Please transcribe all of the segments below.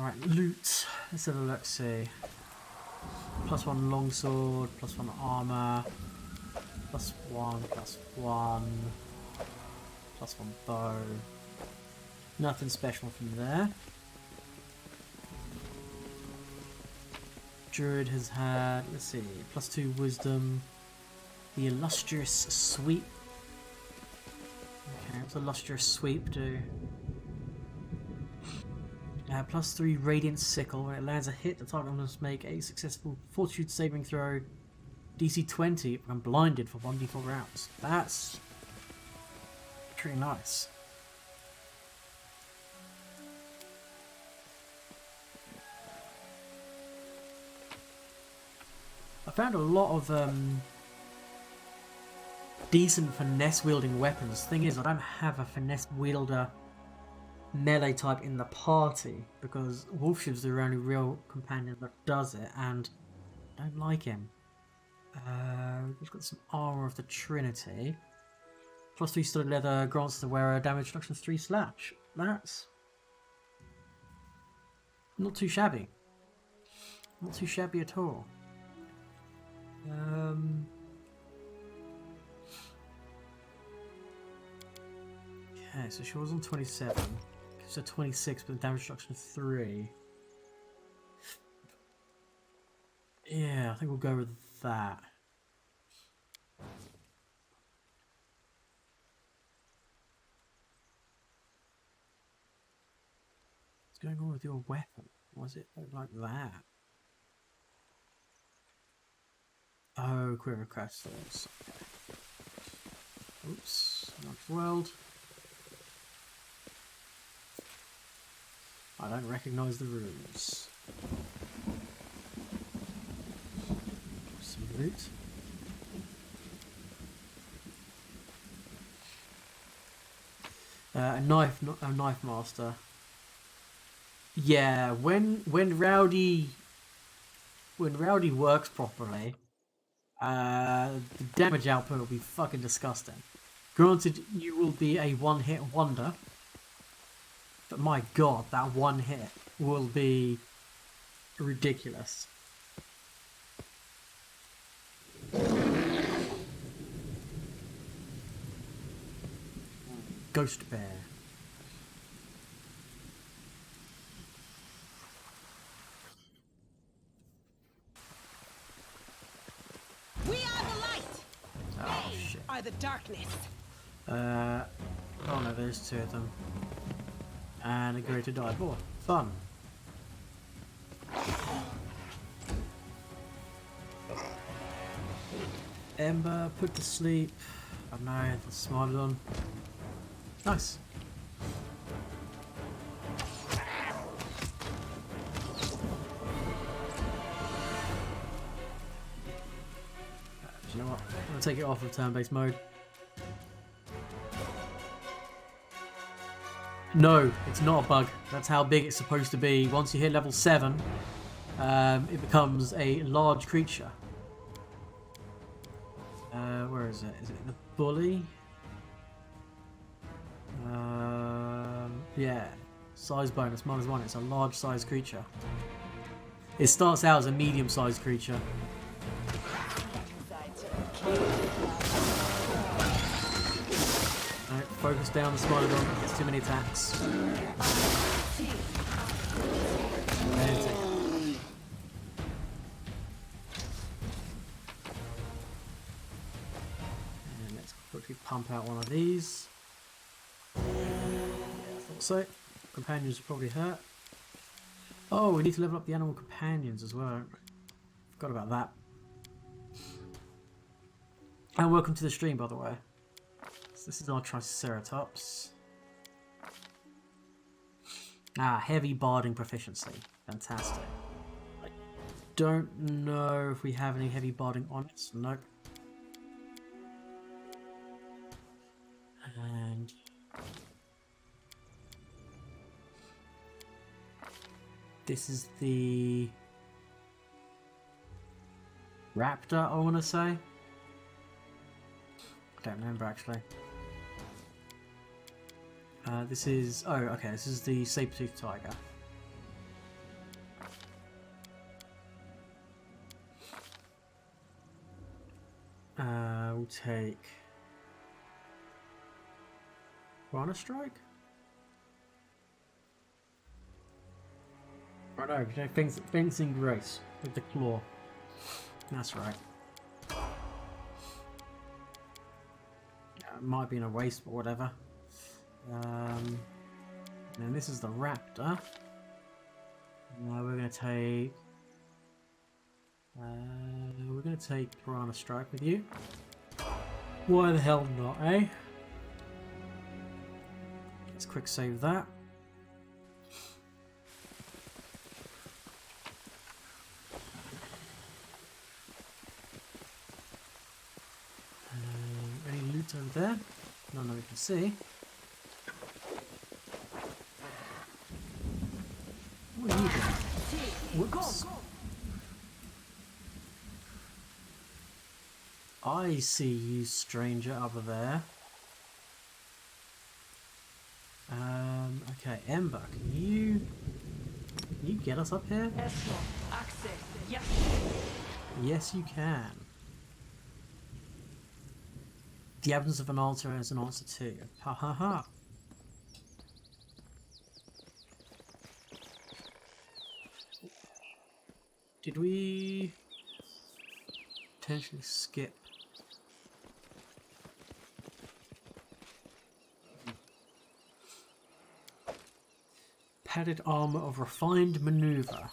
Alright, loot. Let's have a look, see. +1 longsword, +1 armor, +1, +1, +1 bow. Nothing special from there. Druid has had, let's see, +2 wisdom. The illustrious sweep. Okay, what's illustrious sweep do? +3 radiant sickle. When it lands a hit, the target must make a successful fortitude saving throw. DC 20 if I'm blinded for 1d4 rounds. That's pretty nice. I found a lot of decent finesse wielding weapons. Thing is, I don't have a finesse wielder melee type in the party because Wolfship's the only real companion that does it, and I don't like him. We've got some armor of the Trinity. +3 studded leather grants the wearer damage reduction 3 slash. That's not too shabby. Not too shabby at all. Okay, so she was on 27. So 26 with damage reduction 3. Yeah, I think we'll go with that. What's going on with your weapon? Was it like that? Oh, Quiver Crystals. Oops, not world. I don't recognise the runes. Some loot. A knife master. Yeah, when Rowdy works properly, the damage output will be fucking disgusting. Granted, you will be a one-hit wonder, but my god, that one hit will be ridiculous. Ghost Bear. We are the light. Oh shit. Are the darkness. Oh no, there's 2 of them. And a greater die. Oh, fun. Ember, put to sleep. I don't know, the Smilodon. Nice. Do you know what? I'm gonna take it off of turn-based mode. No, it's not a bug. That's how big it's supposed to be. Once you hit level 7, it becomes a large creature. Where is it? Is it the bully? Yeah. Size bonus, -1. It's a large size creature. It starts out as a medium sized creature. Alright, focus down the Smilodon. It's too many attacks. And let's quickly pump out one of these. Yeah, I thought so. Companions will probably hurt. Oh, we need to level up the animal companions as well. Forgot about that. And welcome to the stream, by the way. So this is our Triceratops. Heavy barding proficiency. Fantastic. I don't know if we have any heavy barding on it. Nope. And this is the raptor, I want to say. I don't remember actually. This is... oh, okay, this is the saber-toothed tiger. We'll take Piranha Strike. Oh no, fencing grace with the claw. That's right. It might be in a waste, but whatever. And this is the raptor. Now we're gonna take Piranha Strike with you. Why the hell not, eh? Let's quick save that. Any loot over there? None that we can see. What are you doing? Whoops. I see you, stranger, over there. Okay, Ember, can you get us up here? Yes, you can. The absence of an answer is an answer too. Ha ha ha. Did we potentially skip? Padded armor of refined maneuver.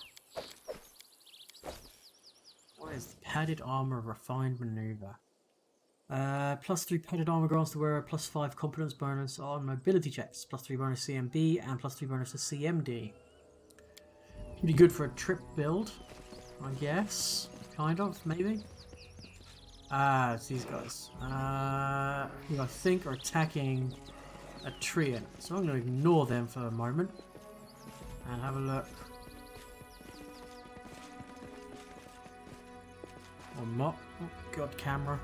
What is the padded armor of refined maneuver? +3 padded armor grants the wearer +5 competence bonus on mobility checks, +3 bonus CMB, and +3 bonus to CMD. Pretty good for a trip build, I guess. Kind of, maybe. It's these guys. Who I think are attacking a Treant. So I'm going to ignore them for a moment. And have a look. Or not. Oh god, camera.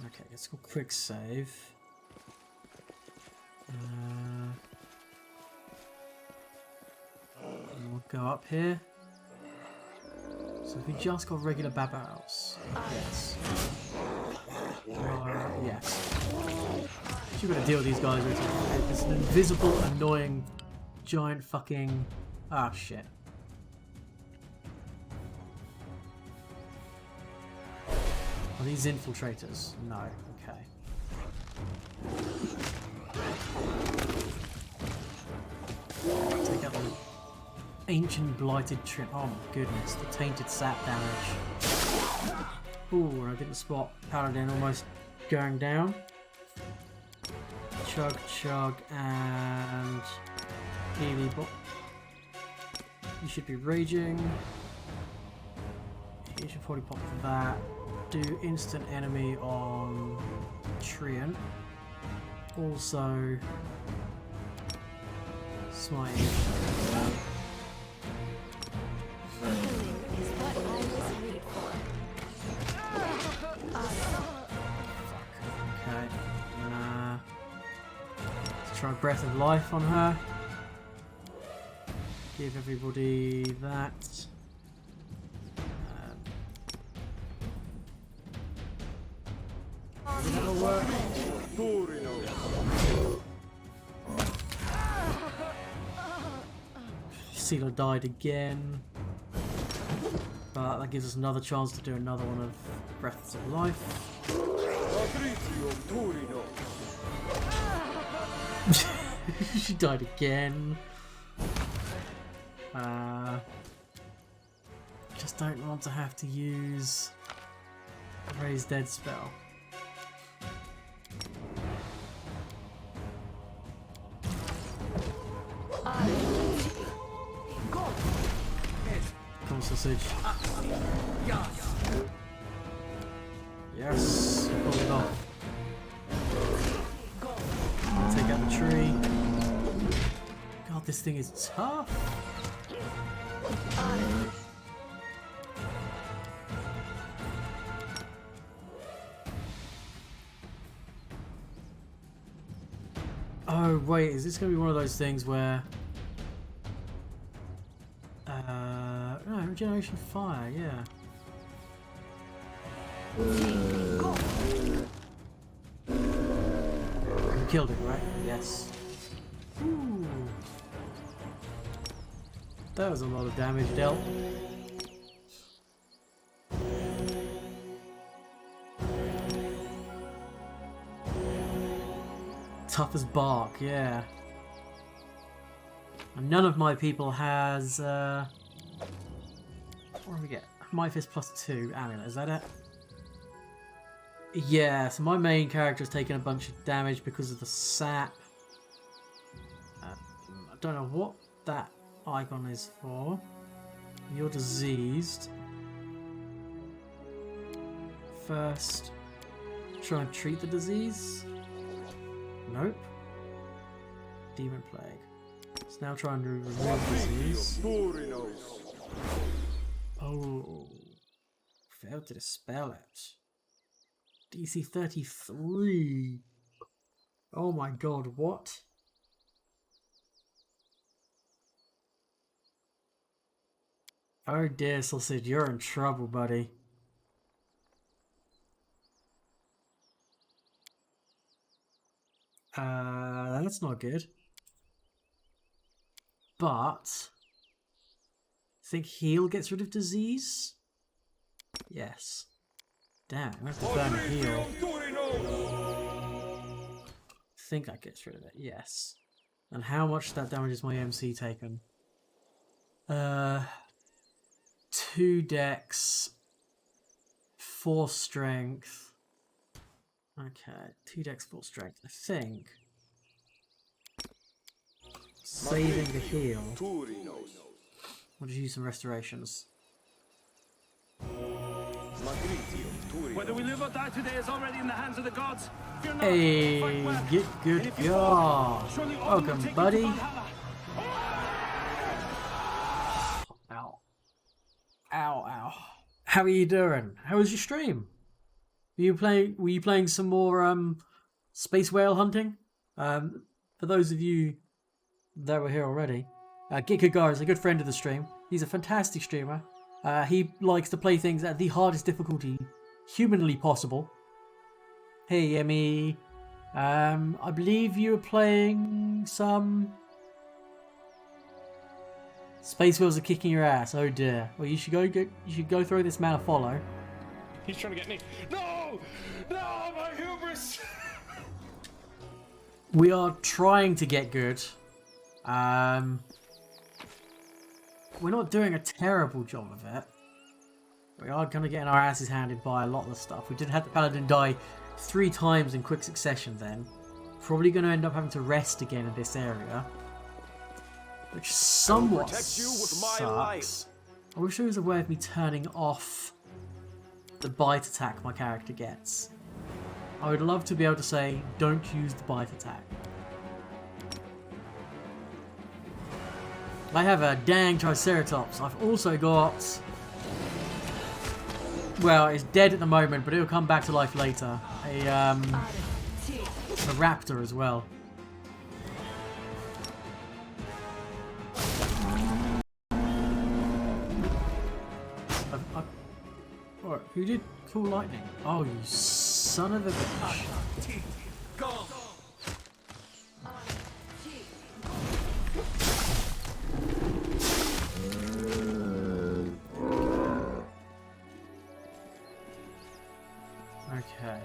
Okay, let's go quick save. And we'll go up here. So we just got regular Babaos. Yes. Yes. You've got to deal with these guys with this invisible, annoying, giant fucking... Ah, shit. Are these infiltrators? No. Okay. Take out the ancient blighted trim. Oh my goodness, the tainted sap damage. Ooh, I didn't spot Paladin almost going down. Chug, chug, and Healy bot. You should be raging. You should probably pop that. Do instant enemy on Treant. Also, smite. Try Breath of Life on her. Give everybody that. That'll work. Sealer died again. But that gives us another chance to do another one of Breaths of Life. She died again. Just don't want to have to use a Raise Dead spell. Come on, sausage. Yes, pull it off. Take out the tree. God, this thing is tough. Oh wait, is this going to be one of those things where... no, regeneration fire, yeah. Go. You killed it, right? Yes. Ooh. That was a lot of damage dealt. Tough as bark, yeah. And none of my people has, what do we get? My Fist +2 amulet, is that it? Yeah, so my main character has taken a bunch of damage because of the sap. I don't know what that icon is for. You're diseased. First, try and treat the disease. Nope. Demon Plague. It's now trying to remove disease. Oh. Failed to dispel it. DC 33. Oh my god, what? Oh dear, Sausage, you're in trouble, buddy. That's not good. But I think heal gets rid of disease? Yes. Damn, I have to burn a heal. I think that gets rid of it, yes. And how much that damages my MC taken? 2 dex, 4 strength. Okay, 2 dex, 4 strength. I think saving the heal. We'll just use some restorations. Whether we live or die today is already in the hands of the gods. Fear not, Hey, fight well. get good And if you God. fall, surely Odin will Welcome, take you buddy. to Valhalla. Ow. Ow, ow. How are you doing? How was your stream? Were you playing some more space whale hunting? For those of you that were here already, Gikagar is a good friend of the stream. He's a fantastic streamer. He likes to play things at the hardest difficulty humanly possible. Hey, Yemi. I believe you were playing some... Space whales are kicking your ass. Oh dear. Well, you should go throw this man a follow. He's trying to get me. No! No, my hubris! We are trying to get good. We're not doing a terrible job of it. We are kind of getting our asses handed by a lot of the stuff. We did have the paladin die 3 times in quick succession then. Probably going to end up having to rest again in this area. Which somewhat sucks. I wish there was a way of me turning off the bite attack my character gets. I would love to be able to say, don't use the bite attack. I have a dang Triceratops. I've also got... Well, it's dead at the moment, but it'll come back to life later. A raptor as well. What? Who did Cool Lightning? Oh, you son of a bitch. Okay.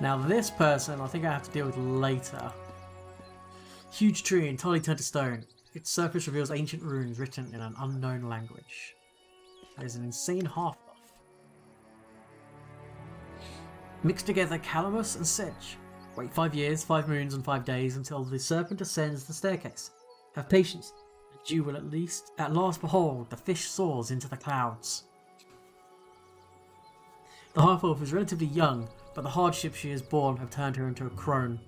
Now this person, I think I have to deal with later. Huge tree entirely turned to stone. Its surface reveals ancient runes written in an unknown language. There's an insane half-elf. Mix together calamus and sedge. Wait 5 years, 5 moons and 5 days until the serpent ascends the staircase. Have patience, and you will at last behold the fish soars into the clouds. The half-elf is relatively young, but the hardships she has borne have turned her into a crone.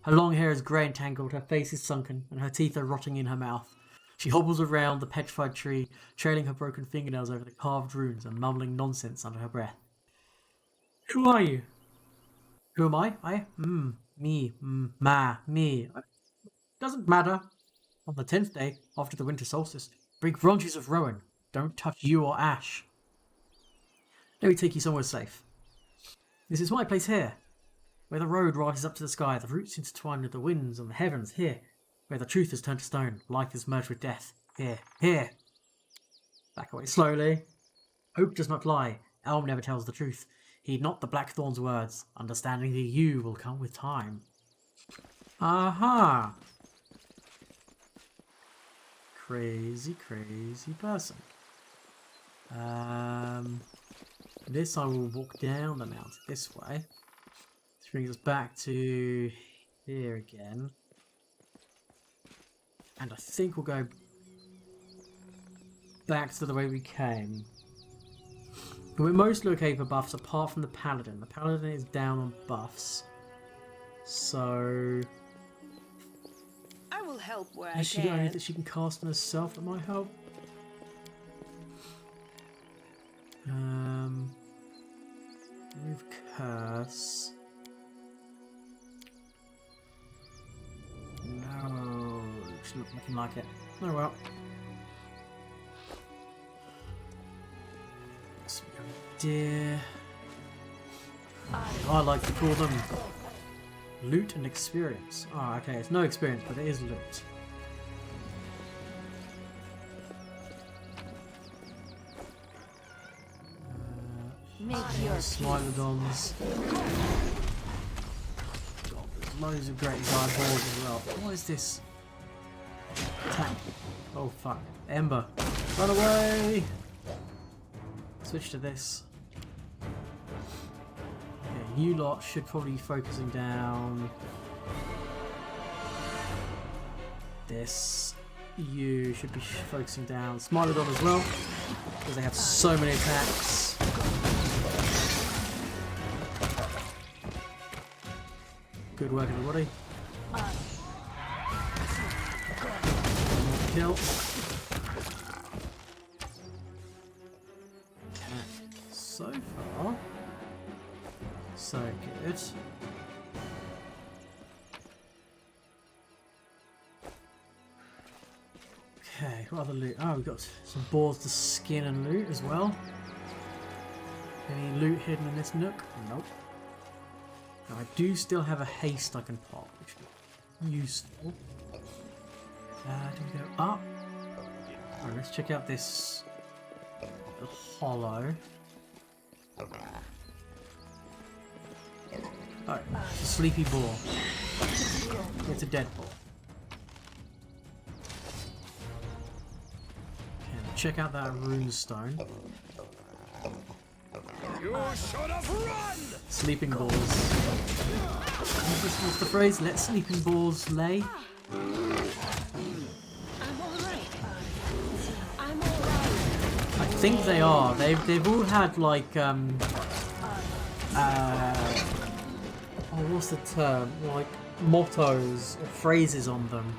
Her long hair is grey and tangled, her face is sunken, and her teeth are rotting in her mouth. She hobbles around the petrified tree, trailing her broken fingernails over the carved runes and mumbling nonsense under her breath. Who are you? Who am I? Me. Me. Doesn't matter. On the 10th day, after the winter solstice, bring branches of rowan, Don't touch you or Ash. Let me take you somewhere safe. This is my place here, where the road rises up to the sky, the roots intertwine with the winds and the heavens. Here, where the truth is turned to stone, life is merged with death. Here, here. Back away slowly. Hope does not lie. Elm never tells the truth. Heed not the Blackthorn's words. Understanding the you will come with time. Aha! Crazy, crazy person. This I will walk down the mountain this way. This brings us back to here again. And I think we'll go back to the way we came. But we're mostly okay for buffs apart from the Paladin. The Paladin is down on buffs. So... I will help where has she got anything she can cast on herself that might help? Remove curse. No, she looks nothing like it. Oh well. So we go deer. I like to call them loot and experience. Oh, okay, it's no experience, but it is loot. Smilodons. God, there's loads of great guy boards as well. What is this? Attack. Oh fuck. Ember. Run away! Switch to this. Okay, you lot should probably be focusing down. This. You should be focusing down Smilodon as well, because they have so many attacks. Good work, everybody. Kill. Okay. So far, so good. Okay, what other loot? Oh, we've got some boars to skin and loot as well. Any loot hidden in this nook? Nope. Now, I do still have a haste I can pop, which would be useful. Do we go up? Alright, let's check out this little hollow. Alright, it's a sleepy boar. It's a dead boar. Okay, check out that rune stone. You should have run! Sleeping boars. What's the phrase? Let sleeping boars lay. I'm alright. I'm alright. I think they are. They've all had like oh, what's the term? Like mottos or phrases on them.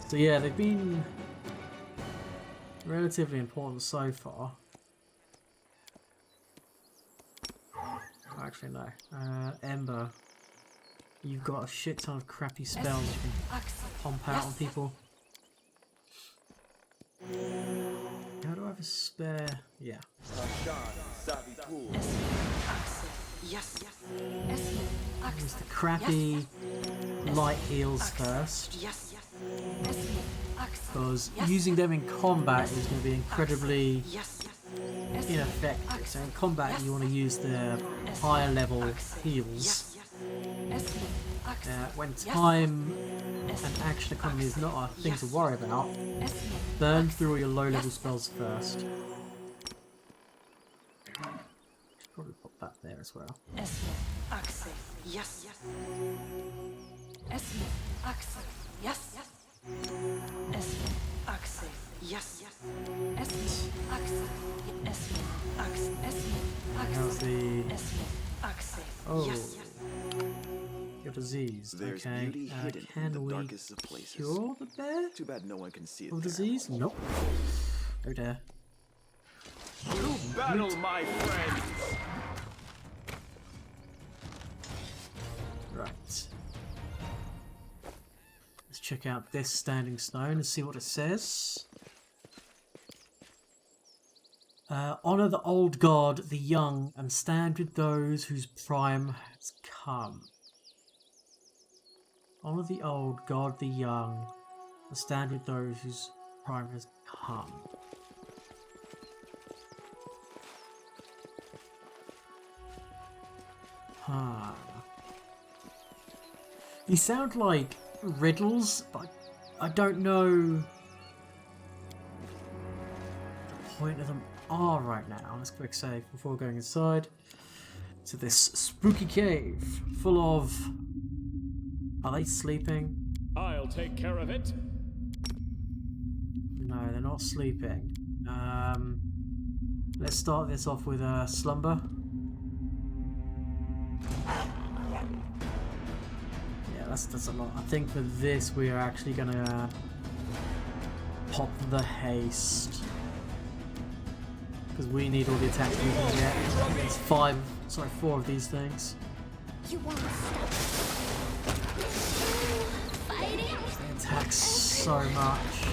So yeah, they've been relatively important so far. Actually, no. Ember, you've got a shit ton of crappy spells you can pump out on people. How do I have a spare? Yeah. Use the crappy light heals first. Because using them in combat is going to be incredibly ineffective. So in combat you want to use the higher level heals. When time and action economy is not a thing to worry about, burn through all your low level spells first. Should probably pop that there as well. How's the... Oh, your disease. There's Okay, beauty hidden in can the we darkest of places. cure the bear Too bad no one can see it of there. disease? Nope. Oh dear. To battle, my friends! Right. Let's check out this standing stone and see what it says. Honor the old god, the young, and stand with those whose prime has come. Honor the old god, the young, and stand with those whose prime has come. Huh. These sound like riddles, but I don't know the point of them are right now. Let's quick save before going inside to this spooky cave full of... Are they sleeping? I'll take care of it. No, they're not sleeping. Let's start this off with a slumber. Yeah, that's a lot. I think for this we are actually gonna pop the haste. Because we need all the attacks we can get. There's 4 of these things. You won't stop fighting. They attack so much.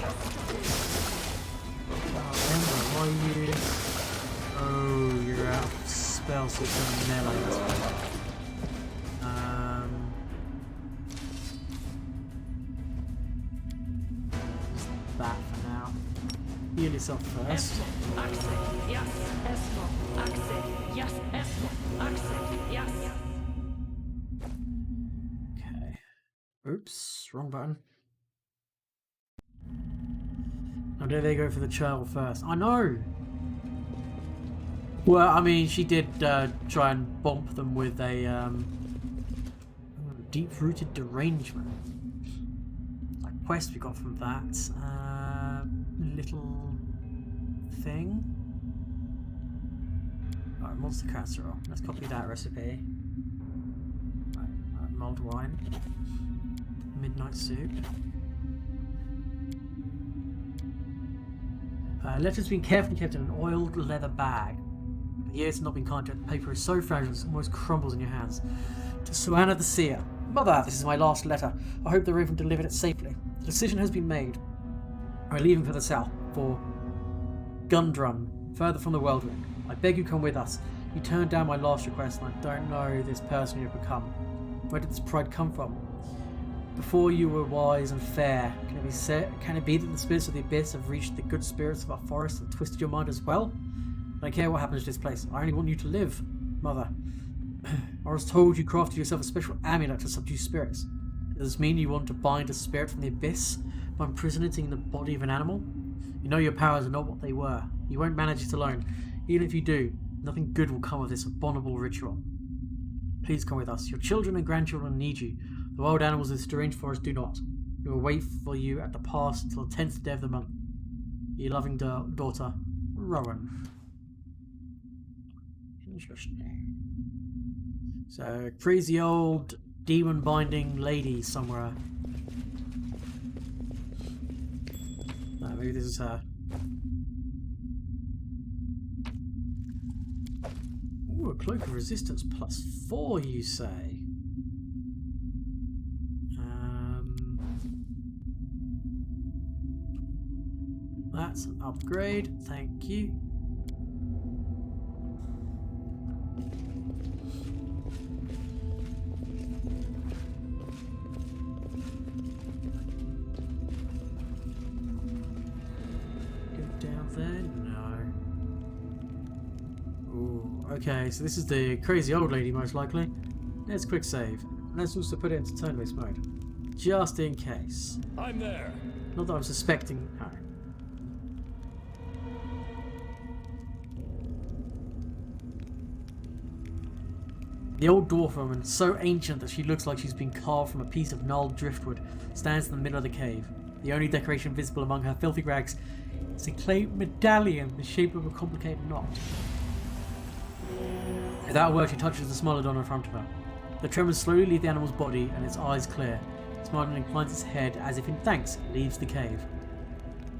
Oh, Emma, why are you... Oh, you're out of spell, so it's going to melee. That's fine. Just that for now. Heal yourself first. Okay. Oops, wrong button. Now do they go for the child first? I know! Well, I mean, she did try and bump them with a deep-rooted derangement. Like quest we got from that little thing. Alright, monster casserole. Let's copy that recipe. Right, mulled wine. Midnight soup. Letter's been carefully kept in an oiled leather bag. The years have not been kind to it. The paper is so fragile it almost crumbles in your hands. To Suanna the Seer. Mother, this is my last letter. I hope the Raven delivered it safely. The decision has been made. We're leaving for the south, for Gundrun, further from the Whirlwind. I beg you come with us. You turned down my last request, and I don't know this person you have become. Where did this pride come from? Before you were wise and fair. Can it be that the spirits of the abyss have reached the good spirits of our forest and twisted your mind as well? I don't care what happens to this place. I only want you to live, Mother. I was told you crafted yourself a special amulet to subdue spirits. Does this mean you want to bind a spirit from the abyss by imprisoning it in the body of an animal? You know your powers are not what they were. You won't manage it alone. Even if you do, nothing good will come of this abominable ritual. Please come with us. Your children and grandchildren need you. The wild animals of this deranged forest do not. We will wait for you at the pass until the 10th day of the month. Your loving daughter, Rowan. Interesting. So, crazy old demon-binding lady somewhere. No, maybe this is her. Ooh, a cloak of resistance +4, you say? That's an upgrade, thank you. Go down there? No. Ooh, okay, so this is the crazy old lady most likely. Let's quick save. Let's also put it into turn-based mode. Just in case. I'm there. Not that I'm suspecting... Oh. The old dwarf woman, so ancient that she looks like she's been carved from a piece of gnarled driftwood, stands in the middle of the cave. The only decoration visible among her filthy rags is a clay medallion in the shape of a complicated knot. Without a word, she touches the Smilodon in front of her. The tremors slowly leave the animal's body and its eyes clear. Smilodon inclines its head as if in thanks it leaves the cave.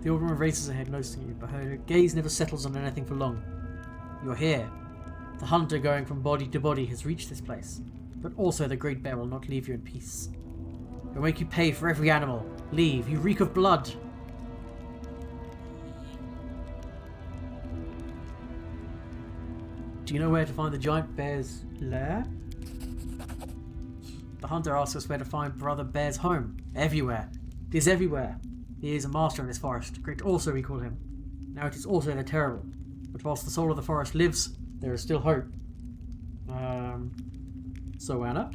The old woman raises her head, noticing you, but her gaze never settles on anything for long. You're here. The hunter going from body to body has reached this place, but also the Great Bear will not leave you in peace. He'll make you pay for every animal. Leave, you reek of blood. Do you know where to find the giant bear's lair? The hunter asks us where to find Brother Bear's home. Everywhere. It is everywhere. He is a master in this forest. Great also we call him. Now it is also the terrible. But whilst the soul of the forest lives, there is still hope. So Anna?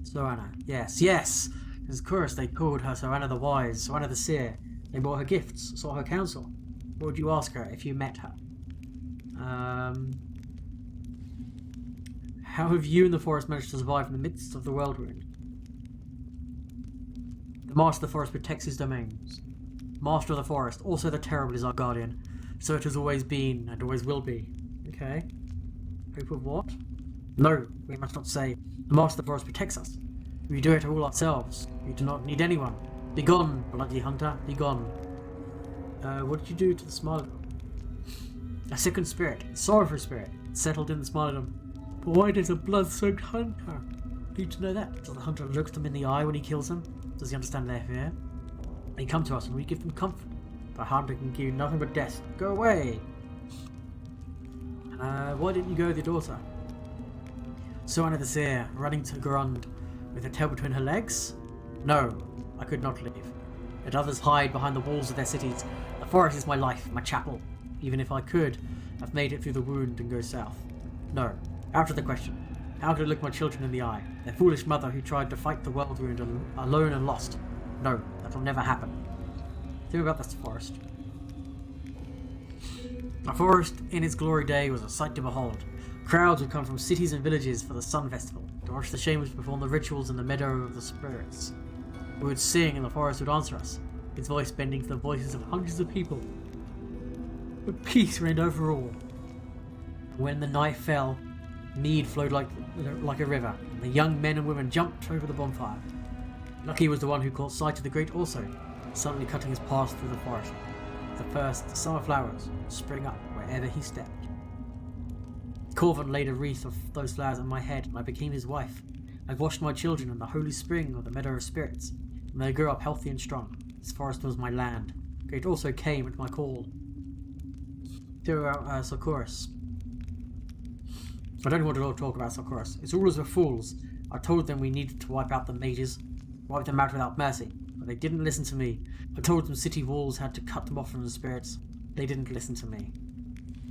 So Anna. Yes. Of course they called her So Anna the Wise, So Anna the Seer. They brought her gifts, sought her counsel. What would you ask her if you met her? How have you and the forest managed to survive in the midst of the whirlwind? The Master of the Forest protects his domains. Master of the Forest, also the Terrible, is our guardian. So it has always been, and always will be. Okay. Hope of what? No, we must not say. The Master of the Forest protects us. We do it all ourselves. We do not need anyone. Be gone, bloody hunter, be gone. What did you do to the Smilodon? A sickened spirit, a sorrowful spirit, settled in the Smilodon. But why does a blood-soaked hunter need to know that? Does the hunter look them in the eye when he kills them? Does he understand their fear? They come to us and we give them comfort. The hunter can give you nothing but death. Go away! Why didn't you go with your daughter? So Anna the Seer, running to Grund with her tail between her legs? No, I could not leave. Let others hide behind the walls of their cities. The forest is my life, my chapel. Even if I could, I've made it through the wound and go south. No, out of the question. How could I look my children in the eye? Their foolish mother who tried to fight the whirlwind alone and lost. No, that'll never happen. Think about this forest. A forest in its glory day was a sight to behold. Crowds would come from cities and villages for the sun festival, to watch the shamans perform the rituals in the meadow of the spirits. We would sing and the forest would answer us, its voice bending to the voices of hundreds of people. But peace reigned over all. When the night fell, mead flowed like a river, and the young men and women jumped over the bonfire. Lucky was the one who caught sight of the great also, suddenly cutting his path through the forest. The first summer flowers spring up wherever he stepped. Corvin laid a wreath of those flowers on my head, and I became his wife. I washed my children in the holy spring of the Meadow of Spirits, and they grew up healthy and strong. This forest was my land. Great also came at my call. Throughout Socorus. I don't want to talk about Socorus. Its rulers were fools. I told them we needed to wipe out the mages, wipe them out without mercy, but they didn't listen to me. I told them city walls had to cut them off from the spirits. They didn't listen to me.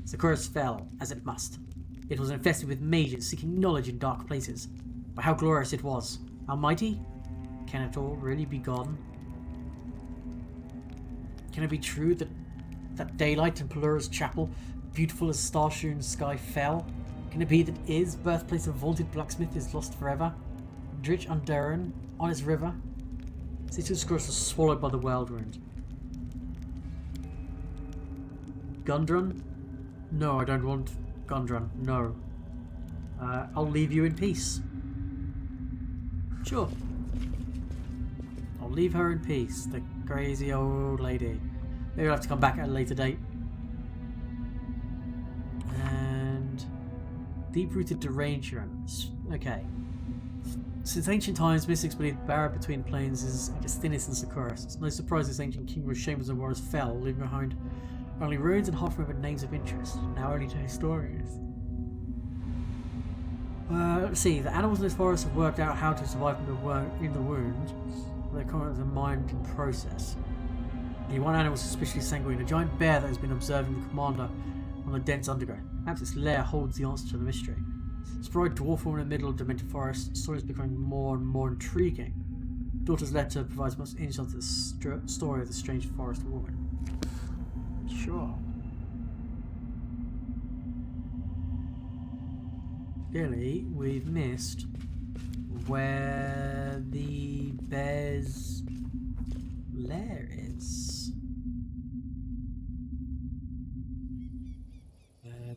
Socorus fell, as it must. It was infested with mages seeking knowledge in dark places. But how glorious it was. How mighty? Can it all really be gone? Can it be true that daylight in Pelura's chapel, beautiful as star-strewn sky, fell? Can it be that Iz, birthplace of vaunted blacksmith, is lost forever? Drich Underen, on its river? City's Gross was swallowed by the whirlwind. Gundrun? No, I don't want Gundrun. No. I'll leave you in peace. Sure. I'll leave her in peace, the crazy old lady. Maybe I'll have to come back at a later date. And deep-rooted derangement. Okay. Since ancient times, mystics believed the barrier between the planes is at its thinnest in Socorus. It's no surprise this ancient king with shamans and warriors fell, leaving behind only ruins and half-remembered names of interest, now only to historians. Let's see, the animals in this forest have worked out how to survive in the wound. They're currently mined in process. The one animal is suspiciously sanguine, a giant bear that has been observing the commander on the dense undergrowth. Perhaps its lair holds the answer to the mystery. Spry dwarf woman in the middle of demented forest, story is becoming more and more intriguing. Daughter's letter provides much insight into the story of the strange forest woman. Sure. Clearly, we've missed where the bear's lair is.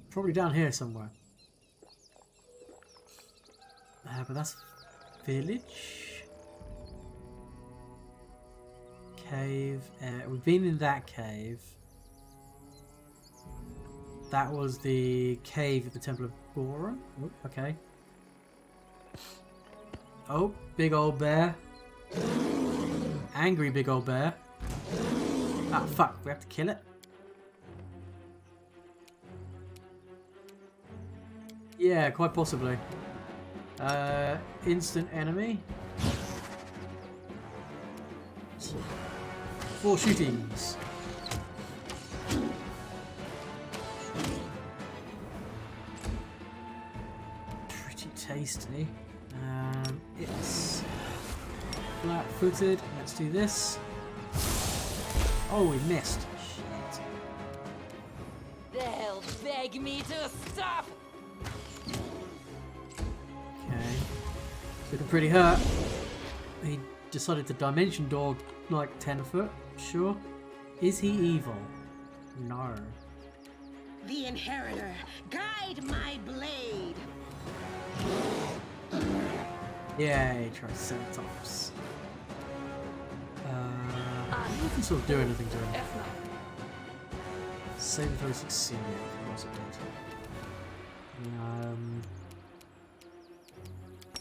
Probably down here somewhere. But that's village. Cave. We've been in that cave. That was the cave at the Temple of Goron. Oh, okay. Oh, big old bear. Angry big old bear. Ah, fuck. We have to kill it. Yeah, quite possibly. Instant enemy. 4 shootings. Pretty tasty. It's flat-footed. Let's do this. Oh, we missed. Shit. They'll beg me to stop. Okay. Looking pretty hurt. He decided to dimension door like 10 foot. Sure. Is he evil? No. The Inheritor, guide my blade. Yay, Triceratops. We can sort of do anything to him. Save throw succeed. Of course it did.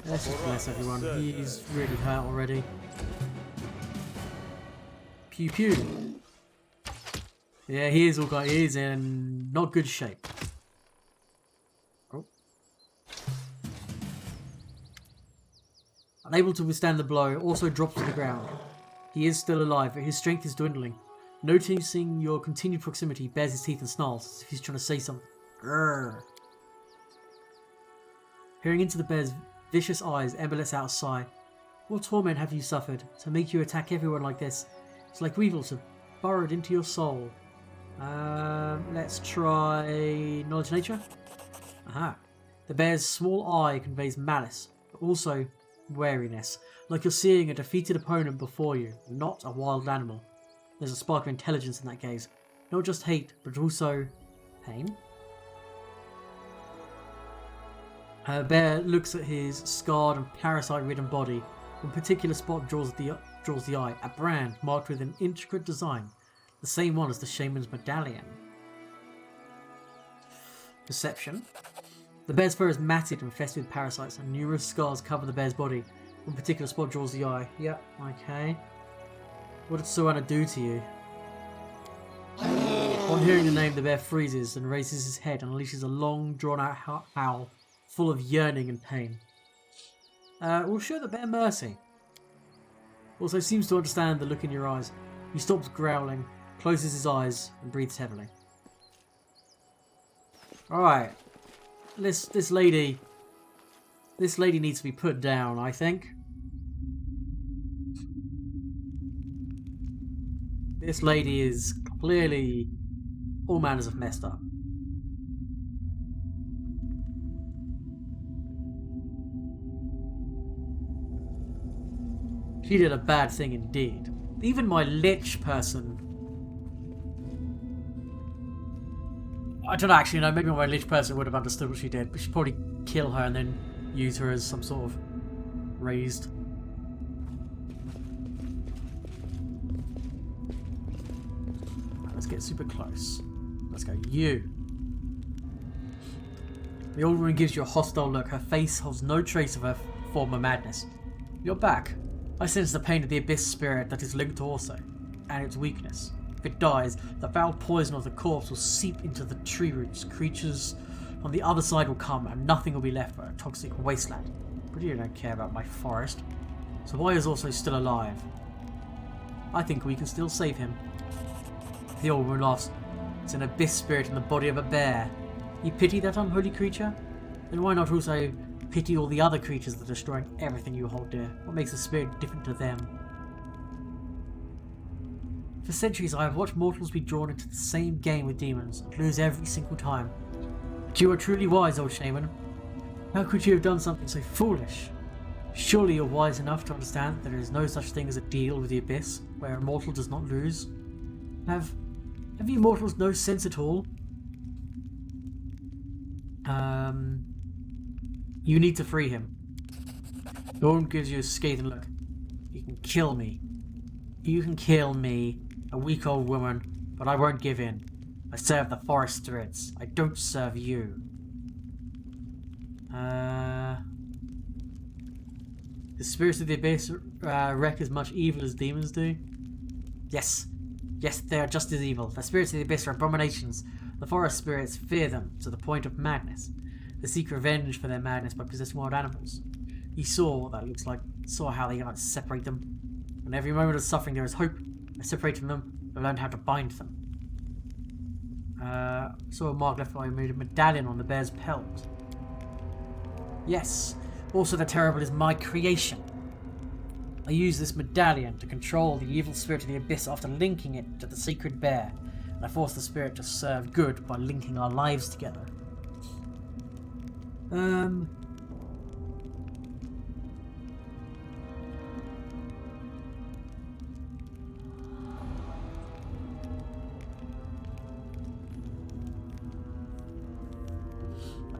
Let's just bless everyone. He's really hurt already. Pew pew. Yeah, he is all got. He is in not good shape. Oh. Unable to withstand the blow, also drops to the ground. He is still alive, but his strength is dwindling. Noticing your continued proximity, he bares his teeth and snarls as if he's trying to say something. Grrr. Peering into the bear's vicious eyes, Ember lets out a sigh. What torment have you suffered to make you attack everyone like this? It's like weevils have burrowed into your soul. Let's try Knowledge Nature. Aha. The bear's small eye conveys malice, but also wariness, like you're seeing a defeated opponent before you, not a wild animal. There's a spark of intelligence in that gaze. Not just hate, but also pain. Bear looks at his scarred and parasite-ridden body. One particular spot draws the eye, a brand marked with an intricate design, the same one as the shaman's medallion. Perception. The bear's fur is matted and infested with parasites, and numerous scars cover the bear's body. One particular spot draws the eye. Yep, okay. What did Soana do to you? On hearing the name, the bear freezes and raises his head and unleashes a long, drawn-out howl, full of yearning and pain. We'll show the bear mercy. Also seems to understand the look in your eyes. He stops growling, closes his eyes, and breathes heavily. Alright. This lady needs to be put down, I think. This lady is clearly all manners of messed up. She did a bad thing indeed. Even my lich person... I don't actually know, maybe my lich person would have understood what she did, but she'd probably kill her and then use her as some sort of raised... Let's get super close. Let's go. You. The old woman gives you a hostile look. Her face holds no trace of her former madness. You're back. I sense the pain of the abyss spirit that is linked to also, and its weakness. If it dies, the foul poison of the corpse will seep into the tree roots. Creatures on the other side will come, and nothing will be left but a toxic wasteland. But you don't care about my forest. So why is also still alive? I think we can still save him. The old woman laughs. It's an abyss spirit in the body of a bear. You pity that unholy creature? Then why not also pity all the other creatures that are destroying everything you hold dear? What makes the spirit different to them? For centuries I have watched mortals be drawn into the same game with demons and lose every single time. But you are truly wise, old shaman. How could you have done something so foolish? Surely you're wise enough to understand that there is no such thing as a deal with the abyss, where a mortal does not lose. Have you mortals no sense at all? You need to free him. The woman gives you a scathing look. You can kill me. You can kill me, a weak old woman, but I won't give in. I serve the forest spirits. I don't serve you. The spirits of the abyss wreak as much evil as demons do? Yes. Yes, they are just as evil. The spirits of the abyss are abominations. The forest spirits fear them to the point of madness. They seek revenge for their madness by possessing wild animals. He saw what that looks like, saw how they might separate them. In every moment of suffering there is hope. By separating them, they learned how to bind them. Saw a mark left by made a medallion on the bear's pelt. Yes, also the terrible is my creation. I used this medallion to control the evil spirit of the abyss after linking it to the sacred bear. And I forced the spirit to serve good by linking our lives together.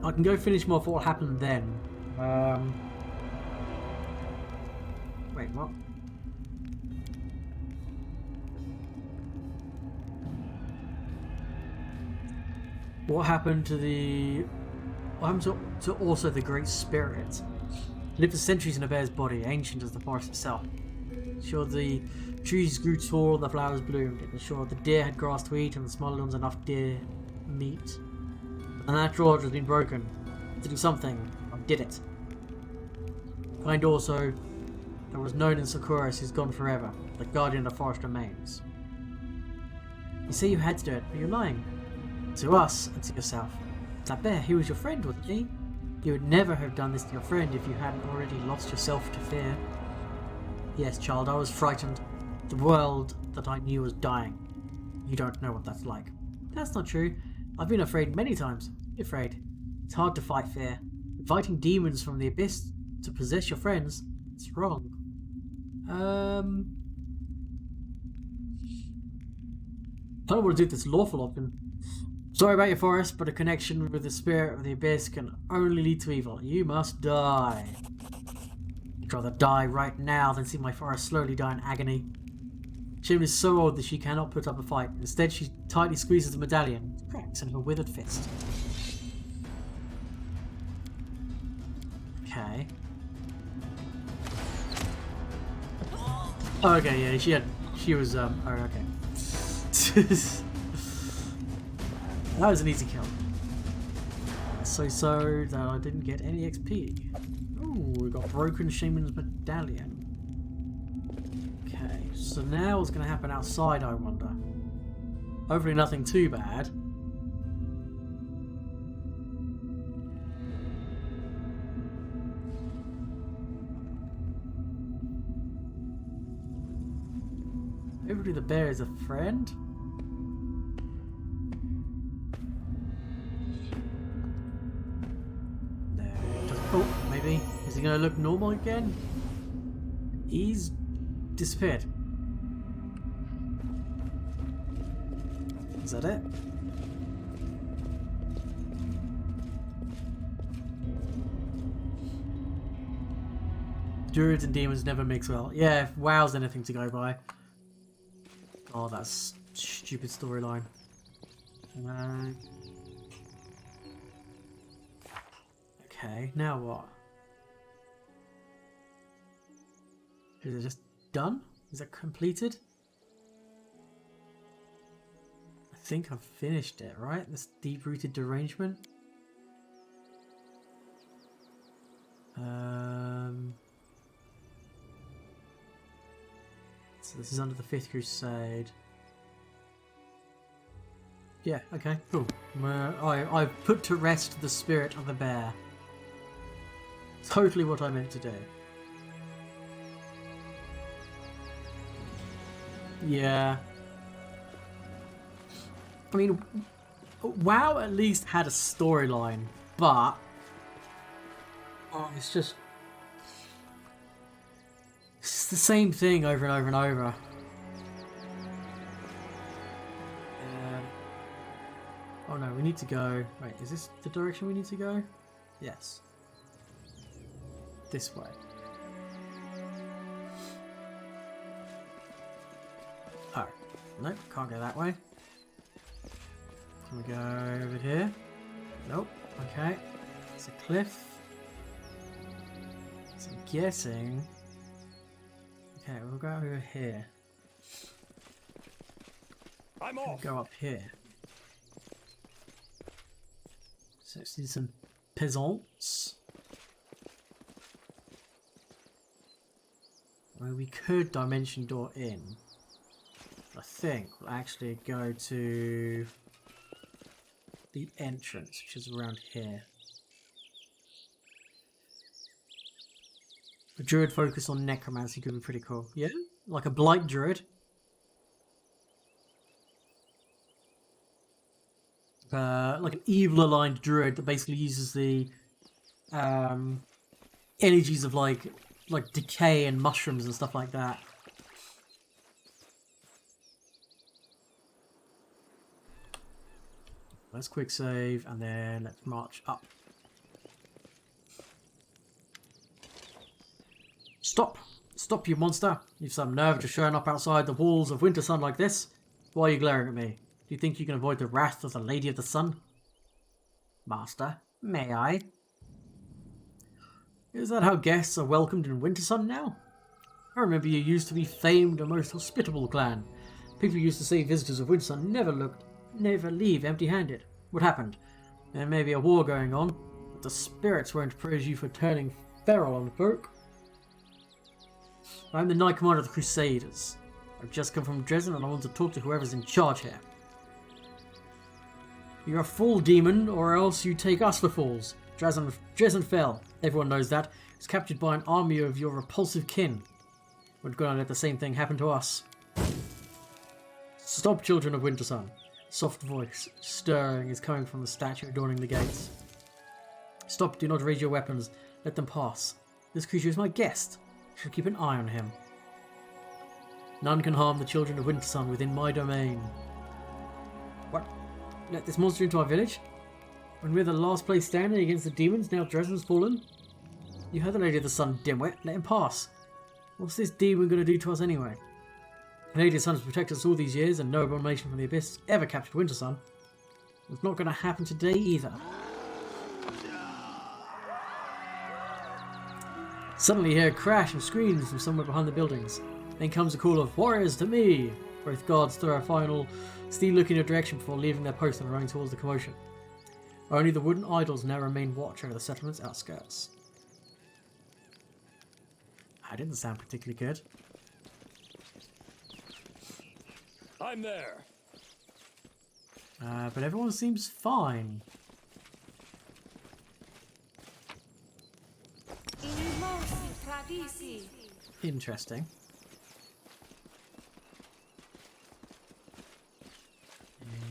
I can go finish more of what happened then. Wait, what? What happened to the... What happened to also the Great Spirit? Lived for centuries in a bear's body, ancient as the forest itself. Sure, the trees grew tall and the flowers bloomed. It was sure the deer had grass to eat and the smaller ones enough deer meat. The natural order has been broken. To do something, I did it. Find also that was known in Sakuras who's gone forever, the guardian of the forest remains. You say you had to do it, but you're lying. To us and to yourself. That bear, he was your friend, wasn't he? You would never have done this to your friend if you hadn't already lost yourself to fear. Yes, child, I was frightened. The world that I knew was dying. You don't know what that's like. That's not true. I've been afraid many times. Be afraid. It's hard to fight fear. Inviting demons from the abyss to possess your friends, it's wrong. I don't want to do this lawful often. Sorry about your forest, but a connection with the spirit of the abyss can only lead to evil. You must die. I'd rather die right now than see my forest slowly die in agony. Shimon is so old that she cannot put up a fight. Instead, she tightly squeezes the medallion. It cracks in her withered fist. Okay. Oh, okay, yeah, she was, oh, okay. That was an easy kill. So that I didn't get any XP. Ooh, we got broken Shaman's medallion. Okay, so now what's going to happen outside, I wonder? Hopefully nothing too bad. Hopefully the bear is a friend. Oh, maybe. Is he going to look normal again? He's disappeared. Is that it? Druids and demons never mix well. Yeah, if WoW's anything to go by. Oh, that's stupid storyline. Okay, now what? Is it just done? Is it completed? I think I've finished it, right? This deep-rooted derangement. So this is under the 5th Crusade. Yeah, okay, cool. I've put to rest the spirit of the bear. Totally what I meant to do. Yeah. I mean, WoW at least had a storyline, but it's just the same thing over and over and over. Oh no, we need to go. Wait, is this the direction we need to go? Yes. This way. Oh, nope, can't go that way. Can we go over here? Nope, okay. It's a cliff. So I'm guessing... Okay, we'll go over here. I'm off. We'll go up here. So let's do some peasants. Well, we could dimension door in. I think we'll actually go to the entrance, which is around here. A druid focus on necromancy could be pretty cool. Yeah? Like a blight druid. Like an evil aligned druid that basically uses the energies of like decay and mushrooms and stuff like that. Let's quick save and then let's march up. Stop! Stop, you monster! You've some nerve just showing up outside the walls of Wintersun like this. Why are you glaring at me? Do you think you can avoid the wrath of the Lady of the Sun? Master, may I? Is that how guests are welcomed in Wintersun now? I remember you used to be famed a most hospitable clan. People used to say visitors of Wintersun never leave empty-handed. What happened? There may be a war going on, but the spirits won't praise you for turning feral on folk. I'm the Knight Commander of the Crusaders. I've just come from Dresden and I want to talk to whoever's in charge here. You're a fool, demon, or else you take us for fools. Dresden fell. Everyone knows that. It was captured by an army of your repulsive kin. We're gonna let the same thing happen to us. Stop, children of Wintersun. Soft voice, stirring, is coming from the statue adorning the gates. Stop, do not raise your weapons. Let them pass. This creature is my guest. I shall keep an eye on him. None can harm the children of Wintersun within my domain. What? Let this monster into our village? When we're the last place standing against the demons, now Dresden's fallen? You heard the Lady of the Sun, dimwit. Let him pass. What's this demon going to do to us anyway? The Lady of the Sun has protected us all these years, and no abomination from the Abyss ever captured Wintersun. It's not going to happen today either. Suddenly you hear a crash and screams from somewhere behind the buildings. Then comes a call of "Warriors to me!" Both guards throw a final steal look in your direction before leaving their post and running towards the commotion. Only the wooden idols now remain watch over the settlement's outskirts. That didn't sound particularly good. I'm there. But everyone seems fine. Interesting.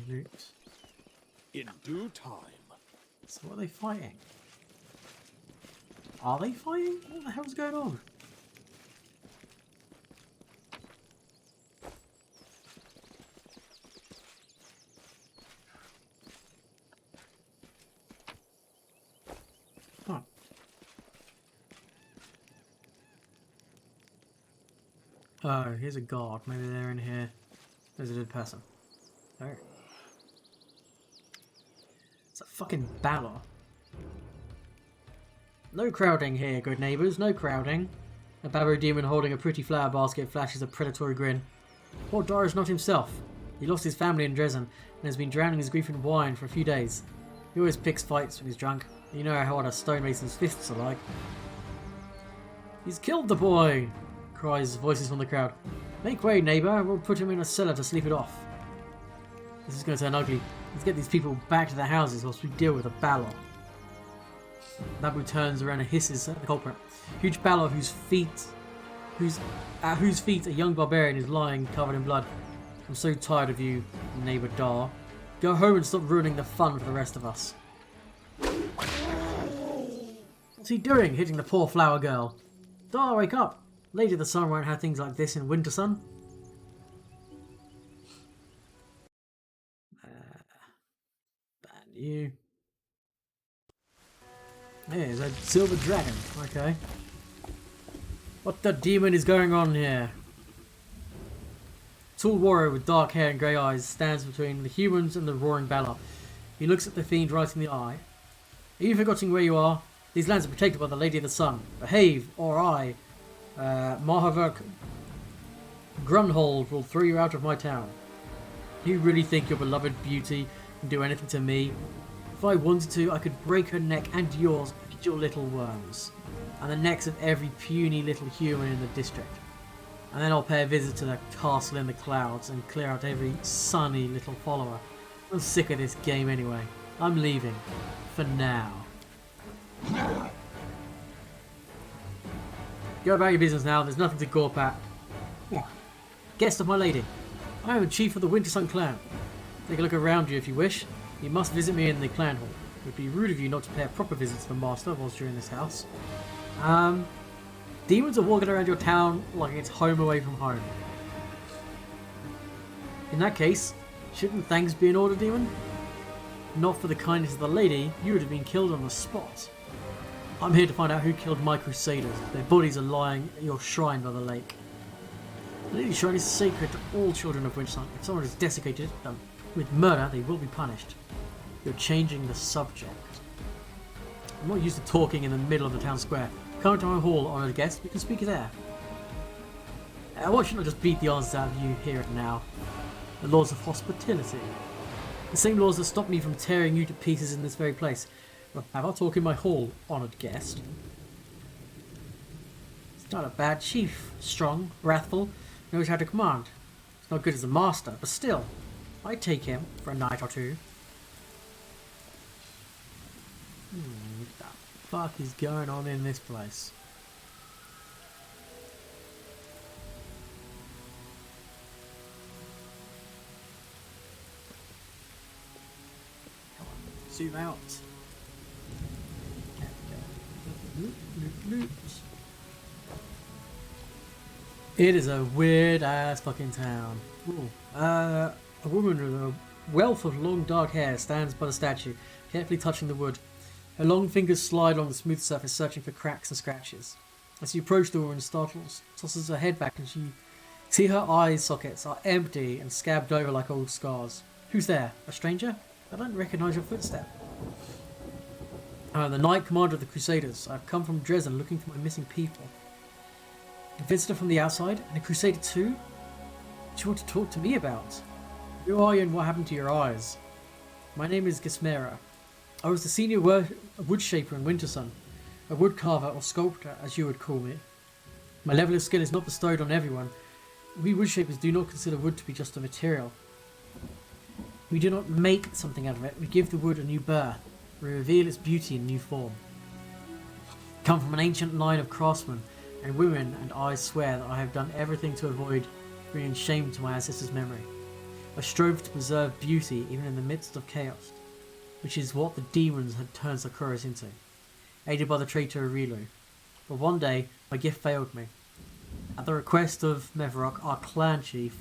Loot. In due time. So what are they fighting? Are they fighting? What the hell's going on? Huh. Oh, here's a guard. Maybe they're in here. There's a dead person. Oh. It's a fucking balor. No crowding here, good neighbours, no crowding. A babu demon holding a pretty flower basket flashes a predatory grin. Poor Doris not himself. He lost his family in Dresden and has been drowning his grief in wine for a few days. He always picks fights when he's drunk. You know how hard a stonemason's fists are like. He's killed the boy! Cries voices from the crowd. Make way, neighbour, we'll put him in a cellar to sleep it off. This is going to turn ugly. Let's get these people back to their houses whilst we deal with a balor. Babu turns around and hisses at the culprit. Huge balor at whose feet a young barbarian is lying covered in blood. I'm so tired of you, neighbour Dar. Go home and stop ruining the fun for the rest of us. What's he doing, hitting the poor flower girl? Dar, wake up! Lady of the Sun won't have things like this in Wintersun. Ban you. There's a silver dragon. Okay. What the demon is going on here? A tall warrior with dark hair and grey eyes stands between the humans and the roaring balor. He looks at the fiend right in the eye. Are you forgetting where you are? These lands are protected by the Lady of the Sun. Behave, or I, Mahavak Grunhold, will throw you out of my town. Do you really think your beloved beauty can do anything to me? If I wanted to, I could break her neck and yours and your little worms. And the necks of every puny little human in the district. And then I'll pay a visit to the castle in the clouds and clear out every sunny little follower. I'm sick of this game anyway. I'm leaving. For now. Go about your business now, there's nothing to gawp at. Guest of my lady. I am the chief of the Wintersun clan. Take a look around you if you wish. You must visit me in the clan hall. It would be rude of you not to pay a proper visit to the master whilst you're in this house. Demons are walking around your town like it's home away from home. In that case, shouldn't thanks be in order, demon? Not for the kindness of the lady, you would have been killed on the spot. I'm here to find out who killed my Crusaders. Their bodies are lying at your shrine by the lake. The lady's shrine is sacred to all children of Wintersun. If someone has desecrated them with murder, they will be punished. You're changing the subject. I'm not used to talking in the middle of the town square. Come to my hall, honoured guest. We can speak there. Why shouldn't I just beat the answers out of you here and now? The laws of hospitality. The same laws that stop me from tearing you to pieces in this very place. Well, have I talk in my hall, honoured guest? It's not a bad chief. Strong, wrathful, knows how to command. It's not good as a master, but still, I'd take him for a night or two. What the fuck is going on in this place? Zoom out. It is a weird ass fucking town. A woman with a wealth of long dark hair stands by the statue, carefully touching the wood. Her long fingers slide along the smooth surface, searching for cracks and scratches. As you approach the woman, startles, tosses her head back, and she see her eye sockets are empty and scabbed over like old scars. Who's there? A stranger? I don't recognise your footstep. The Knight Commander of the Crusaders. I've come from Dresden looking for my missing people. A visitor from the outside? And a Crusader too? What do you want to talk to me about? Who are you and what happened to your eyes? My name is Gismera. I was the senior wood shaper in Wintersun. A wood carver or sculptor, as you would call me. My level of skill is not bestowed on everyone. We wood shapers do not consider wood to be just a material. We do not make something out of it. We give the wood a new birth. We reveal its beauty in new form. I come from an ancient line of craftsmen and women, and I swear that I have done everything to avoid bringing shame to my ancestors' memory. I strove to preserve beauty even in the midst of chaos, which is what the demons had turned Sakuras into, aided by the traitor Arilu. But one day, my gift failed me. At the request of Mevarok, our clan chief,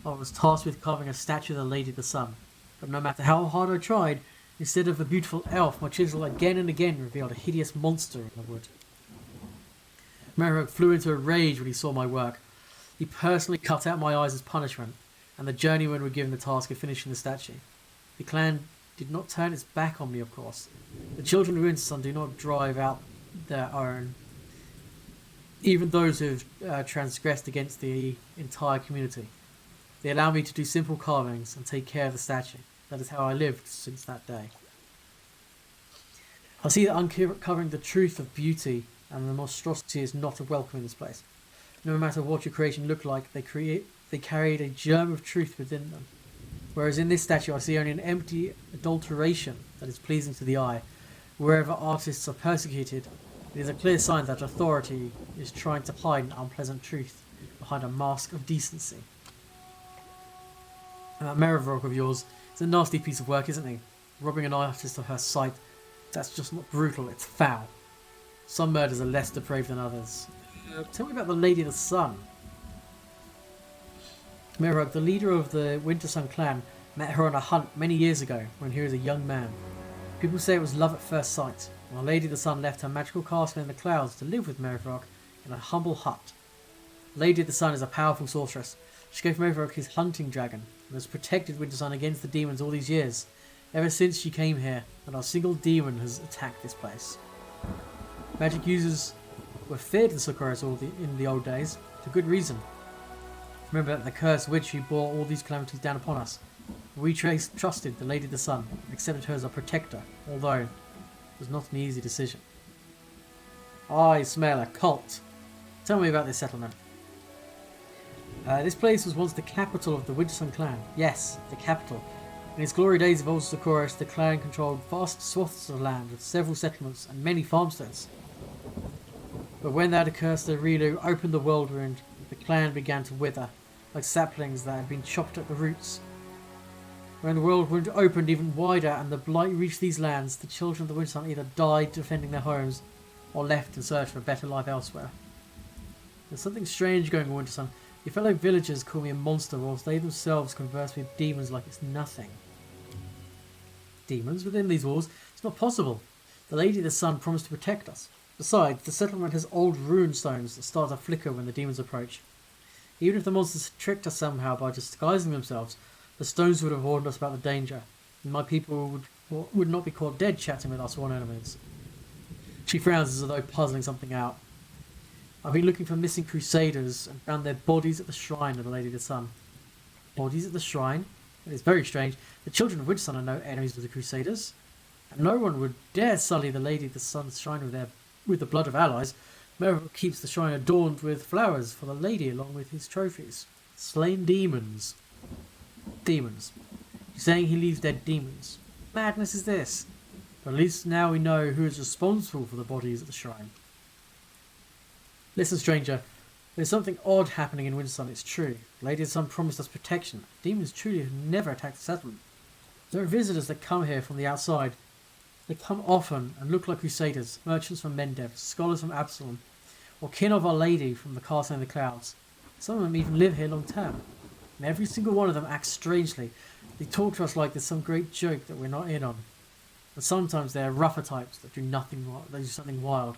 I was tasked with carving a statue of the Lady of the Sun. But no matter how hard I tried, instead of a beautiful elf, my chisel again and again revealed a hideous monster in the wood. Mevarok flew into a rage when he saw my work. He personally cut out my eyes as punishment, and the journeymen were given the task of finishing the statue. The clan did not turn its back on me, of course. The children of Wintersun do not drive out their own, even those who have transgressed against the entire community. They allow me to do simple carvings and take care of the statue. That is how I lived since that day. I see that uncovering the truth of beauty and the monstrosity is not a welcome in this place. No matter what your creation looked like, they carried a germ of truth within them. Whereas in this statue I see only an empty adulteration that is pleasing to the eye. Wherever artists are persecuted, it is a clear sign that authority is trying to hide an unpleasant truth behind a mask of decency. And that Meravok of yours is a nasty piece of work, isn't he? Robbing an artist of her sight. That's just not brutal, it's foul. Some murders are less depraved than others. Tell me about the Lady of the Sun. Meravok, the leader of the Wintersun clan, met her on a hunt many years ago when he was a young man. People say it was love at first sight. And the Lady of the Sun left her magical castle in the clouds to live with Meravok in a humble hut. The Lady of the Sun is a powerful sorceress. She gave Mevarok his hunting dragon and has protected Wintersun against the demons all these years, ever since she came here, and not a single demon has attacked this place. Magic users were feared in Sakuras in the old days, for good reason. Remember the cursed witch who brought all these calamities down upon us. We trusted the Lady of the Sun and accepted her as our protector, although it was not an easy decision. I smell a cult. Tell me about this settlement. This place was once the capital of the Wintersun clan. Yes, the capital. In its glory days of old Socorus, the clan controlled vast swaths of land with several settlements and many farmsteads. But when that accursed Rilu opened the world wound, the clan began to wither, like saplings that had been chopped at the roots. When the world wound opened even wider and the blight reached these lands, the children of the Wintersun either died defending their homes or left in search for a better life elsewhere. There's something strange going on, Wintersun. Your fellow villagers call me a monster, whilst they themselves converse with demons like it's nothing. Demons within these walls? It's not possible. The Lady of the Sun promised to protect us. Besides, the settlement has old rune stones that start to flicker when the demons approach. Even if the monsters had tricked us somehow by disguising themselves, the stones would have warned us about the danger, and my people would not be caught dead chatting with our sworn enemies. She frowns as though puzzling something out. I've been looking for missing Crusaders and found their bodies at the shrine of the Lady of the Sun. Bodies at the shrine? It is very strange. The children of Wintersun are no enemies of the Crusaders, and no one would dare sully the Lady of the Sun's shrine with the blood of allies. Merrill keeps the shrine adorned with flowers for the lady along with his trophies. Slain demons. Demons. You're saying he leaves dead demons? Madness is this. But at least now we know who is responsible for the bodies at the shrine. Listen, stranger. There's something odd happening in Wintersun, it's true. The Lady of the Sun promised us protection. Demons truly have never attacked the settlement. There are visitors that come here from the outside. They come often and look like Crusaders, merchants from Mendev, scholars from Absalom, or kin of Our Lady from the Castle in the Clouds. Some of them even live here long term. And every single one of them acts strangely. They talk to us like there's some great joke that we're not in on. And sometimes they're rougher types that do something wild.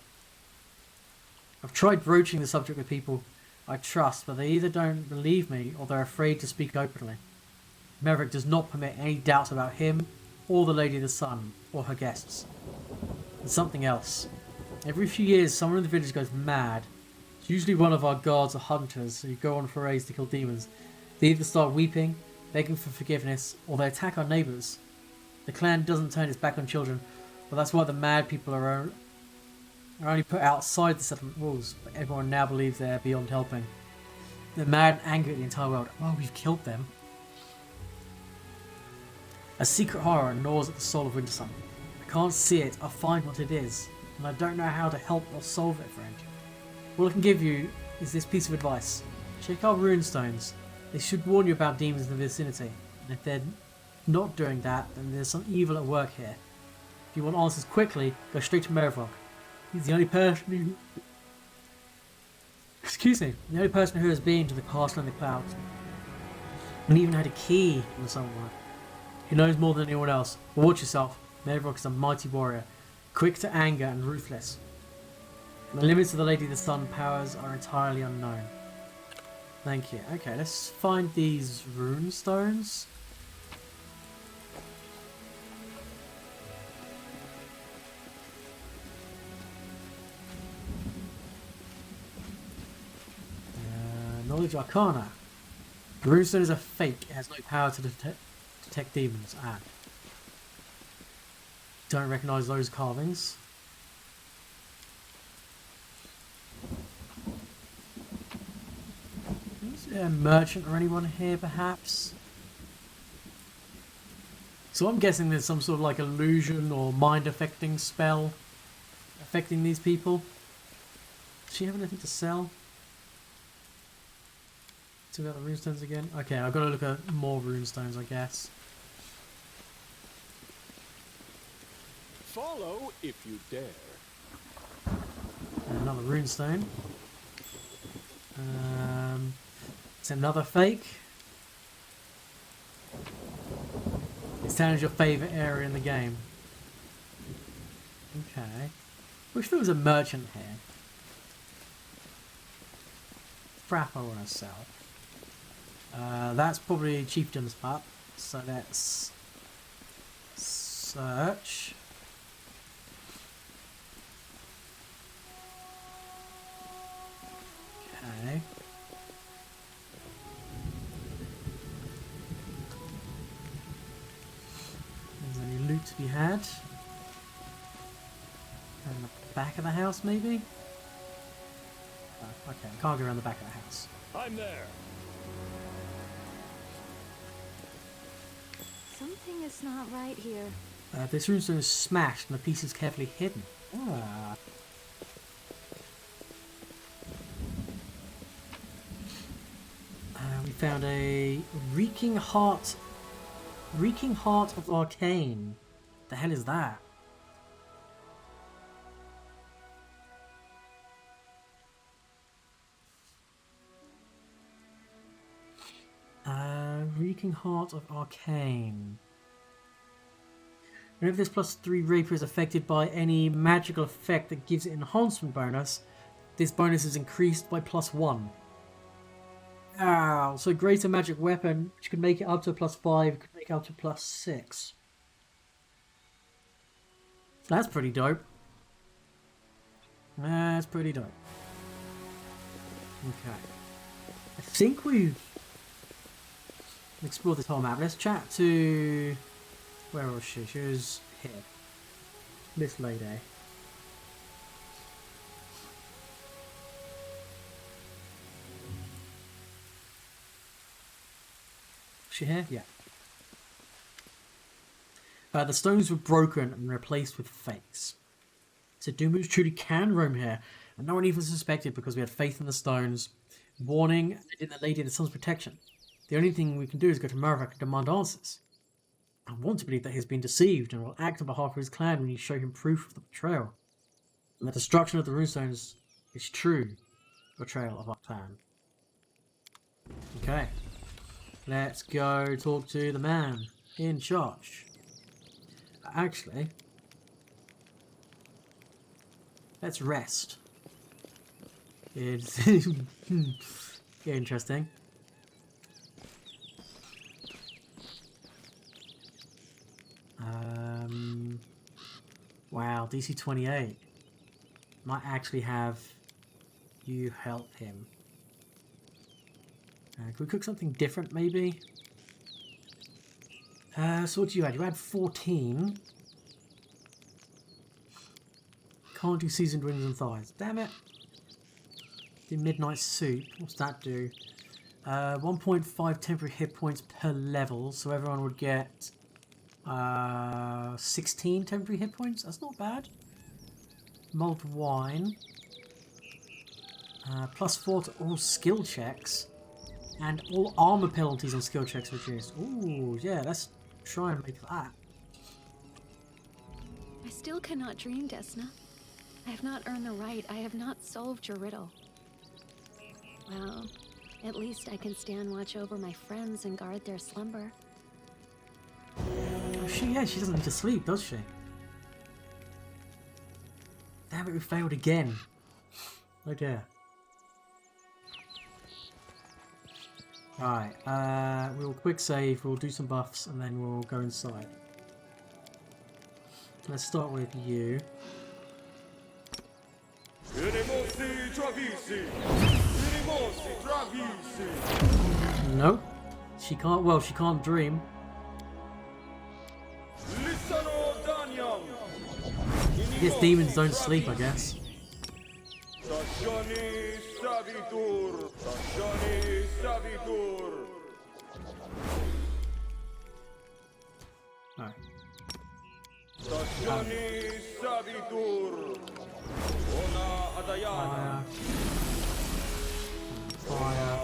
I've tried broaching the subject with people I trust, but they either don't believe me or they're afraid to speak openly. Maverick does not permit any doubts about him or the Lady of the Sun or her guests. And something else. Every few years someone in the village goes mad. It's usually one of our guards or hunters who go on forays to kill demons. They either start weeping, begging for forgiveness, or they attack our neighbours. The clan doesn't turn its back on children, but that's why the mad people are only put outside the settlement walls, but everyone now believes they're beyond helping. They're mad and angry at the entire world. Oh, we've killed them. A secret horror gnaws at the soul of Wintersun. I can't see it, I'll find what it is, and I don't know how to help or solve it, friend. All I can give you is this piece of advice. Check our runestones. They should warn you about demons in the vicinity, and if they're not doing that, then there's some evil at work here. If you want answers quickly, go straight to Merivok. He's the only person who... the only person who has been to the castle in the clouds. And even had a key from somewhere. He knows more than anyone else. But watch yourself. Merivok is a mighty warrior, quick to anger and ruthless. And the limits of the Lady of the Sun powers are entirely unknown. Thank you. Okay, let's find these rune stones. Knowledge Arcana. The runestone is a fake. It has no power to detect demons. And don't recognise those carvings. Is there a merchant or anyone here, perhaps? So I'm guessing there's some sort of like illusion or mind-affecting spell affecting these people. Does she have anything to sell? Talk about the runestones again. Okay, I've got to look at more runestones, I guess. Follow if you dare. And another runestone. It's another fake. This town is your favourite area in the game. Okay. Wish there was a merchant here. Crap I want to sell. That's probably Chieftain's Hut, so let's search. Okay. to be had. In the back of the house, maybe? Oh, okay, can't go around the back of the house. I'm there. Something is not right here. This runestone is smashed and the pieces carefully hidden. Ah. We found a reeking heart of arcane. The hell is that? Reeking heart of arcane. Whenever this +3 rapier is affected by any magical effect that gives it enhancement bonus, this bonus is increased by +1. Ow, so greater magic weapon, which could make it up to +5, could make it up to +6. That's pretty dope. That's pretty dope. Okay. I think we've explored this whole map. Let's chat to... Where was she? She was here. This lady. Is she here? Yeah. The stones were broken and replaced with fakes. So Doomus truly can roam here, and no one even suspected because we had faith in the stones, warning, and in the Lady of the Sun's protection. The only thing we can do is go to Murvak and demand answers. I want to believe that he has been deceived and will act on behalf of his clan when you show him proof of the betrayal. And the destruction of the runestones is true betrayal of our clan. Okay. Let's go talk to the man in charge. Actually, let's rest. It's interesting. Wow, DC 28. Might actually have you help him. Can we cook something different, maybe? So what do you add? You had 14. Can't do seasoned wings and thighs. Damn it. Do midnight soup. What's that do? 1.5 temporary hit points per level, so everyone would get 16 temporary hit points. That's not bad. Mulled wine. +4 to all skill checks. And all armor penalties on skill checks reduced. Ooh, yeah, let's try and make that. I still cannot dream, Desna. I have not earned the right. I have not solved your riddle. Well, at least I can stand watch over my friends and guard their slumber. Oh, she doesn't need to sleep, does she? Damn it, we failed again. Oh dear. Alright, we'll quick save, we'll do some buffs, and then we'll go inside. Let's start with you. Nope. She can't, well, she can't dream. I guess demons don't sleep, I guess. Alright. Fire.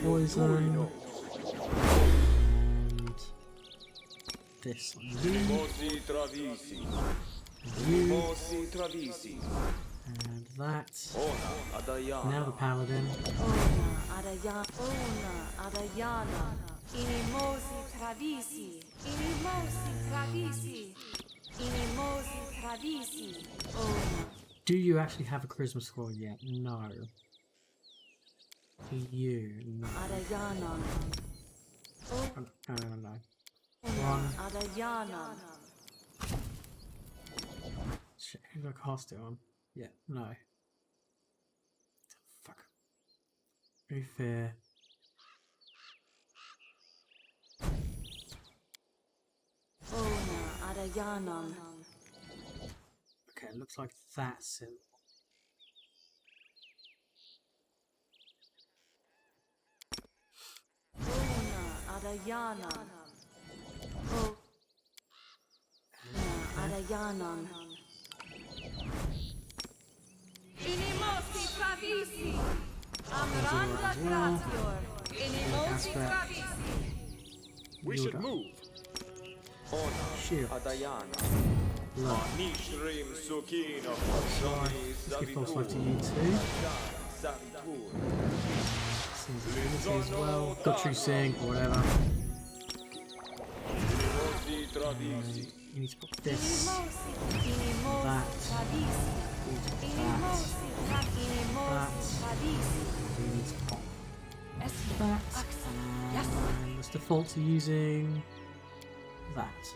Poison. And this on you. And that. Now the paladin. Do you actually have a charisma score yet? No. For you, no. No. One. Shit, who do I cast it on? Yeah, no. Fuck. Very fair. Adayanon. Okay, it looks like that's it. Adayanon. Adayanon. Inimosi Travisi. Amranda Gratior. Inimosi Travisi. We should move. Shield. Adayana. Low. Nishrim Sukino. Let's get force 5 to you too. Seems ability as well. Got true sync or whatever. You need to put this. That. You need to pop that. And let's default to using that.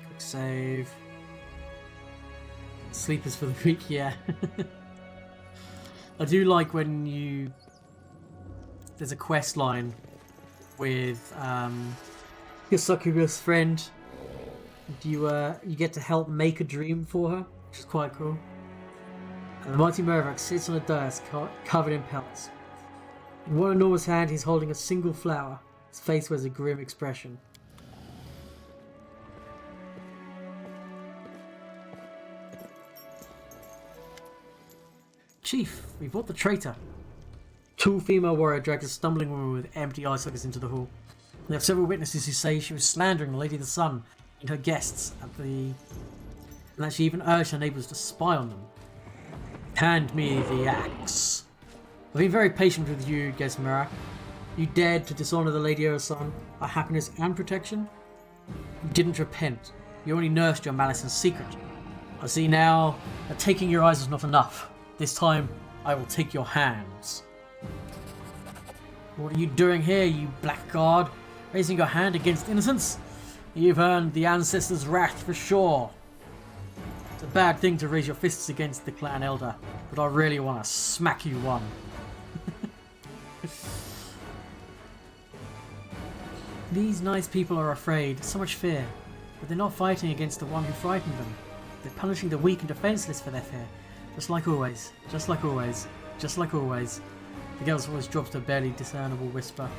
Quick save. Sleepers for the week, yeah. I do like when there's a quest line with your succubus friend. You get to help make a dream for her, which is quite cool. And the mighty Murdoch sits on a dais covered in pelts. In one enormous hand he's holding a single flower. His face wears a grim expression. Chief, we've brought the traitor. Tall female warrior dragged a stumbling woman with empty eye sockets into the hall. We have several witnesses who say she was slandering the Lady of the Sun and her guests and that she even urged her neighbours to spy on them. Hand me the axe. I've been very patient with you, Gesmira. You dared to dishonour the Lady of the Sun, our happiness and protection. You didn't repent. You only nursed your malice in secret. I see now that taking your eyes is not enough. This time, I will take your hands. What are you doing here, you blackguard? Raising your hand against innocence? You've earned the ancestors' wrath for sure. It's a bad thing to raise your fists against the clan elder, but I really want to smack you one. These nice people are afraid, so much fear, but they're not fighting against the one who frightened them. They're punishing the weak and defenseless for their fear. Just like always, just like always, just like always. The girl's voice drops to a barely discernible whisper.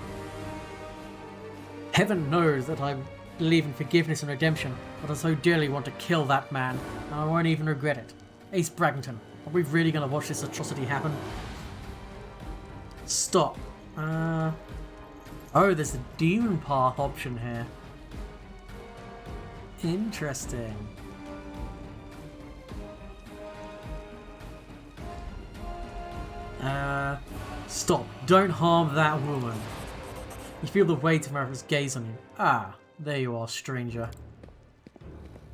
Heaven knows that I believe in forgiveness and redemption, but I so dearly want to kill that man, and I won't even regret it. Ace Braggington, are we really going to watch this atrocity happen? Stop. Oh, there's a demon path option here. Interesting. Stop. Don't harm that woman. You feel the weight of America's gaze on you. Ah, there you are, stranger.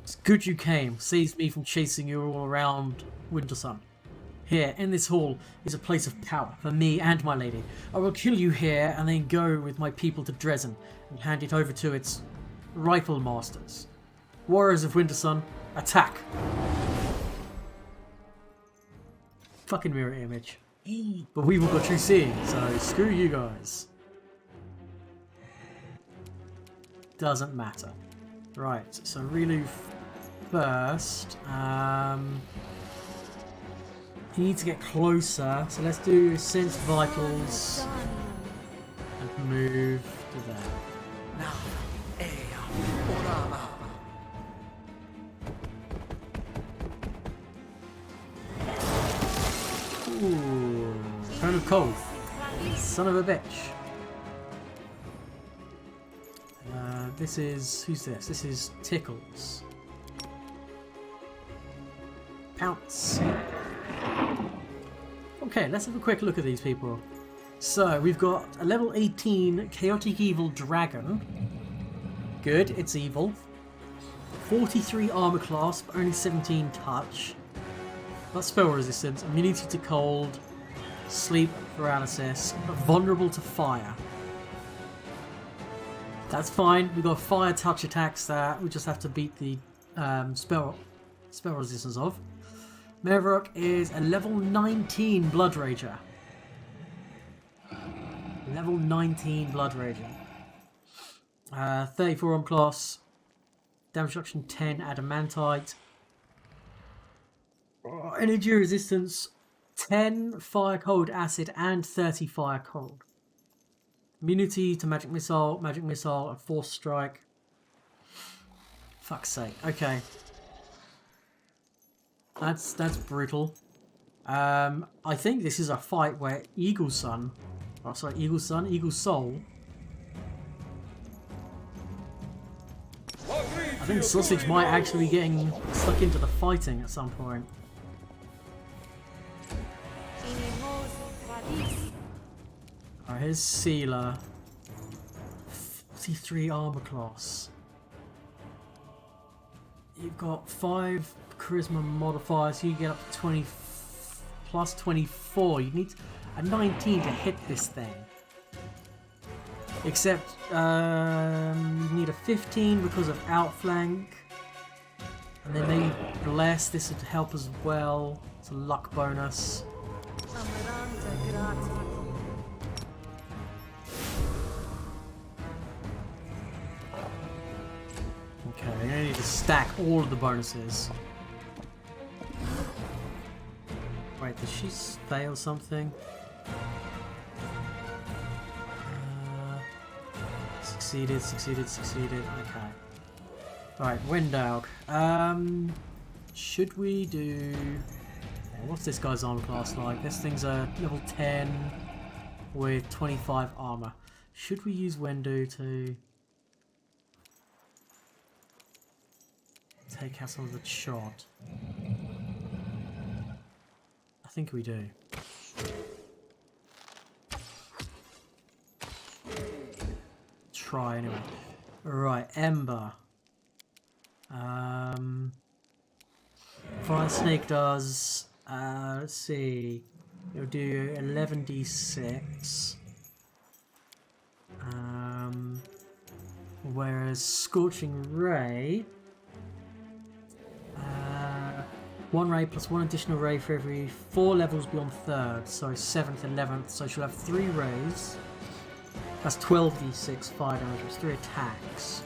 It's good you came. Saves me from chasing you all around Wintersun. Here, in this hall, is a place of power for me and my lady. I will kill you here and then go with my people to Dresden and hand it over to its rifle masters. Warriors of Wintersun, attack! Fucking mirror image. But we've all got true seeing, so screw you guys. Doesn't matter. Right, so Relu first. You need to get closer, so let's do Sense Vitals and move to there. Ooh, Cone of Cold. Son of a bitch. This is... who's this? This is Tickles. Pounce. Okay, let's have a quick look at these people. So, we've got a level 18 Chaotic Evil Dragon. Good, it's evil. 43 armor class, but only 17 touch. That's spell resistance, immunity to cold, sleep paralysis, vulnerable to fire. That's fine, we've got fire touch attacks that we just have to beat the spell resistance of. Maverick is a level 19 Blood Rager. Level 19 Blood Rager. 34 on class, damage reduction 10 adamantite. Energy resistance 10 fire cold acid and 30 fire cold. Immunity to magic missile, and force strike. Fuck's sake. Okay. That's brutal. I think this is a fight where Eagle Soul. I think Sausage might actually be getting stuck into the fighting at some point. Alright, here's Sealer. 43 armor class. You've got 5 charisma modifiers, so you get up to 20 plus 24. You need a 19 to hit this thing. Except you need a 15 because of outflank. And then maybe bless, this would help as well. It's a luck bonus. Okay, I'm gonna need to stack all of the bonuses. Wait, did she fail something? Succeeded. Okay. Alright, Windog. Should we do... What's this guy's armor class like? This thing's a level 10 with 25 armor. Should we use Wendu to take out some of the shot? I think we do. Try anyway. Right, Ember. Fire Snake does, let's see, it'll do 11d6. Whereas Scorching Ray, 1 ray plus 1 additional ray for every 4 levels beyond 3rd, so 7th, 11th, so she'll have 3 rays. That's 12d6 fire damage, it's 3 attacks.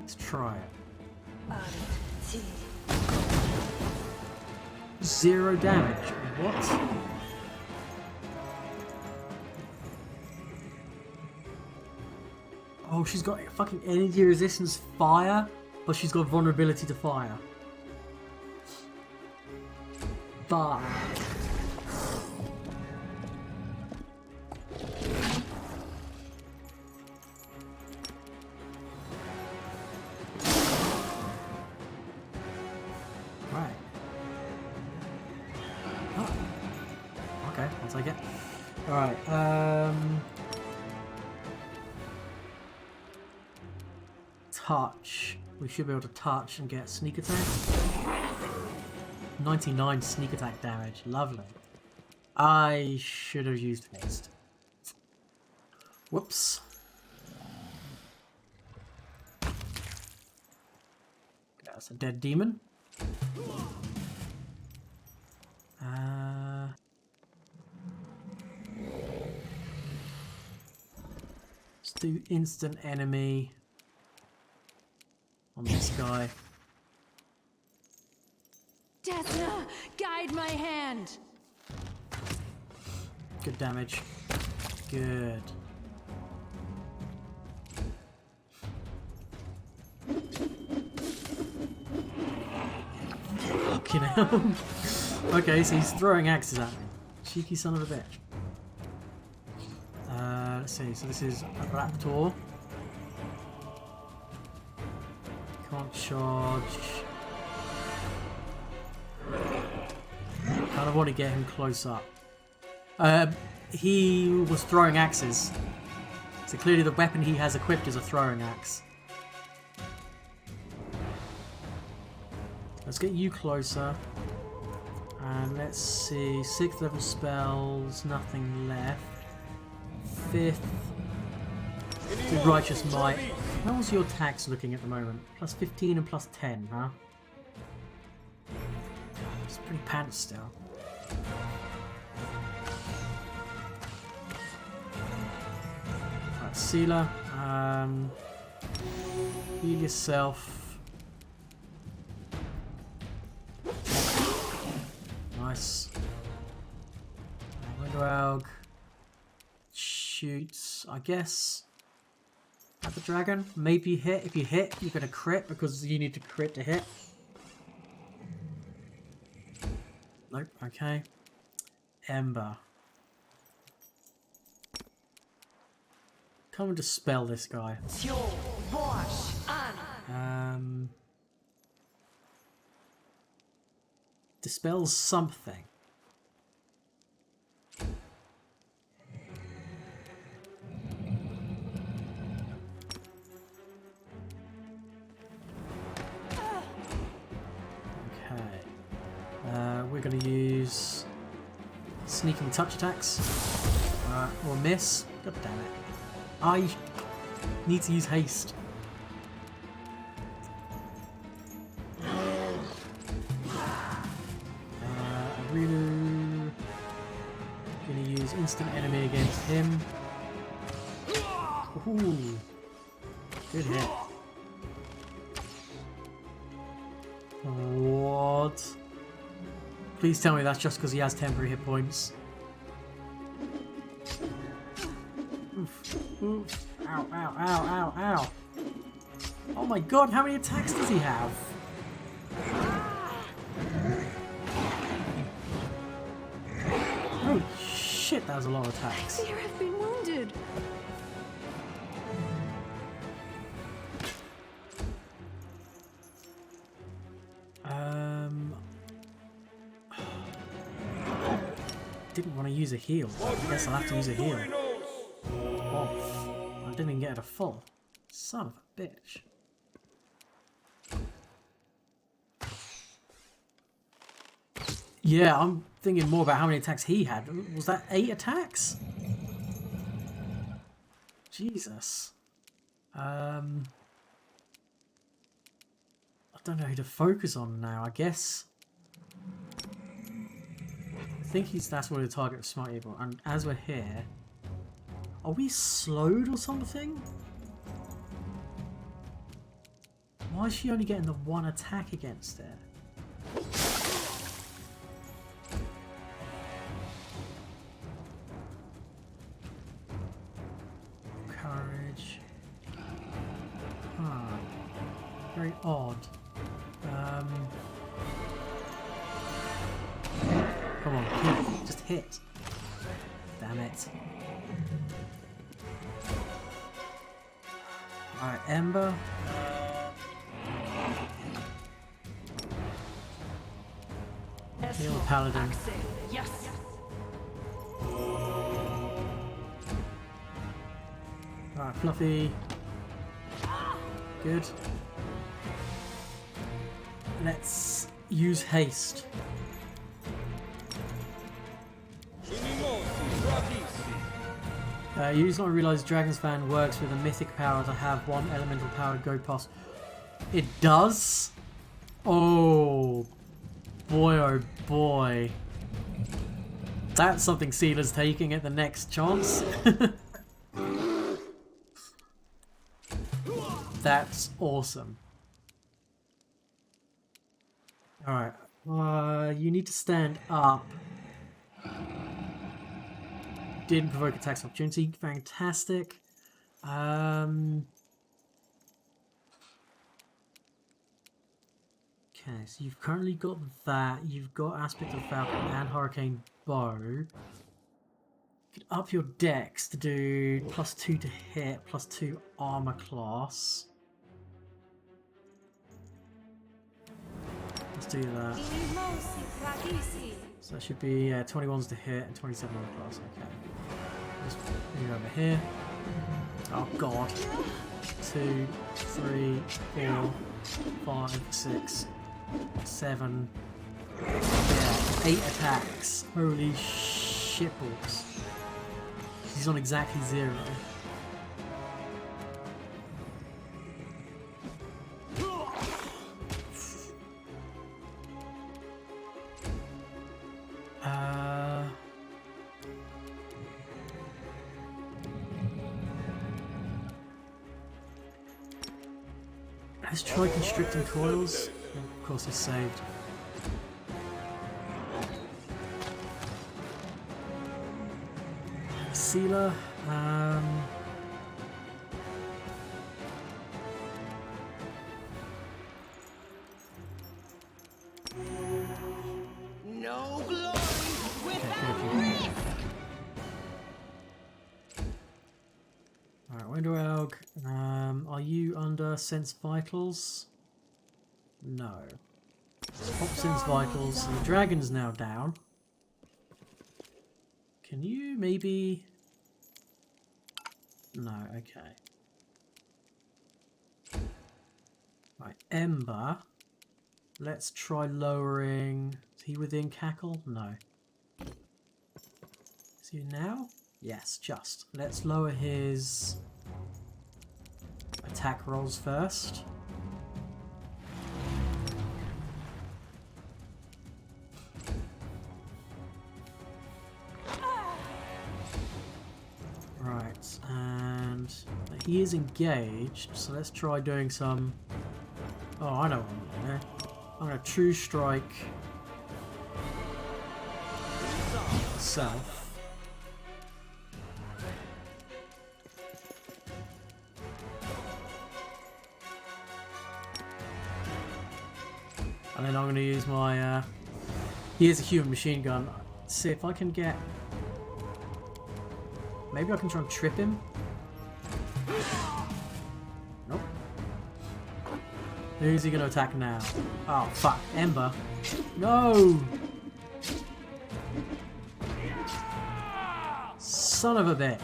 Let's try it. 0 damage. What? Oh, she's got fucking energy resistance fire, but she's got vulnerability to fire. Fuck. Touch. We should be able to touch and get sneak attack. 99 sneak attack damage. Lovely. I should have used haste. Whoops. That's a dead demon. Let's do instant enemy on this guy. Desna, guide my hand. Good damage. Good. Fucking hell. Okay, so he's throwing axes at me. Cheeky son of a bitch. Let's see, so this is a raptor. Can't charge. Kind of want to get him close up. He was throwing axes. So clearly the weapon he has equipped is a throwing axe. Let's get you closer. And let's see, 6th level spells, nothing left. 5th, the Righteous Might. How's your tax looking at the moment? Plus 15 and plus 10, huh? It's pretty pants still. Right, Sealer. Heal yourself. Nice. Winterelg shoots, I guess, at the dragon. Maybe hit. If you hit, you're gonna crit because you need to crit to hit. Nope. Okay. Ember. Come and dispel this guy. Dispels something. Okay. We're going to use sneaking touch attacks. Or miss. God damn it. I need to use haste. Gonna use instant enemy against him. Ooh. Good hit. What? Please tell me that's just because he has temporary hit points. Oof. Oof. Ow, ow, ow, ow, ow. Oh my god, how many attacks does he have? Oh shit, that was a lot of attacks. There have been wounded. Didn't want to use a heal. I guess I'll have to use a heal. Oh, I didn't even get it a full. Son of a bitch. Yeah, I'm thinking more about how many attacks he had. Was that 8 attacks? Jesus. I don't know who to focus on now, I guess. I think that's what the target of Smite Evil. And as we're here, are we slowed or something? Why is she only getting the 1 attack against it? Courage. Huh. Very odd. Come on, hit. Just hit. Damn it. Alright, Ember. Heal the Paladin. Yes. Alright, Fluffy. Good. Let's use haste. You just not realise Dragon's Fan works with a mythic power to have 1 elemental power go past. It does? Oh boy, oh boy. That's something Sealer's taking at the next chance. That's awesome. Alright, you need to stand up. Didn't provoke attacks of opportunity. Fantastic. Okay, so you've currently got that. You've got Aspect of Falcon and Hurricane Bow. You could up your dex to do +2 to hit, +2 armor class. Let's do that. So that should be 21s to hit and 27 armor class. Okay. Just move over here. Oh god. 2, 3, 4, 5, 6, 7. Yeah, 8 attacks. Holy shitballs. He's on exactly 0. Let's try constricting coils. Of course, he's saved. Sealer. No glory without Okay, risk. Alright, Window are you under Sense Vitals? No. Pop Sense Vitals. So the dragon's now down. Can you maybe... No, okay. Right, Ember. Let's try lowering... Is he within Cackle? No. Is he now? Yes, just. Let's lower his attack rolls first. Right, and he is engaged, so let's try doing some... Oh, I know what I'm doing there. I'm going to True Strike self. And then I'm going to use my... he is a human machine gun. See if I can get... Maybe I can try and trip him? Nope. Who's he going to attack now? Oh, fuck. Ember. No! Son of a bitch.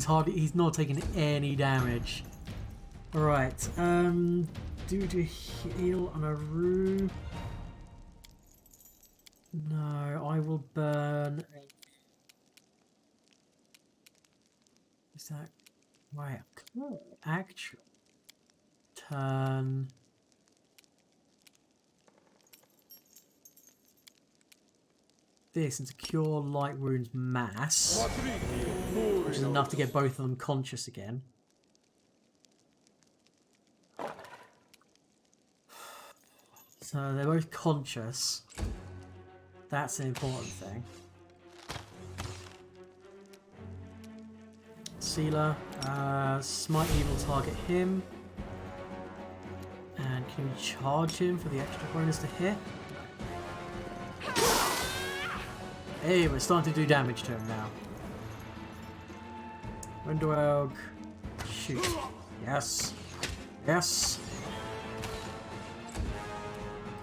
God, he's not taking any damage. Alright, do heal on a rue. No, I will burn. Is that right? Actual turn. This into Cure Light Wounds Mass, which is enough to get both of them conscious again. So they're both conscious. That's an important thing. Sealer, Smite Evil target him. And can we charge him for the extra bonus to hit? Hey, we're starting to do damage to him now. Window Elk. Shoot. Yes. Yes.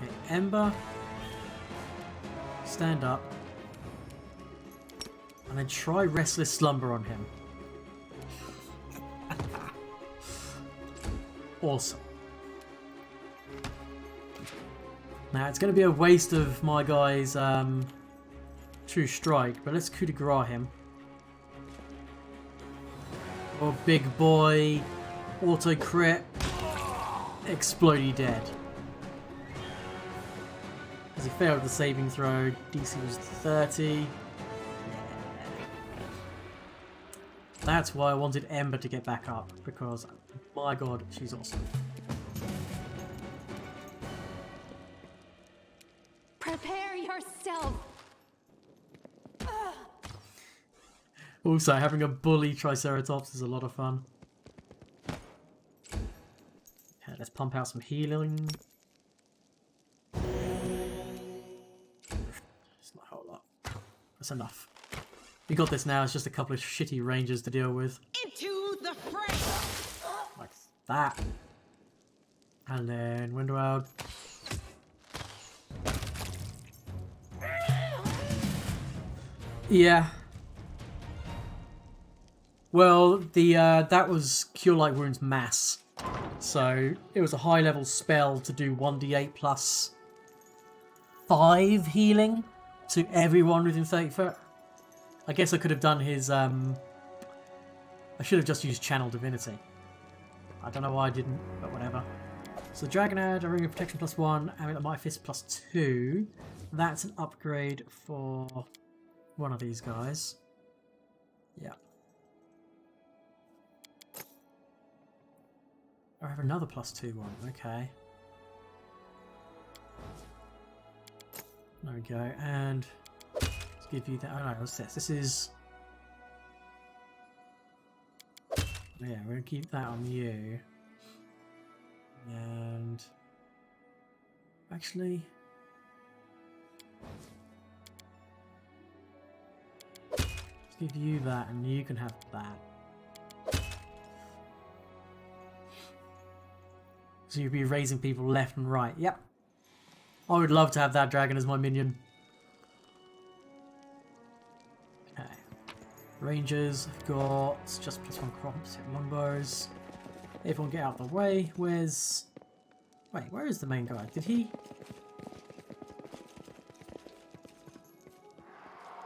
Okay, Ember. Stand up. And then try Restless Slumber on him. Awesome. Now, it's going to be a waste of my guy's True Strike, but let's coup de grace him. Oh, big boy. Auto crit. Explodey dead. As he failed the saving throw, DC was 30. Yeah. That's why I wanted Ember to get back up, because, my god, she's awesome. Prepare yourself. Also, having a bully Triceratops is a lot of fun. Okay, let's pump out some healing. It's not a whole lot. That's enough. We got this now, it's just a couple of shitty rangers to deal with. Into the fray. Like that. And then Window Out. Yeah. Well, the that was Cure Light Wounds Mass. So it was a high level spell to do 1d8 plus 5 healing to everyone within 30 foot. I guess I could have done his I should have just used Channel Divinity. I don't know why I didn't, but whatever. So Dragon had a Ring of Protection +1, Amulet of Mighty Fist +2. That's an upgrade for one of these guys. Yeah. I have another +2 one. Okay. There we go. And let's give you that. Oh no, what's this? This is. Yeah, we're gonna keep that on you. And actually, let's give you that, and you can have that. So you'll be raising people left and right. Yep. I would love to have that dragon as my minion. Okay. Rangers have got just +1 crops, hit longbows. Everyone get out of the way. Where's... Wait, where is the main guy? Did he...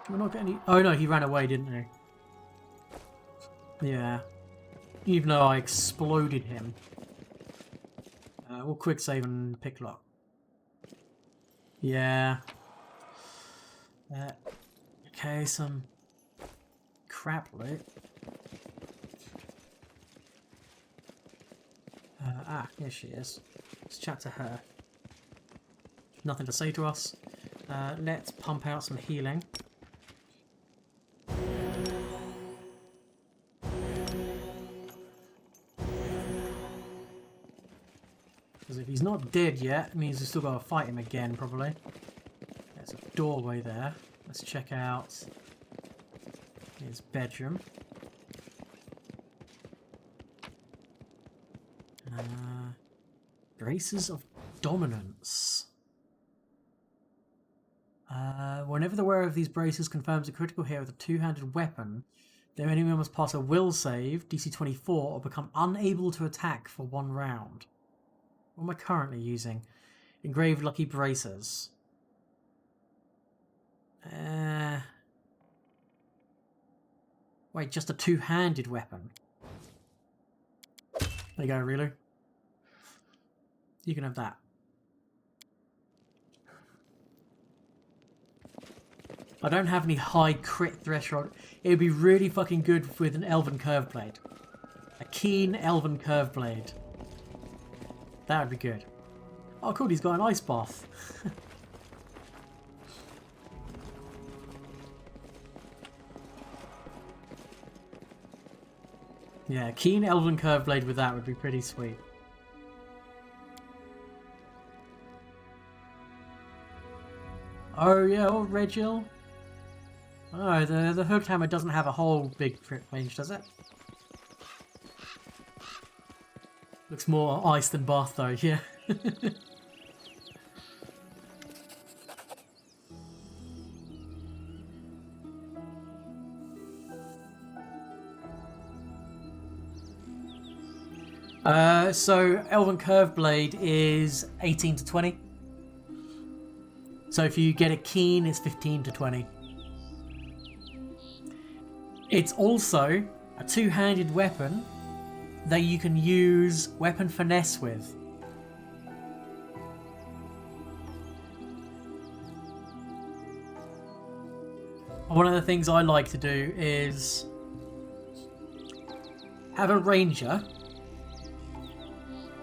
Can we not get any... Oh no, he ran away, didn't he? Yeah. Even though I exploded him. We'll quick save and pick lock. Yeah. Okay, some crap loot. Here she is. Let's chat to her. Nothing to say to us. Let's pump out some healing. Because if he's not dead yet, it means we've still got to fight him again, probably. There's a doorway there. Let's check out his bedroom. Braces of Dominance. Whenever the wearer of these braces confirms a critical hit with a two-handed weapon, their enemy must pass a will save, DC 24, or become unable to attack for 1 round. What am I currently using? Engraved Lucky Braces. Wait, just a two-handed weapon. There you go, really. You can have that. I don't have any high crit threshold. It would be really fucking good with an Elven Curve Blade. A keen Elven Curve Blade. That would be good. Oh cool, he's got an ice bath. Yeah, keen Elven Curve Blade with that would be pretty sweet. Oh yeah, or Regil. Oh, the hooked hammer doesn't have a whole big crit range, does it? Looks more ice than bath though, yeah. So Elven Curve Blade is 18 to 20. So if you get a keen, it's 15 to 20. It's also a two-handed weapon that you can use weapon finesse with. One of the things I like to do is have a ranger,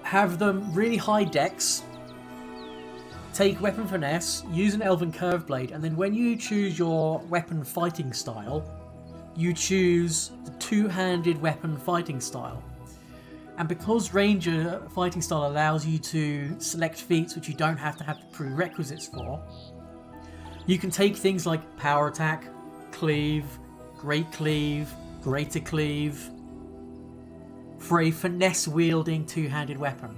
have them really high dex, take weapon finesse, use an Elven Curve Blade, and then when you choose your weapon fighting style, you choose the two-handed weapon fighting style. And because Ranger fighting style allows you to select feats which you don't have to have the prerequisites for, you can take things like Power Attack, Cleave, Great Cleave, Greater Cleave, for a finesse-wielding two-handed weapon.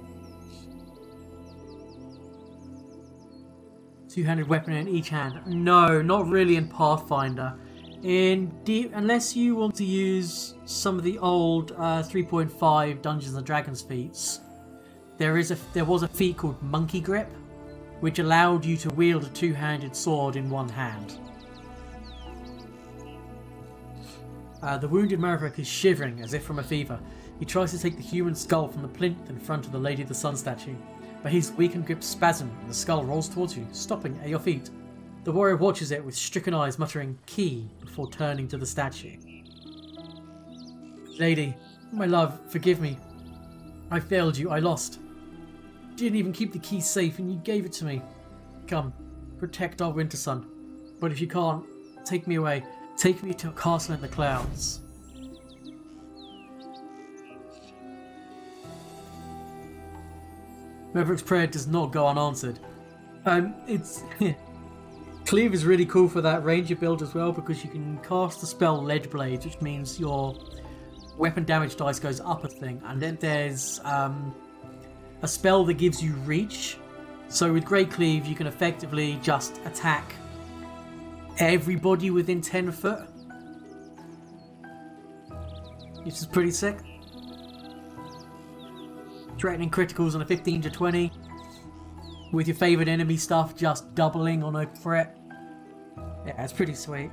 Two-handed weapon in each hand. No, not really in Pathfinder. Unless you want to use some of the old 3.5 Dungeons and Dragons feats, there was a feat called Monkey Grip, which allowed you to wield a two-handed sword in one hand. The wounded Maverick is shivering as if from a fever. He tries to take the human skull from the plinth in front of the Lady of the Sun statue, but his weakened grip spasms and the skull rolls towards you, stopping at your feet. The warrior watches it with stricken eyes, muttering "key" before turning to the statue. Lady, my love, forgive me. I failed you, I lost. You didn't even keep the key safe and you gave it to me. Come, protect our winter sun. But if you can't, take me away. Take me to a castle in the clouds. Maverick's prayer does not go unanswered. It's Cleave is really cool for that ranger build as well, because you can cast the spell Ledge Blades, which means your weapon damage dice goes up a thing, and then there's a spell that gives you reach. So with Great Cleave you can effectively just attack everybody within 10 foot, which is pretty sick. Threatening criticals on a 15 to 20, with your favoured enemy stuff just doubling on a threat. Yeah, it's pretty sweet.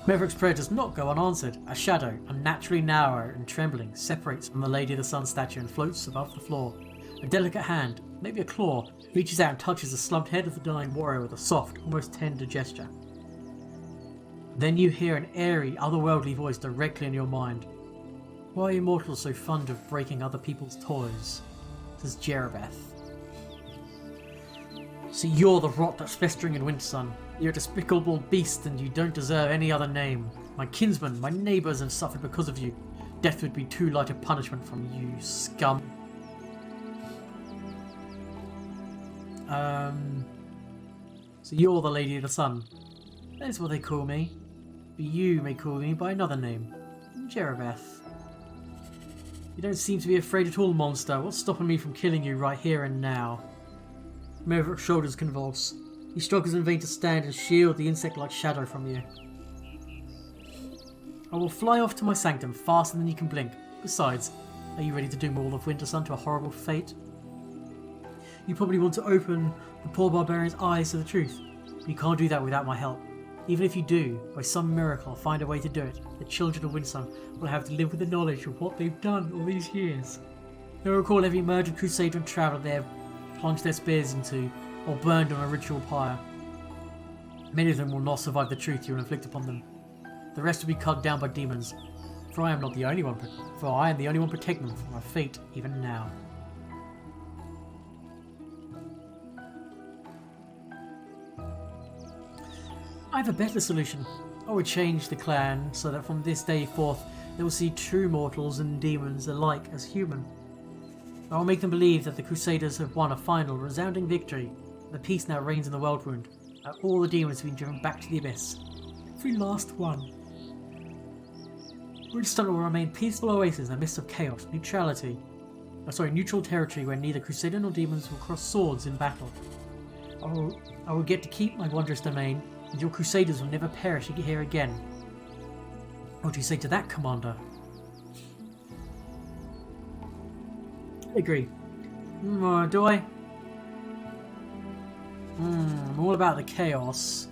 Maverick's prayer does not go unanswered. A shadow, unnaturally narrow and trembling, separates from the Lady of the Sun statue and floats above the floor. A delicate hand, maybe a claw, reaches out and touches the slumped head of the dying warrior with a soft, almost tender gesture. Then you hear an airy, otherworldly voice directly in your mind. Why are you mortals so fond of breaking other people's toys? Says Jerebeth. See, you're the rot that's festering in Wintersun. You're a despicable beast and you don't deserve any other name. My kinsmen, my neighbours have suffered because of you. Death would be too light a punishment from you, scum. So you're the Lady of the Sun. That is what they call me. But you may call me by another name. Jerebeth. You don't seem to be afraid at all, monster. What's stopping me from killing you right here and now? Maverick's shoulders convulse. He struggles in vain to stand and shield the insect-like shadow from you. I will fly off to my sanctum faster than you can blink. Besides, are you ready to doom all of Wintersun to a horrible fate? You probably want to open the poor barbarian's eyes to the truth, but you can't do that without my help. Even if you do, by some miracle find a way to do it, the children of Wintersun will have to live with the knowledge of what they've done all these years. They'll recall every murdered crusader and traveller they have plunged their spears into, or burned on a ritual pyre. Many of them will not survive the truth you will inflict upon them. The rest will be cut down by demons, for I am the only one protecting them from my fate even now. I have a better solution. I would change the clan so that from this day forth they will see true mortals and demons alike as human. I will make them believe that the Crusaders have won a final, resounding victory. The peace now reigns in the world wound. All the demons have been driven back to the abyss. Every last one. Wintersun will remain peaceful oasis in the midst of chaos, neutral territory where neither Crusader nor demons will cross swords in battle. I will get to keep my wondrous domain, and your Crusaders will never perish here again. What do you say to that, Commander? I agree. Do I? I'm all about the chaos.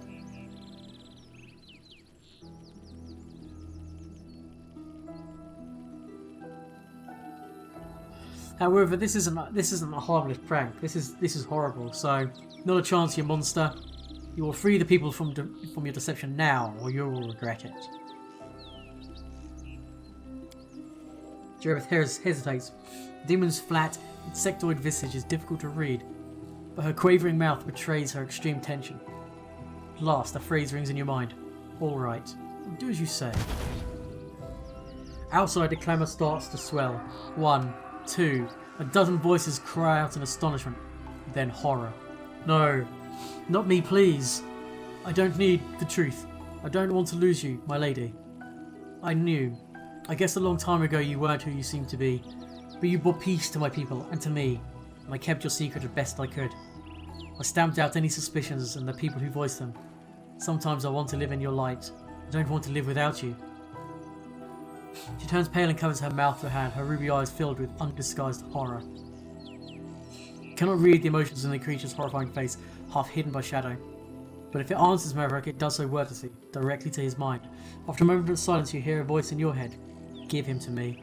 However, this isn't a harmless prank. This is horrible. So, not a chance, you monster. You will free the people from your deception now, or you will regret it. Jerebeth hesitates. The demon's flat, insectoid visage is difficult to read, but her quavering mouth betrays her extreme tension. At last, a phrase rings in your mind. All right, do as you say. Outside, the clamour starts to swell. 1, 2, a dozen voices cry out in astonishment, then horror. No, not me, please. I don't need the truth. I don't want to lose you, my lady. I knew. I guess a long time ago you weren't who you seemed to be, but you brought peace to my people and to me, and I kept your secret as best I could. I stamped out any suspicions and the people who voiced them. Sometimes I want to live in your light. I don't want to live without you. She turns pale and covers her mouth with her hand, her ruby eyes filled with undisguised horror. You cannot read the emotions in the creature's horrifying face, half hidden by shadow. But if it answers Maverick, it does so wordlessly, directly to his mind. After a moment of silence, you hear a voice in your head. Give him to me.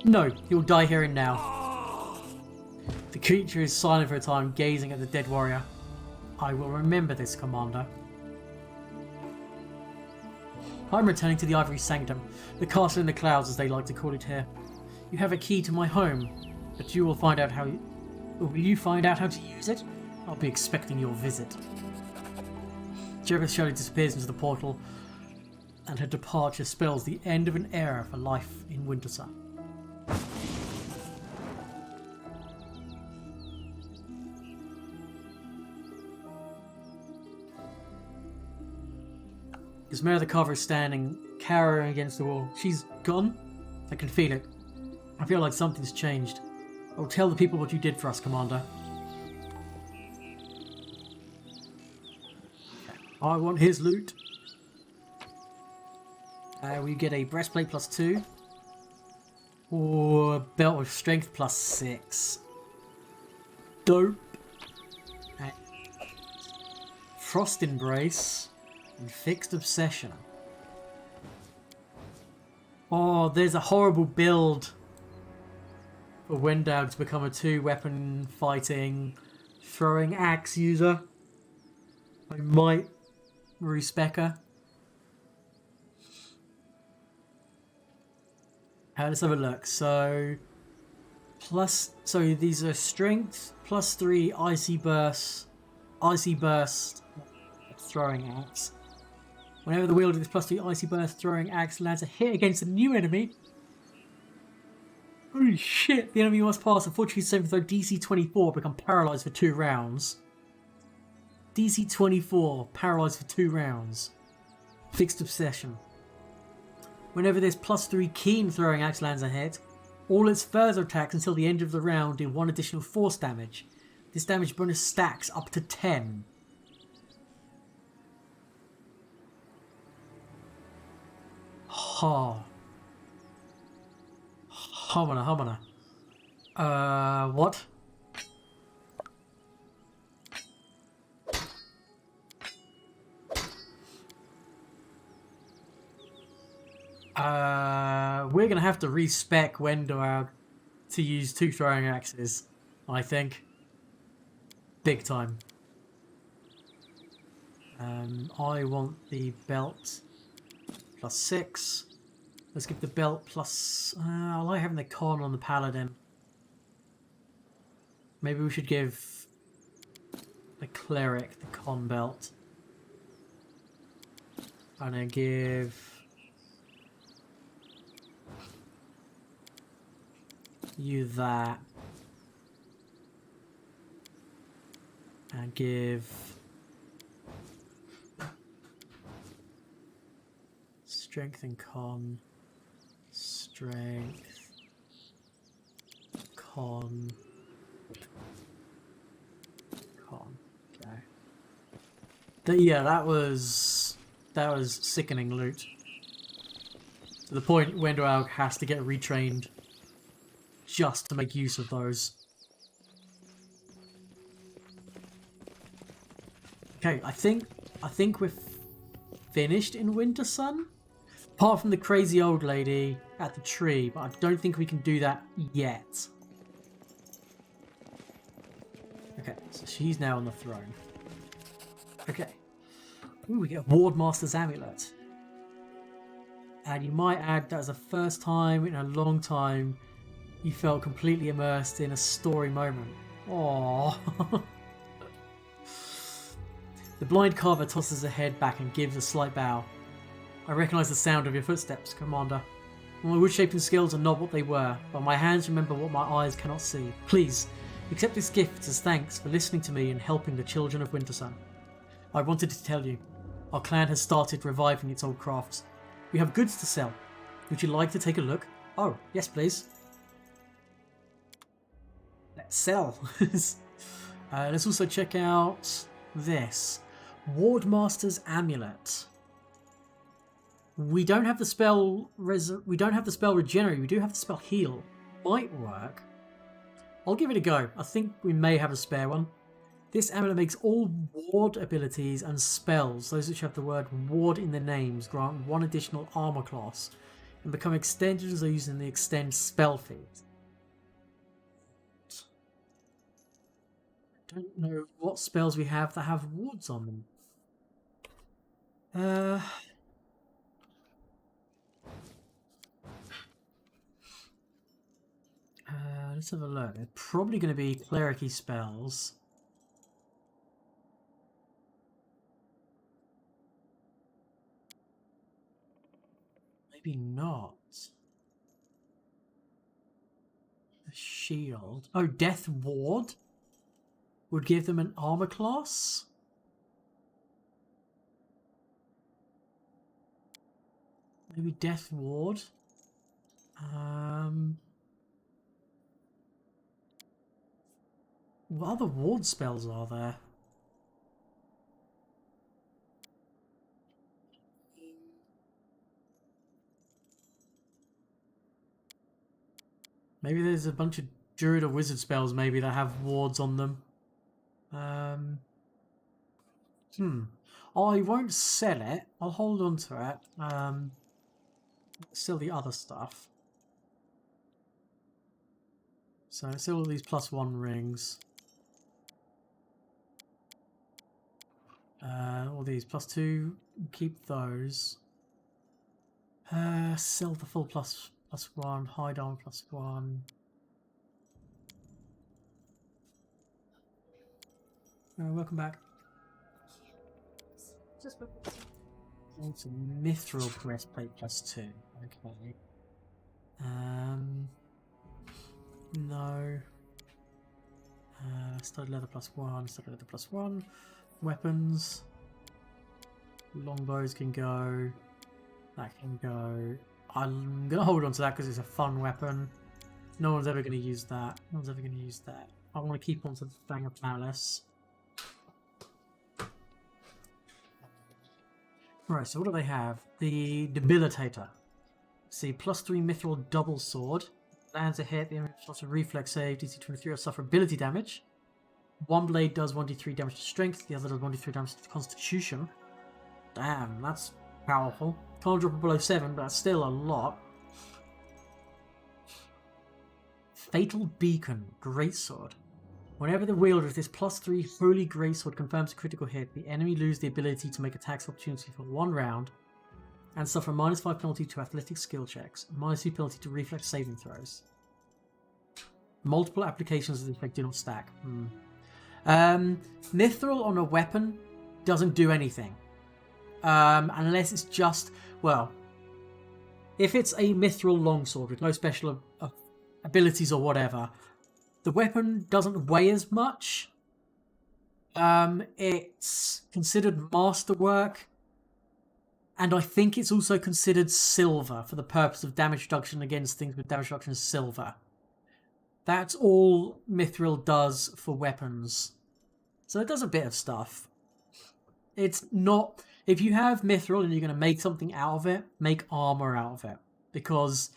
No, he will die here and now. The creature is silent for a time, gazing at the dead warrior. I will remember this, Commander. I'm returning to the Ivory Sanctum, the castle in the clouds as they like to call it here. You have a key to my home, but you will find out how... Will you find out how to use it? I'll be expecting your visit. Jervis Shelley disappears into the portal, and her departure spells the end of an era for life in Wintersun. Ismera the Carver is standing, cowering against the wall. She's gone? I can feel it. I feel like something's changed. I will tell the people what you did for us, Commander. I want his loot. We get a breastplate +2. Or a belt of strength +6. Dope. And Frost Embrace. And Fixed Obsession. Oh, there's a horrible build for Wendell to become a 2-weapon fighting throwing axe user. I might respec her. Let's have a look. So these are strength +3 icy burst throwing axe. Whenever the wielder of this +3 icy burst throwing axe lands a hit against a new enemy. Holy shit! The enemy must pass a fortitude saving throw DC 24, become paralysed for 2 rounds. DC 24, paralysed for 2 rounds. Fixed Obsession. Whenever this +3 keen throwing axe lands a hit, all its further attacks until the end of the round do 1 additional force damage. This damage bonus stacks up to 10. Ha. Hamana. What? We're gonna have to respec Wendell to use 2 throwing axes, I think. Big time. I want the belt +6. Let's give the belt plus... I like having the con on the paladin. Maybe we should give the cleric the con belt. And then give you that. And give strength and con. Strength, con. Okay. Yeah, that was sickening loot. To the point Wendell has to get retrained just to make use of those. Okay, I think we're finished in Wintersun. Apart from the crazy old lady at the tree, but I don't think we can do that yet. Okay, so she's now on the throne. Okay. Ooh, we get a Wardmaster's Amulet. And you might add that was the first time in a long time you felt completely immersed in a story moment. Aww. The blind carver tosses her head back and gives a slight bow. I recognise the sound of your footsteps, Commander. My wood-shaping skills are not what they were, but my hands remember what my eyes cannot see. Please, accept this gift as thanks for listening to me and helping the children of Wintersun. I wanted to tell you, our clan has started reviving its old crafts. We have goods to sell. Would you like to take a look? Oh, yes please. Let's sell. Let's also check out this. Wardmaster's Amulet. We don't have the spell regenerate. We do have the spell heal. Might work. I'll give it a go. I think we may have a spare one. This amulet makes all ward abilities and spells, those which have the word ward in their names, grant 1 additional armor class and become extended as they're using the extend spell feat. don't know what spells we have that have wards on them. Let's have a look. They're probably going to be clericy spells. Maybe not. A shield. Oh, Death Ward would give them an armor class. Maybe Death Ward. What other ward spells are there? Maybe there's a bunch of druid or wizard spells maybe that have wards on them. I won't sell it. I'll hold on to it. Sell the other stuff. So sell all these +1 rings. All these +2. Keep those. Sell the full +1. Hide armor +1. Welcome back. It's a mithril breastplate +2. Okay. No. Studded leather +1. Studded leather +1. Weapons. Longbows can go. That can go. I'm gonna hold on to that because it's a fun weapon. No one's ever gonna use that. No one's ever gonna use that. I want to keep on to the Fang of Malice. Right, so what do they have? The Debilitator. See, +3 mithril double sword. Lands a hit, the enemy shots a reflex save, DC 23 or suffer ability damage. One blade does 1d3 damage to strength, the other does 1d3 damage to constitution. Damn, that's powerful. Can't drop it below 7, but that's still a lot. Fatal Beacon, Greatsword. Whenever the wielder of this +3 Holy Greatsword confirms a critical hit, the enemy loses the ability to make attacks of opportunity for 1 round and suffer a -5 penalty to athletic skill checks, a -2 penalty to reflex saving throws. Multiple applications of the effect do not stack. Mithril on a weapon doesn't do anything. Unless it's just, well, if it's a mithril longsword with no special abilities or whatever, the weapon doesn't weigh as much. It's considered masterwork, and I think it's also considered silver for the purpose of damage reduction against things with damage reduction silver. That's all mithril does for weapons. So it does a bit of stuff. It's not... If you have mithril and you're going to make something out of it, make armor out of it. Because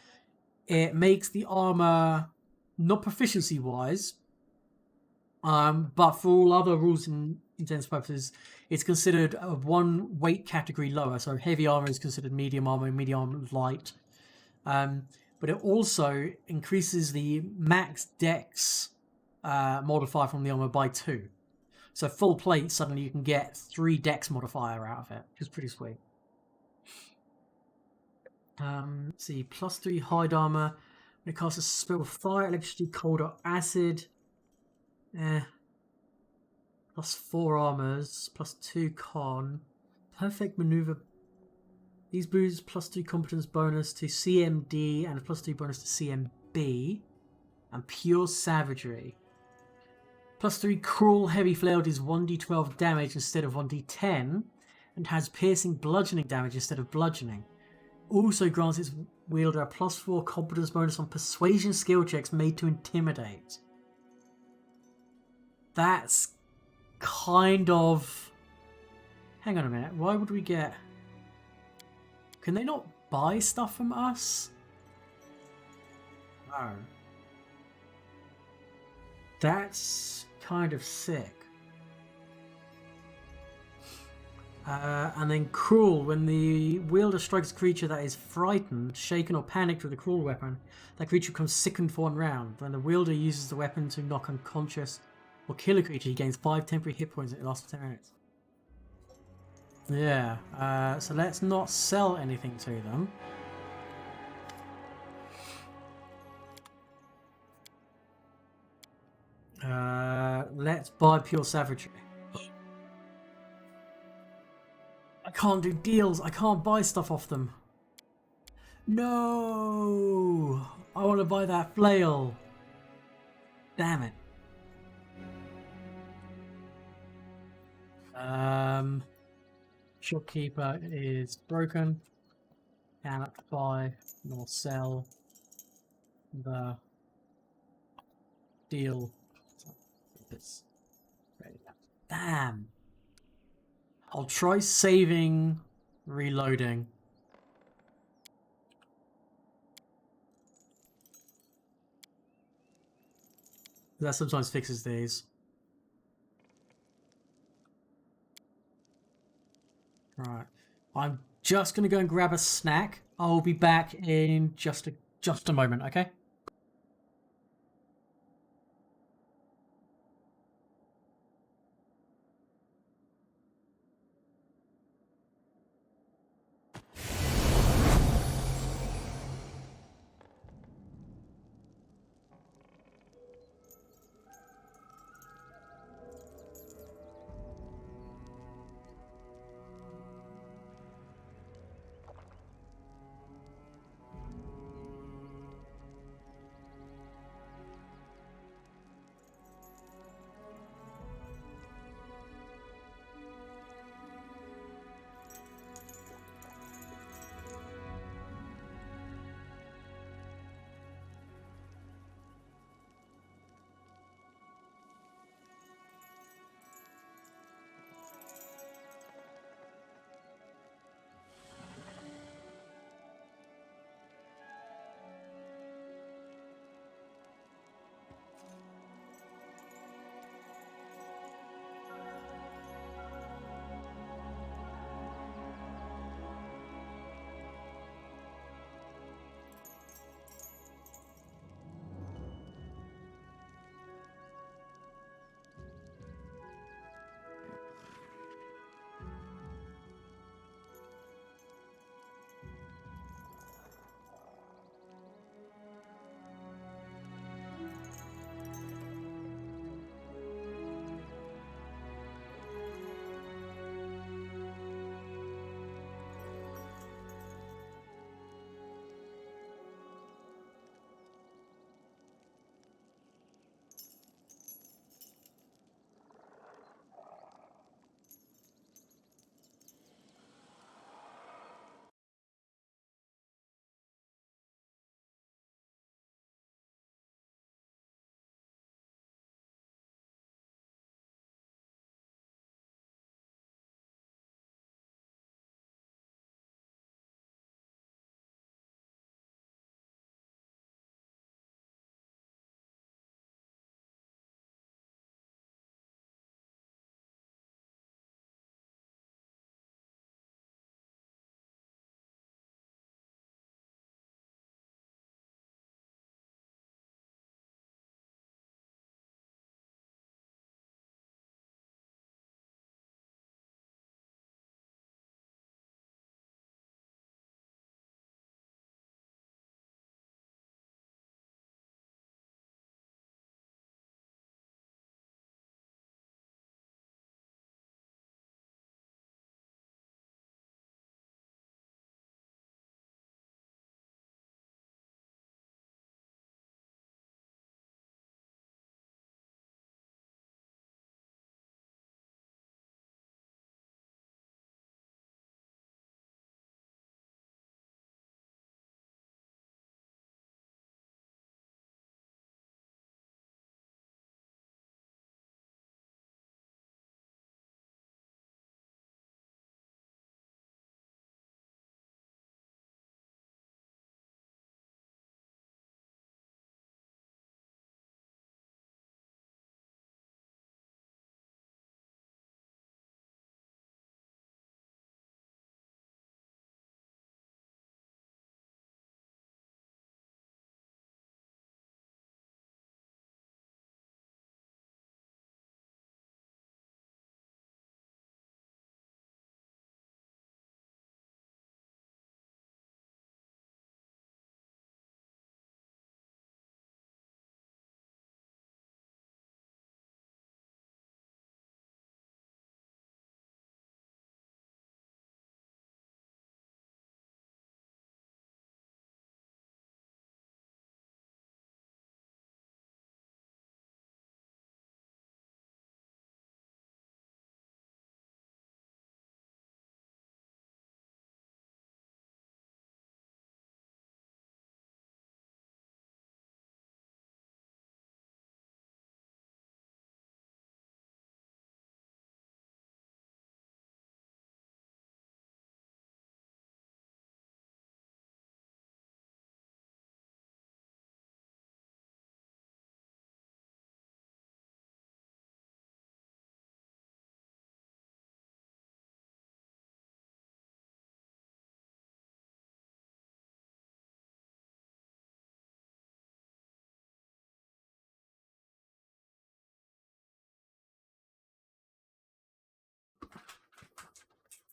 it makes the armor, not proficiency-wise, but for all other rules and intents purposes, it's considered a 1 weight category lower. So heavy armor is considered medium armor light. But it also increases the max dex modifier from the armor by 2. So full plate, suddenly you can get 3 dex modifier out of it, which is pretty sweet. Let's see, +3 hide armor. When it casts a spell of fire, electricity, cold, or acid. +4 armors, +2 con. Perfect maneuver. These boosts +3 competence bonus to CMD and a +3 bonus to CMB. And pure savagery. +3 cruel heavy flail deals 1d12 damage instead of 1d10, and has piercing bludgeoning damage instead of bludgeoning. Also grants its wielder a +4 competence bonus on persuasion skill checks made to intimidate. That's kind of... Hang on a minute, why would we get... Can they not buy stuff from us? No. That's kind of sick. And then cruel. When the wielder strikes a creature that is frightened, shaken or panicked with a cruel weapon, that creature becomes sickened for 1 round. Then the wielder uses the weapon to knock unconscious or kill a creature, he gains 5 temporary hit points and it lasts for 10 minutes. Yeah, so let's not sell anything to them. Let's buy pure savagery. I can't do deals. I can't buy stuff off them. No! I want to buy that flail. Damn it. Shopkeeper is broken. Cannot buy nor sell the deal. Damn. I'll try saving, reloading. That sometimes fixes these. Right. I'm just gonna go and grab a snack. I'll be back in just a moment, okay?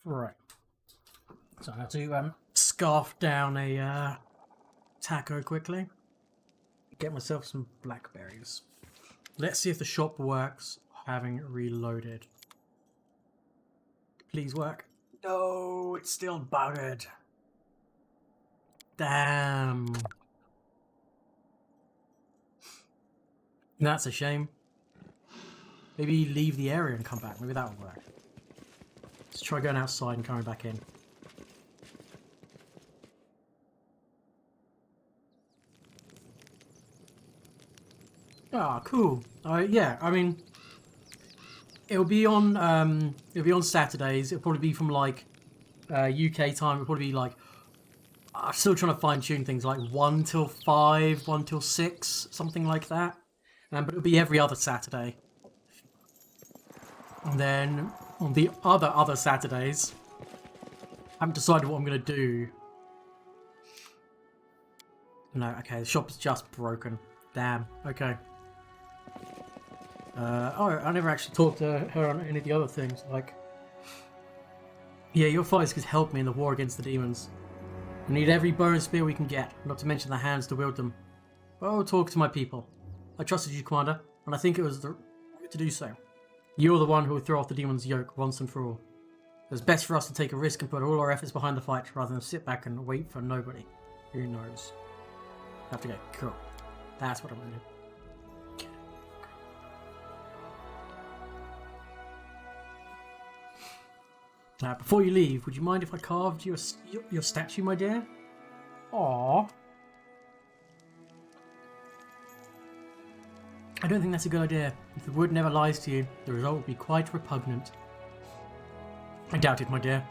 Right. So I have to scarf down a taco quickly. Get myself some blackberries. Let's see if the shop works, having reloaded. Please work. No, it's still buggered. Damn. That's a shame. Maybe leave the area and come back. Maybe that will work. Let's try going outside and coming back in. Ah, cool. Yeah, I mean, it'll be on Saturdays. It'll probably be from like UK time. It'll probably be like I'm still trying to fine tune things like 1 till 5, 1 till 6, something like that. But it'll be every other Saturday. And then on the other Saturdays, I haven't decided what I'm gonna do. No, okay, the shop is just broken. Damn. Okay. Oh, I never actually talked to her on any of the other things. Like, yeah, your fighters could help me in the war against the demons. We need every bow and spear we can get, not to mention the hands to wield them. Oh, talk to my people. I trusted you, Commander, and I think it was the right to do so. You're the one who will throw off the demon's yoke once and for all. It's best for us to take a risk and put all our efforts behind the fight, rather than sit back and wait for nobody. Who knows? Have to go. Cool. That's what I'm gonna do. Now, before you leave, would you mind if I carved your statue, my dear? Aww. I don't think that's a good idea. If the wood never lies to you, the result will be quite repugnant. I doubt it, my dear.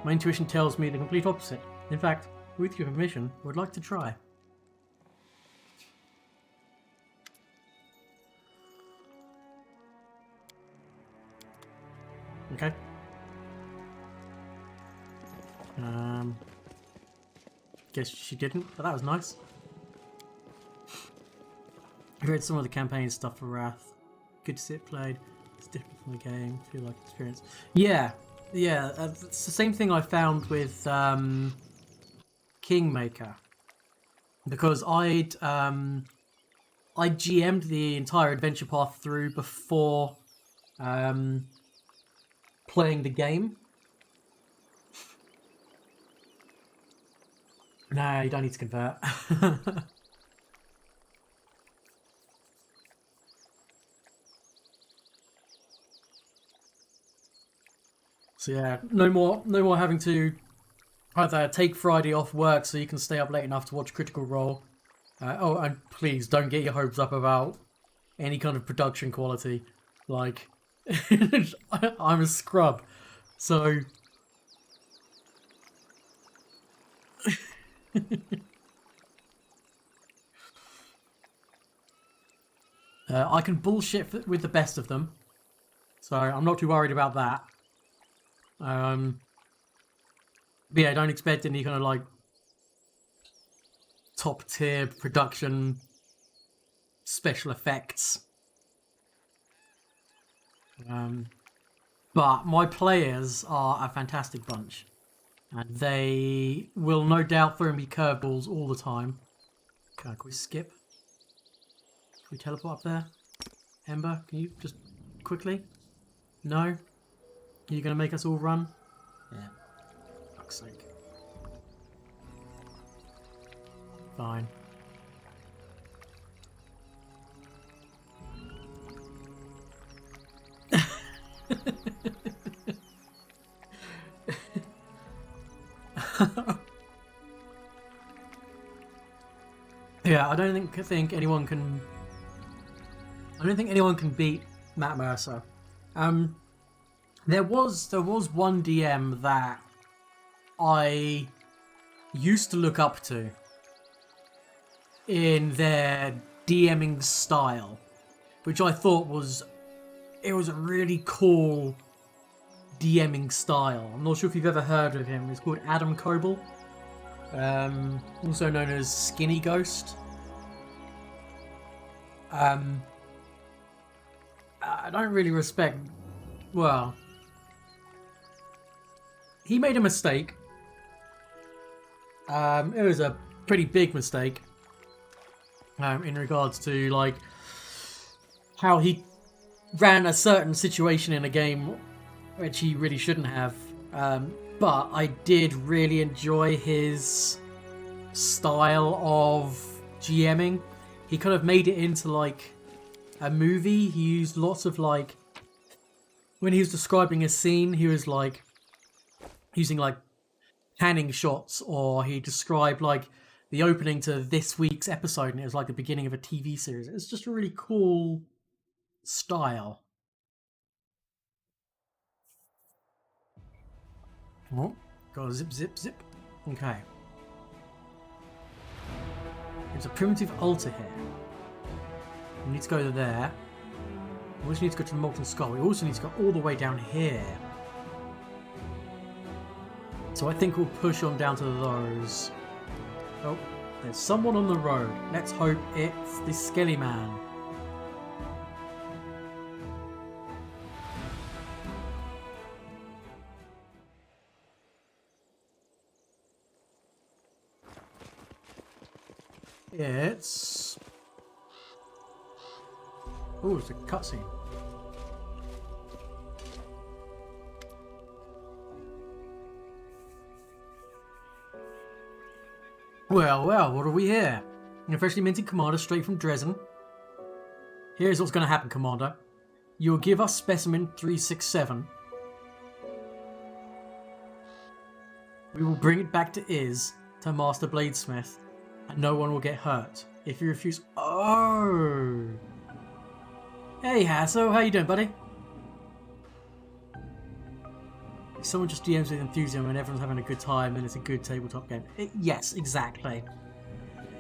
My intuition tells me the complete opposite. In fact, with your permission, I would like to try. Okay. Guess she didn't, but that was nice. I read some of the campaign stuff for Wrath. Good to see it played. It's different from the game. Feel like experience. Yeah. It's the same thing I found with Kingmaker, because I'd GM'd the entire adventure path through before playing the game. No, you don't need to convert. So yeah, no more having to either take Friday off work so you can stay up late enough to watch Critical Role. Oh, and please don't get your hopes up about any kind of production quality. Like, I'm a scrub, so. I can bullshit with the best of them, so I'm not too worried about that. But yeah, don't expect any kind of like top tier production special effects. But my players are a fantastic bunch, and they will no doubt throw me curveballs all the time. Okay, can we skip? Can we teleport up there? Ember, can you just quickly? No? Are you going to make us all run? Yeah. Fuck's sake. Fine. Yeah, I don't think anyone can. I don't think anyone can beat Matt Mercer. There was one DM that I used to look up to in their DMing style, which I thought was a really cool DMing style. I'm not sure if you've ever heard of him. It's called Adam Coble, also known as Skinny Ghost. I don't really respect. Well, he made a mistake. It was a pretty big mistake in regards to like how he ran a certain situation in a game which he really shouldn't have. But I did really enjoy his style of GMing. He kind of made it into like a movie. He used lots of like, when he was describing a scene, he was like using like panning shots, or he described like the opening to this week's episode and it was like the beginning of a TV series. It's just a really cool style. Oh, gotta zip, zip, zip. Okay. There's a primitive altar here. We need to go there. We also need to go to the Molten Skull. We also need to go all the way down here. So I think we'll push on down to those. Oh, there's someone on the road. Let's hope it's the Skelly Man. It's... oh, it's a cutscene. Well, well, what are we here? An freshly minted commander straight from Dresden. Here's what's going to happen, Commander. You'll give us specimen 367. We will bring it back to Iz, to Master Bladesmith, and no one will get hurt. If you refuse... oh! Hey, Hasso, how you doing, buddy? If someone just DMs with enthusiasm and everyone's having a good time and it's a good tabletop game. Yes, exactly.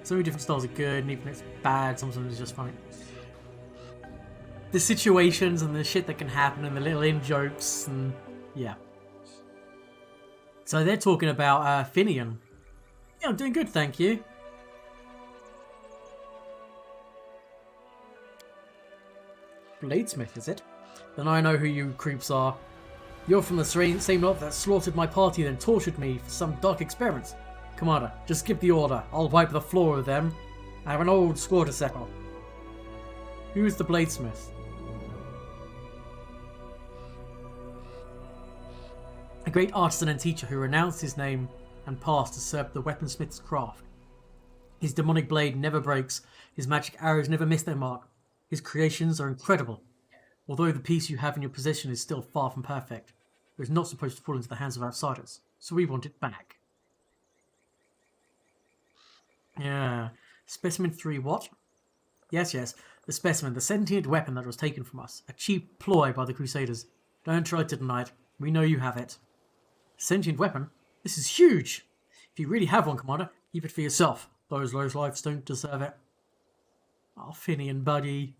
So many different styles are good, and even if it's bad, sometimes it's just funny. The situations and the shit that can happen and the little in-jokes and... yeah. So they're talking about Finian. Yeah, I'm doing good, thank you. Bladesmith, is it? Then I know who you creeps are. You're from the same lot that slaughtered my party then tortured me for some dark experiments. Commander, just give the order. I'll wipe the floor with them. I have an old score to settle. Who is the Bladesmith? A great artisan and teacher who renounced his name and past to serve the weaponsmith's craft. His demonic blade never breaks. His magic arrows never miss their mark. His creations are incredible. Although the piece you have in your possession is still far from perfect, it was not supposed to fall into the hands of outsiders, so we want it back. Yeah. Specimen 3 what? Yes, yes. The specimen, the sentient weapon that was taken from us. A cheap ploy by the Crusaders. Don't try to deny it. We know you have it. Sentient weapon? This is huge! If you really have one, Commander, keep it for yourself. Those low lives don't deserve it. Oh, Finian, buddy.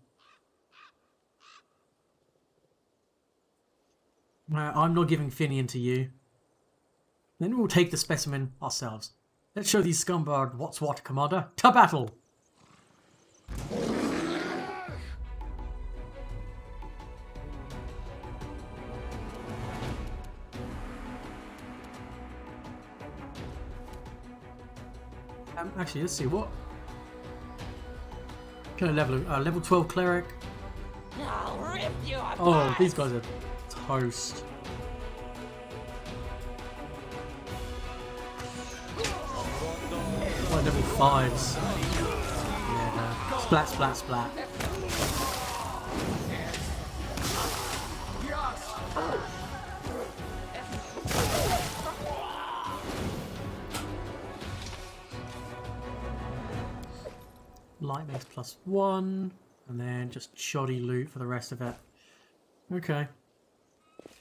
I'm not giving Finian to you. Then we'll take the specimen ourselves. Let's show these scumbag what's what, Commander. To battle! Actually, let's see what kind of level. Level 12 cleric. Oh, these guys are toast. Like level 5s. Yeah. Splat, splat, splat. Light mace +1, and then just shoddy loot for the rest of it. Okay.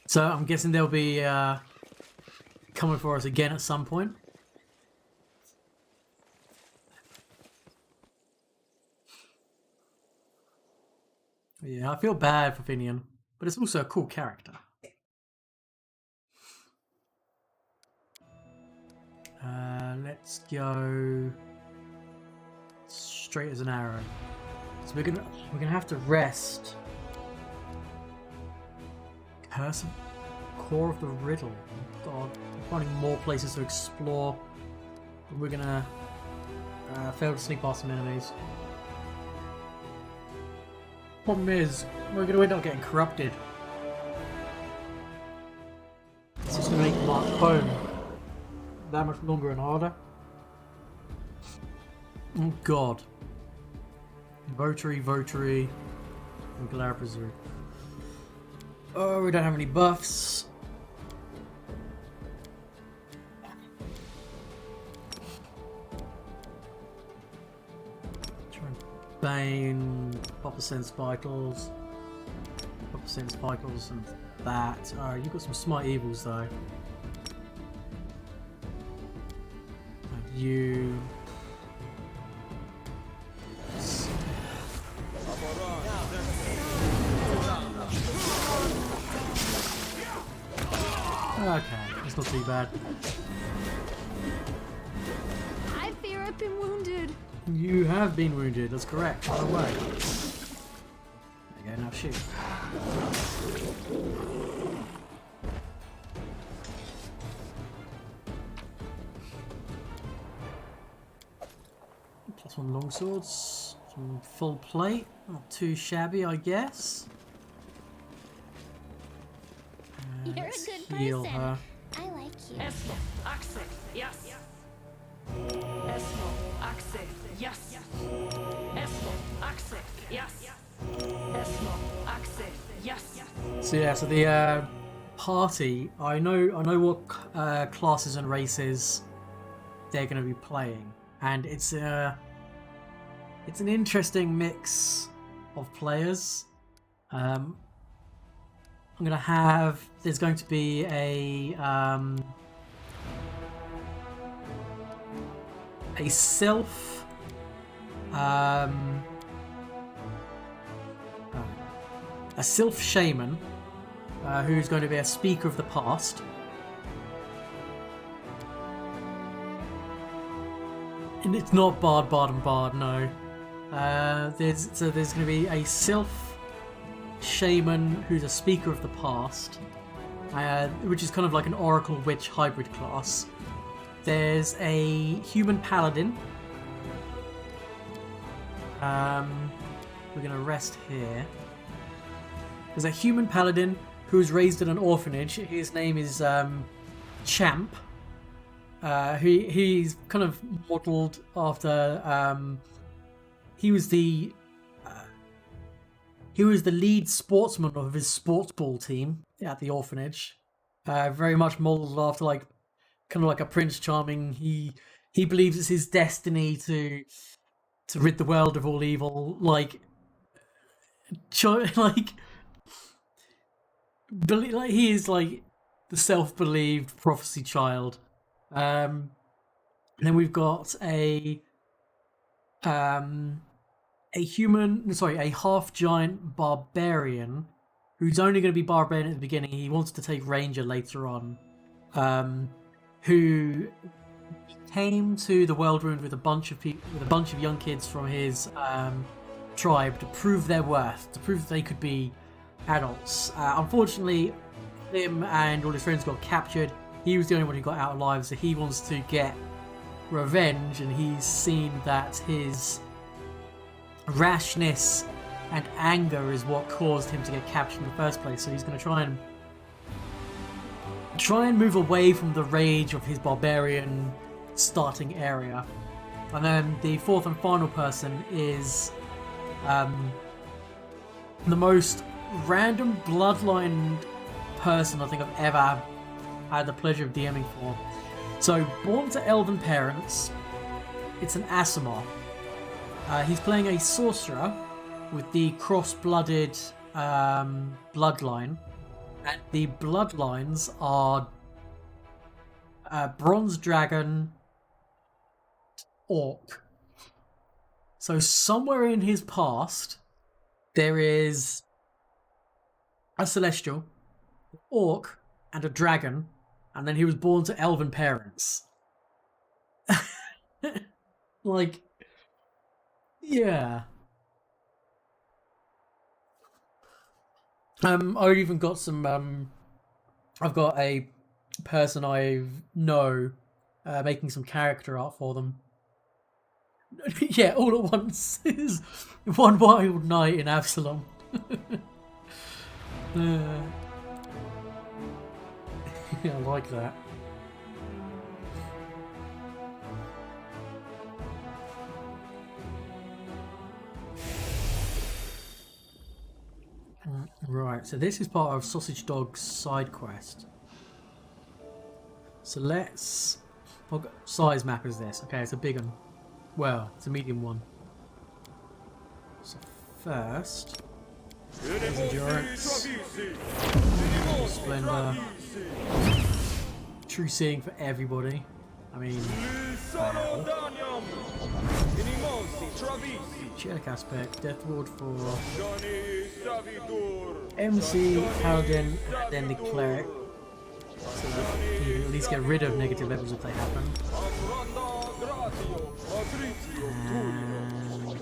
So I'm guessing they'll be coming for us again at some point. Yeah, I feel bad for Finian, but it's also a cool character. Let's go straight as an arrow. So we're gonna have to rest. Curse of core of the riddle. God, I'm finding more places to explore. We're gonna fail to sneak past some enemies. Problem is, we're gonna end up getting corrupted. It's just gonna make Mark home that much longer and harder. Oh god. Votary, and Glabrazoo. Oh, we don't have any buffs. Bane, Papa Sense Vitals, and that. Alright, you've got some smart evils though. And you. Okay, it's not too bad. I fear I've been wounded. You have been wounded, that's correct. By the way. There you go, now shoot. +1 longswords, some full plate, not too shabby, I guess. You're a Let's good heal person. her. I like you. Esmo, Axe, yes. Esmo, Axe, yes. Esmo, Axe, yes. Esmo, Axe, yes. So yeah, so the party, I know what classes and races they're going to be playing, and it's an interesting mix of players. There's going to be a sylph, a sylph shaman, who's going to be a speaker of the past. And it's not bard, no. There's going to be a sylph shaman who's a speaker of the past, which is kind of like an oracle witch hybrid class. There's a human paladin. We're gonna rest here. There's a human paladin who's raised in an orphanage. His name is Champ. He's kind of modeled after. He was the lead sportsman of his sports ball team at the orphanage. Very much modeled after kind of like a Prince Charming. He believes it's his destiny to rid the world of all evil. He is like the self-believed prophecy child. And then we've got a half-giant barbarian who's only going to be barbarian at the beginning. He wants to take ranger later on. Who came to the World Ruined with a bunch of young kids from his tribe to prove their worth, to prove that they could be adults. Unfortunately, him and all his friends got captured. He was the only one who got out alive, so he wants to get revenge, and he's seen that his rashness and anger is what caused him to get captured in the first place. So he's going to try and move away from the rage of his barbarian starting area. And then the fourth and final person is the most random bloodline person I think I've ever had the pleasure of DMing for. So, born to elven parents, it's an Aasimar. He's playing a sorcerer with the cross-blooded bloodline, and the bloodlines are Bronze Dragon, Orc. So somewhere in his past, there is a Celestial, Orc, and a Dragon, and then he was born to elven parents. Yeah. I've even got some I've got a person I know making some character art for them. Yeah, all at once is one wild night in Absalom. Yeah, I like that. Right, so this is part of Sausage Dog's side quest. So let's... What size map is this? Okay, it's a big one. Well, it's a medium one. So first... there's Endurance. Splendor. True Seeing for everybody. I mean... wow. Check aspect, Death Ward for MC, Paladin, and then the Cleric. So that you can at least get rid of negative levels if they happen. And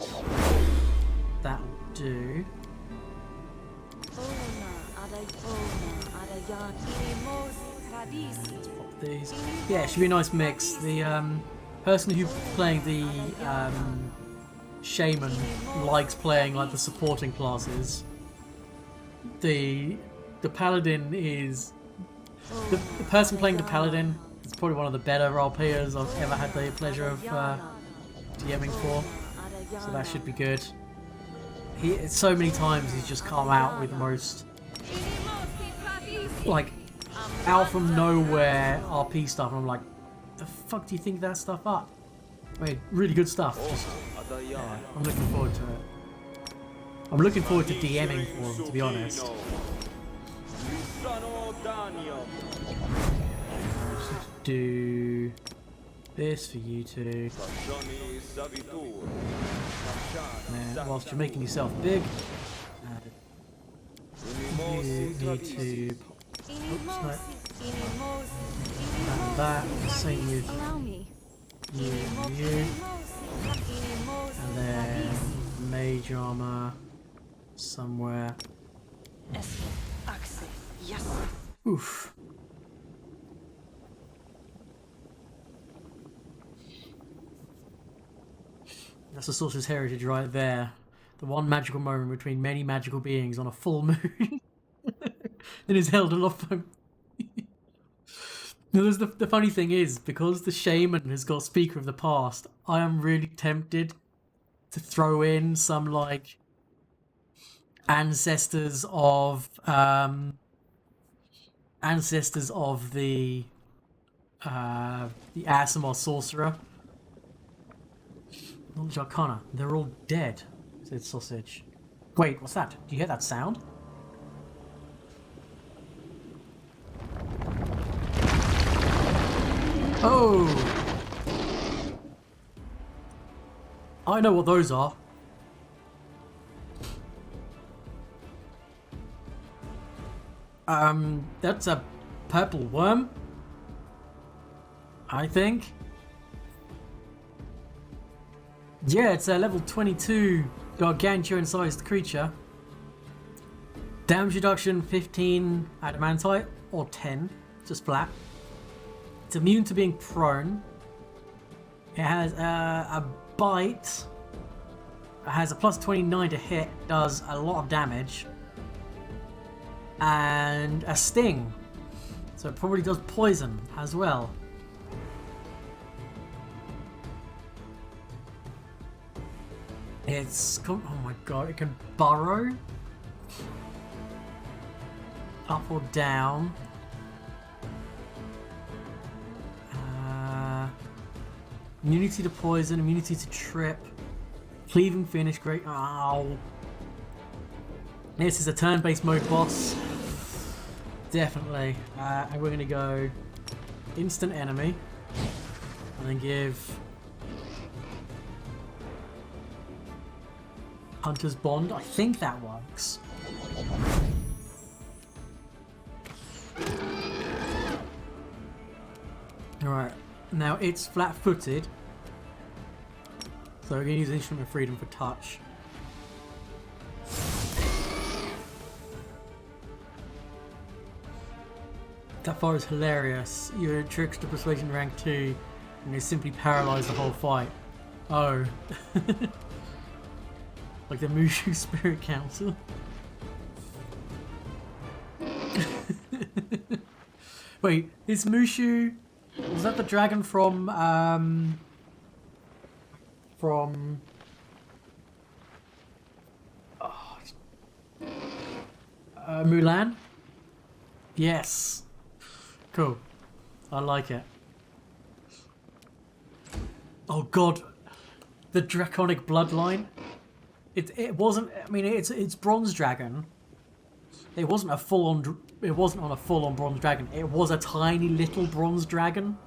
that'll do. Pop these. Yeah, it should be a nice mix. The person who's playing the Shaman likes playing like the supporting classes. The Paladin is the person playing the Paladin is probably one of the better role players I've ever had the pleasure of DMing for, so that should be good. So many times he's just come out with the most like out from nowhere RP stuff, and I'm like, the fuck do you think that stuff up? I mean, really good stuff. Just, yeah, I'm looking forward to it. I'm looking forward to DMing for him, to be honest. Just do this for you two. Now, whilst you're making yourself big, you need to pop. Oops, no. And that, same with you. And then mage armor somewhere. Oof. That's a Sorcerer's Heritage right there. The one magical moment between many magical beings on a full moon. It is held aloft by... The funny thing is, because the Shaman has got Speaker of the Past, I am really tempted to throw in some, like, ancestors of the Asimov Sorcerer. Knowledge Arcana. They're all dead, said Sausage. Wait, what's that? Do you hear that sound? Oh! I know what those are. That's a purple worm, I think. Yeah, it's a level 22 gargantuan-sized creature. Damage reduction 15 adamantite, or 10, just flat. It's immune to being prone. It has a bite. It has a plus 29 to hit, does a lot of damage. And a sting. So it probably does poison as well. It's... oh my god, it can burrow. Up or down. Immunity to poison, immunity to trip. Cleaving finish, great... ow. This is a turn-based mode boss. Definitely. And we're going to go instant enemy. And then give... Hunter's Bond. I think that works. Alright. Now it's flat-footed. So we're going to use Instrument of Freedom for touch. That far is hilarious. You're a trickster persuasion rank 2 and they simply paralyze the whole fight. Oh. Like the Mushu Spirit Council. Wait, is Mushu... Was that the dragon from Mulan? Yes. Cool. I like it. Oh god. The draconic bloodline. It wasn't, I mean, it's bronze dragon. It wasn't a full-on, it wasn't on a full-on bronze dragon. It was a tiny little bronze dragon.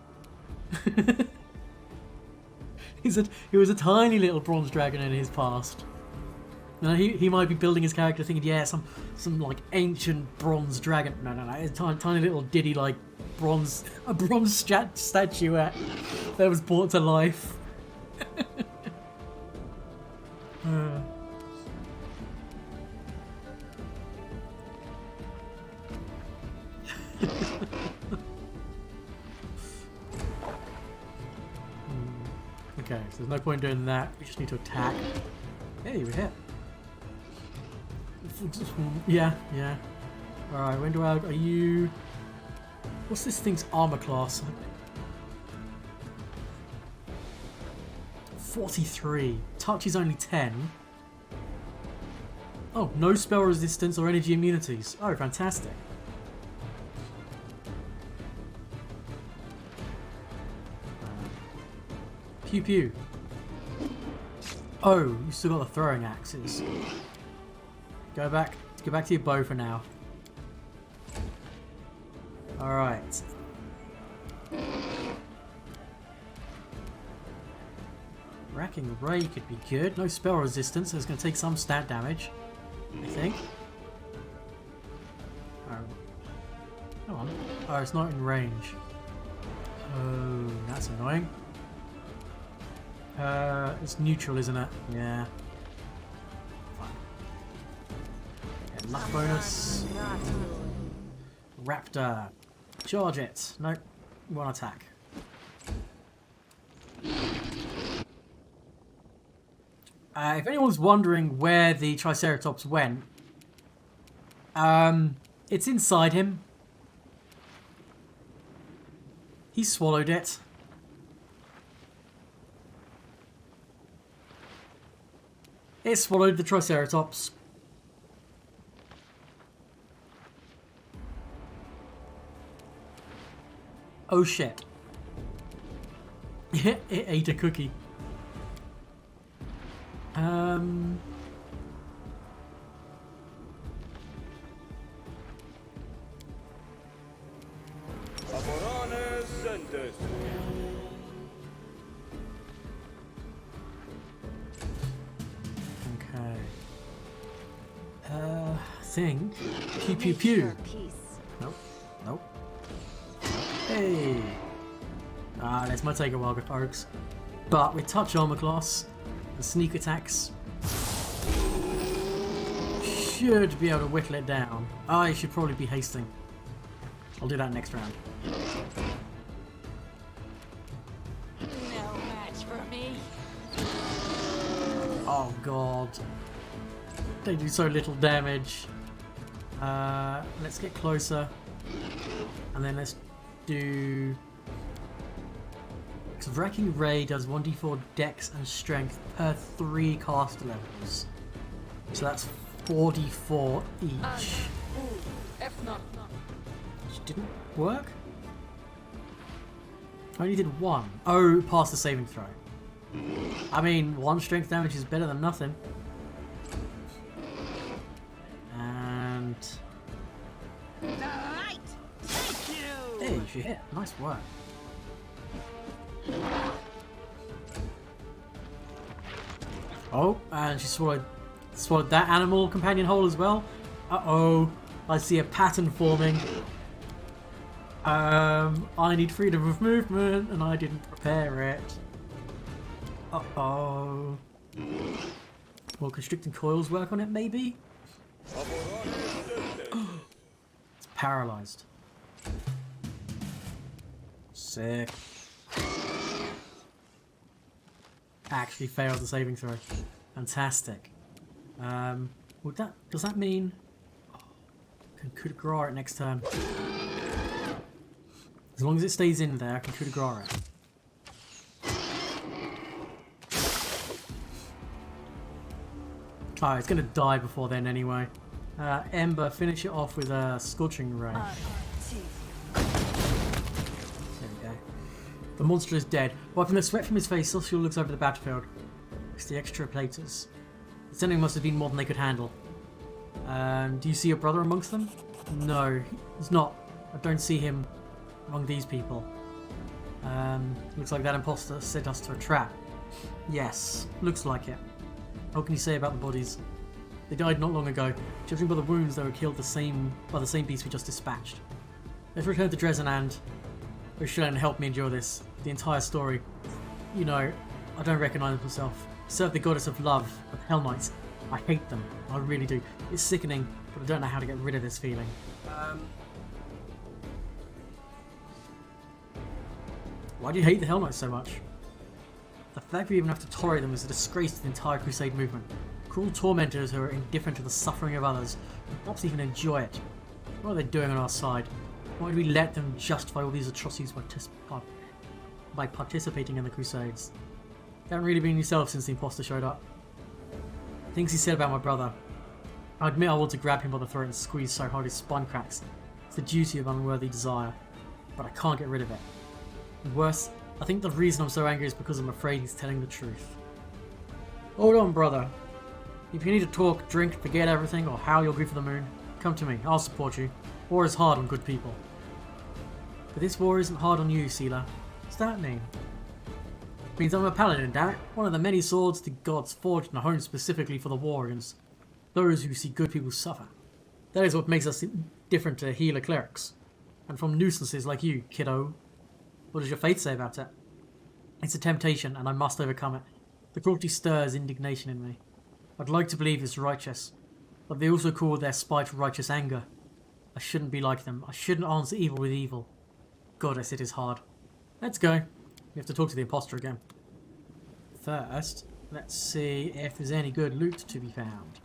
He was a tiny little bronze dragon in his past. Now he might be building his character thinking, yeah, some like ancient bronze dragon. No, it's a tiny little diddy like a bronze statuette that was brought to life. Okay, so there's no point doing that. We just need to attack. Hey, we hit. Yeah. Alright, when do I... Are you... What's this thing's armor class? 43. Touch is only 10. Oh, no spell resistance or energy immunities. Oh, fantastic. Pew pew. Oh, you still got the throwing axes. Go back to your bow for now. Alright. Racking Ray could be good. No spell resistance, so it's going to take some stat damage, I think. Oh. Come on. Oh, it's not in range. Oh, that's annoying. It's neutral, isn't it? Yeah. Fine. Yeah, luck bonus. Raptor. Charge it. Nope. One attack. If anyone's wondering where the Triceratops went, it's inside him. He swallowed it. It swallowed the Triceratops. Oh shit. It ate a cookie. Thing. Pew pew pew. Nope. Hey. This might take a while, folks. But with touch armor class, the sneak attacks should be able to whittle it down. I should probably be hasting. I'll do that next round. No match for me. Oh god. They do so little damage. Let's get closer. And then let's do... Because Wrecking Ray does 1d4 dex and strength per 3 caster levels. So that's 4d4 each. Which didn't work? I only did 1. Oh, past the saving throw. I mean, 1 strength damage is better than nothing. And... Right. Thank you. Hey, she hit. Nice work. Oh, and she swallowed that animal companion whole as well. Uh-oh. I see a pattern forming. I need freedom of movement, and I didn't prepare it. Uh-oh. Will constricting coils work on it, maybe? It's paralyzed. Sick. Actually failed the saving throw. Fantastic. Does that mean... can coup de grace it next turn? As long as it stays in there, I can coup de grace it. Oh, it's going to die before then anyway. Ember, finish it off with a Scorching Ray. There we go. The monster is dead. Wiping the sweat from his face, Celestial looks over the battlefield. It's the extra platers. The sending must have been more than they could handle. Do you see your brother amongst them? No, he's not. I don't see him among these people. Looks like that imposter set us to a trap. Yes, looks like it. What can you say about the bodies? They died not long ago. Judging by the wounds, they were killed by the same beast we just dispatched. Let's return to Dresden and Ursula and help me endure this. The entire story. You know, I don't recognize myself. I serve the goddess of love, but the Hell Knights. I hate them. I really do. It's sickening, but I don't know how to get rid of this feeling. Why do you hate the Hell Knights so much? The fact we even have to tolerate them is a disgrace to the entire Crusade movement. Cruel tormentors who are indifferent to the suffering of others, and perhaps even enjoy it. What are they doing on our side? Why do we let them justify all these atrocities by participating in the Crusades? You haven't really been yourself since the imposter showed up. Things he said about my brother. I admit I want to grab him by the throat and squeeze so hard his spine cracks. It's the duty of unworthy desire, but I can't get rid of it. And worse, I think the reason I'm so angry is because I'm afraid he's telling the truth. Hold on, brother. If you need to talk, drink, forget everything, or howl your grief for the moon, come to me. I'll support you. War is hard on good people. But this war isn't hard on you, Seela. What's that mean? It means I'm a paladin, damn it. One of the many swords the gods forged and honed specifically for the war against those who see good people suffer. That is what makes us different to healer clerics. And from nuisances like you, kiddo. What does your faith say about it? It's a temptation, and I must overcome it. The cruelty stirs indignation in me. I'd like to believe it's righteous, but they also call their spite righteous anger. I shouldn't be like them. I shouldn't answer evil with evil. Goddess, it is hard. Let's go. We have to talk to the imposter again. First, let's see if there's any good loot to be found.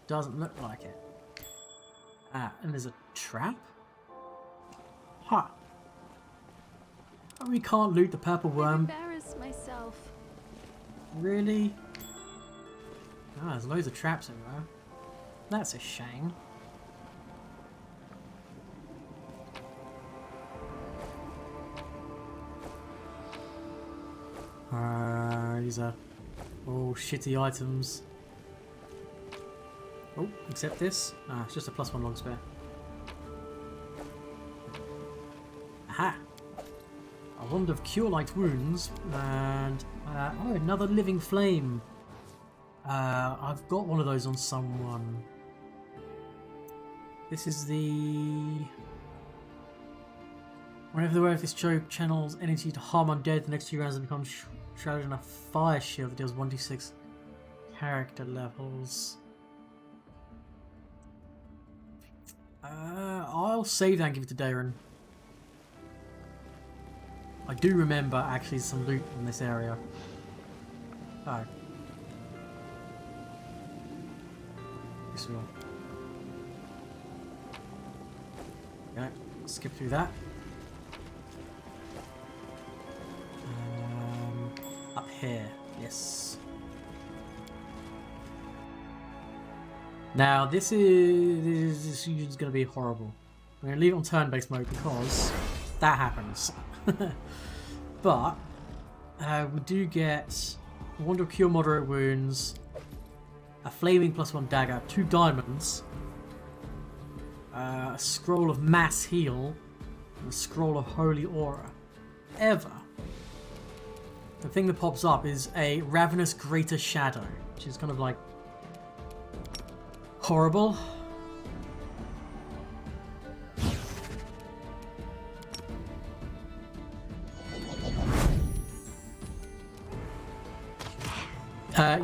Doesn't look like it. Ah, and there's a trap? Huh. We can't loot the purple worm. I embarrass myself. Really? Ah, there's loads of traps everywhere. That's a shame. These are all shitty items. Oh, except this. Ah, it's just a +1 long spare. Aha! A wand of cure light wounds and oh, another living flame. I've got one of those on someone. This is the... Whenever the wearer of this choke channels energy to harm undead, the next 2 rounds it becomes shrouded in a fire shield that deals 1d6 character levels. I'll save that and give it to Darren. I do remember actually some loot in this area. Oh. This one. Okay, skip through that. Up here, yes. Now this is going to be horrible. I'm going to leave it on turn-based mode because that happens. But we do get a wand of cure moderate wounds, a flaming +1 dagger, 2 diamonds, a scroll of mass heal, and a scroll of holy aura. Ever, the thing that pops up is a ravenous greater shadow, which is kind of like horrible.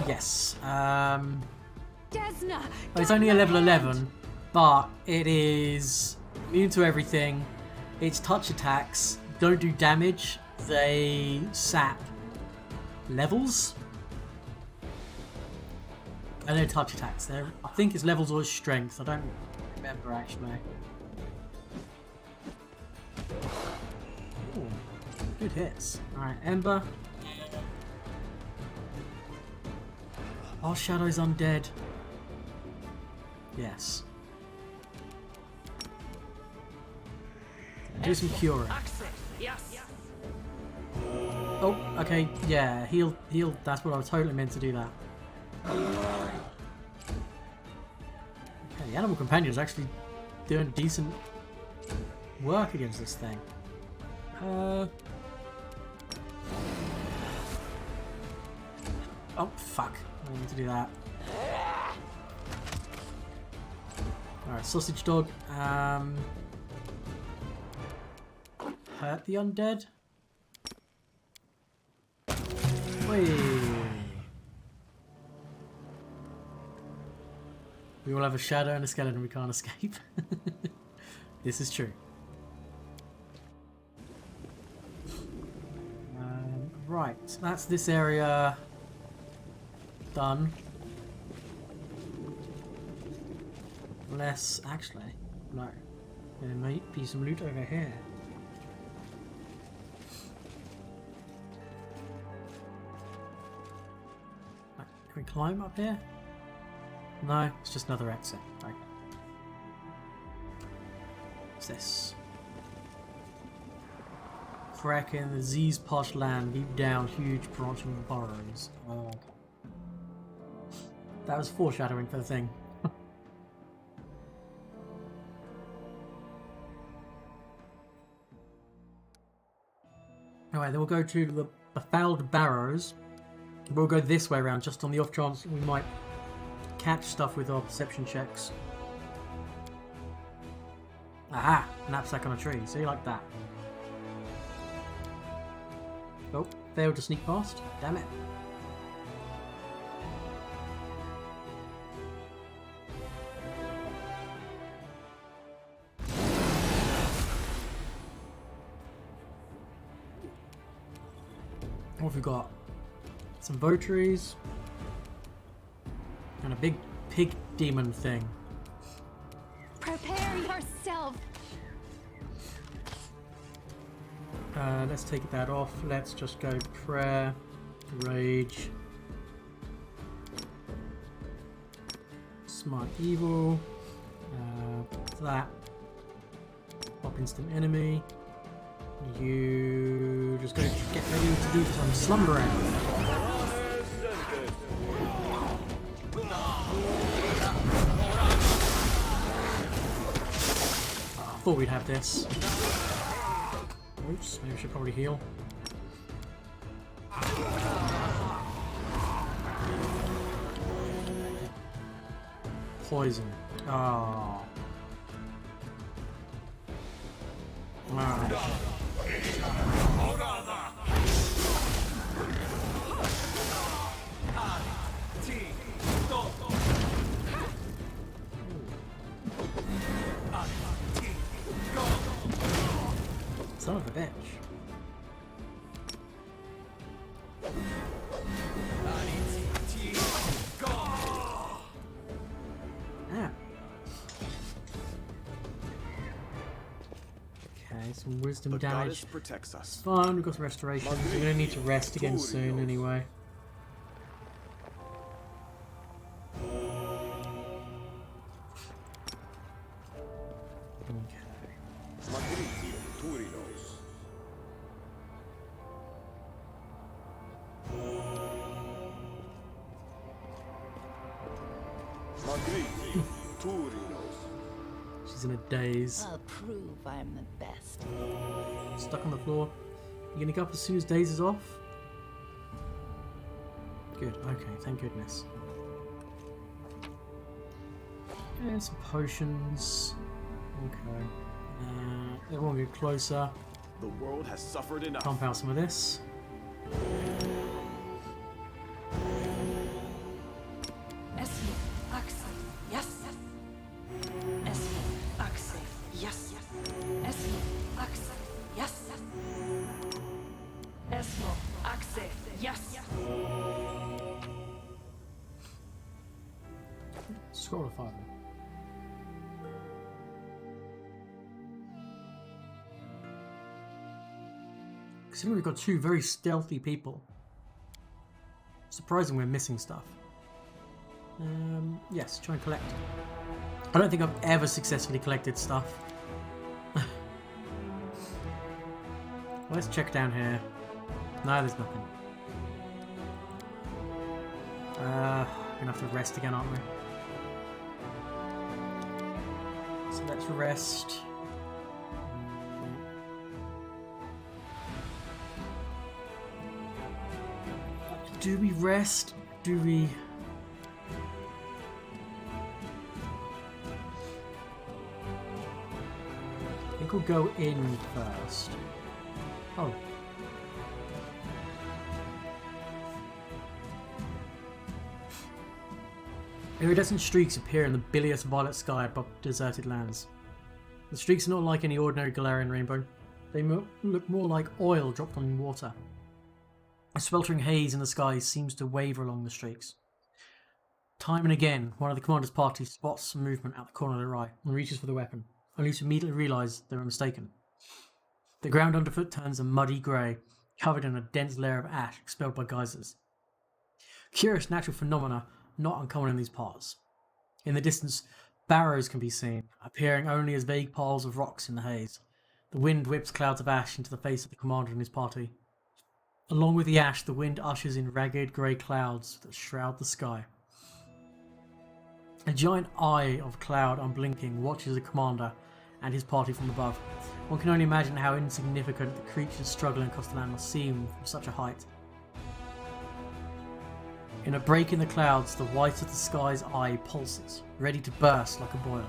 Yes. Desna, It's only a level 11, but it is immune to everything. its touch attacks don't do damage, they sap levels. And they're touch attacks. I think it's levels or strength. I don't remember actually. Ooh, good hits. Alright, Ember. Are shadows undead? Yes. Do some curing. Oh, okay, yeah, heal, that's what I was totally meant to do that. Okay, the animal companion's actually doing decent work against this thing. Oh, fuck. I need to do that. Alright, sausage dog. Hurt the undead? Whee! We all have a shadow and a skeleton we can't escape. This is true. Right, so that's this area done. Unless, actually, no. There might be some loot over here. Can we climb up here? No, it's just another exit. Okay. What's this? Crack in the Z's posh land, deep down, huge branching burrows. Oh, okay. That was foreshadowing for the thing. Alright, then we'll go to the fouled barrows. We'll go this way around, just on the off chance we might catch stuff with our perception checks. Aha! Knapsack on a tree. See, like that. Oh, failed to sneak past. Damn it. What have we got? Some votaries. And a big pig demon thing. Prepare yourself. Let's take that off. Let's just go prayer, rage, smart evil, that, pop instant enemy. You just go get ready to do some slumbering. I thought we'd have this. Oops, maybe we should probably heal. Poison. Oh. Alright. Son of a bitch. Ah. Okay, some wisdom damage. Protects us. It's fine, we've got some restoration. We're gonna need to rest again soon anyway. She's in a daze. I'll prove I'm the best. Stuck on the floor. You gonna go up as soon as daze is off? Good, okay, thank goodness. And some potions. Okay. Everyone get closer. The world has suffered enough. Pump out some of this. Scroll of Fire. Considering we've got two very stealthy people. Surprising we're missing stuff. Yes, try and collect. I don't think I've ever successfully collected stuff. Let's check down here. No, there's nothing. We're gonna have to rest again, aren't we? So let's rest. Do we rest? Do we... I think we'll go in first. Oh. Iridescent streaks appear in the bilious violet sky above deserted lands. The streaks are not like any ordinary Galarian rainbow. They look more like oil dropped on water. A sweltering haze in the sky seems to waver along the streaks. Time and again, one of the commander's party spots some movement at the corner of their eye and reaches for the weapon, only to immediately realise they were mistaken. The ground underfoot turns a muddy grey, covered in a dense layer of ash expelled by geysers. Curious natural phenomena not uncommon in these parts. In the distance, barrows can be seen, appearing only as vague piles of rocks in the haze. The wind whips clouds of ash into the face of the commander and his party. Along with the ash, the wind ushers in ragged grey clouds that shroud the sky. A giant eye of cloud unblinking watches the commander and his party from above. One can only imagine how insignificant the creatures struggling across the land must seem from such a height. In a break in the clouds, the white of the sky's eye pulses, ready to burst like a boiler.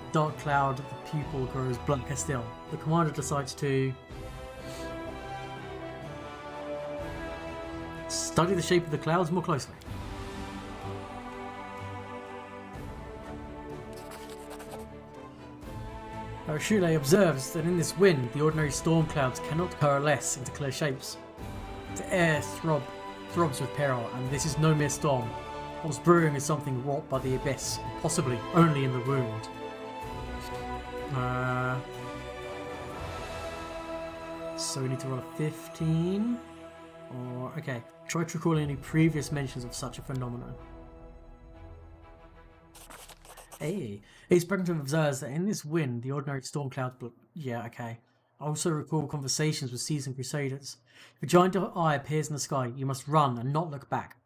The dark cloud of the pupil grows blacker still. The commander decides to study the shape of the clouds more closely. Shule observes that in this wind, the ordinary storm clouds cannot coalesce into clear shapes. The air throbs with peril, and this is no mere storm. What's brewing is something wrought by the abyss, possibly only in the wound. So we need to roll a 15. Or, okay, try to recall any previous mentions of such a phenomenon. Hey, Ace Pregnant observes that in this wind, the ordinary storm clouds yeah, okay. I also recall conversations with seasoned Crusaders. If a giant eye appears in the sky, you must run and not look back.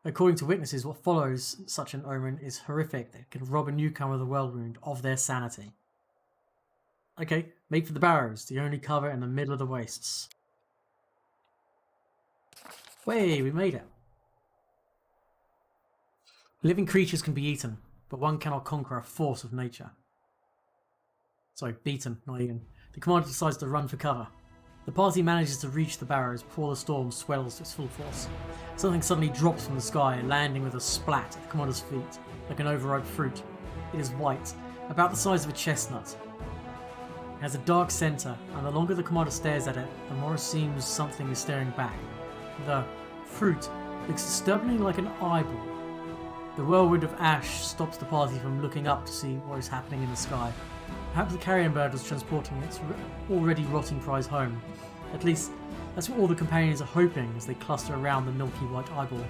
According to witnesses, what follows such an omen is horrific that can rob a newcomer of the world wound of their sanity. Okay, make for the barrows, the only cover in the middle of the wastes. Way, we made it. Living creatures can be eaten, but one cannot conquer a force of nature. Sorry, beaten, not eaten. The commander decides to run for cover. The party manages to reach the barrows before the storm swells to its full force. Something suddenly drops from the sky, landing with a splat at the commander's feet, like an overripe fruit. It is white, about the size of a chestnut. It has a dark centre, and the longer the commander stares at it, the more it seems something is staring back. The fruit looks disturbingly like an eyeball. The whirlwind of ash stops the party from looking up to see what is happening in the sky. Perhaps the carrion bird was transporting its already rotting prize home. At least, that's what all the companions are hoping as they cluster around the milky white eyeball.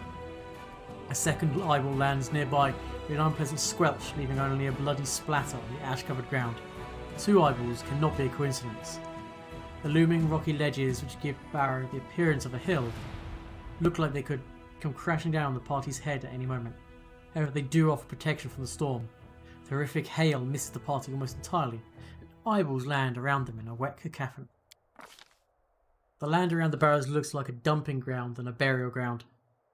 A second eyeball lands nearby with an unpleasant squelch, leaving only a bloody splatter on the ash-covered ground. Two eyeballs cannot be a coincidence. The looming rocky ledges which give Barrow the appearance of a hill look like they could come crashing down on the party's head at any moment. However, they do offer protection from the storm. The horrific hail misses the party almost entirely, and eyeballs land around them in a wet cacophony. The land around the barrows looks like a dumping ground than a burial ground.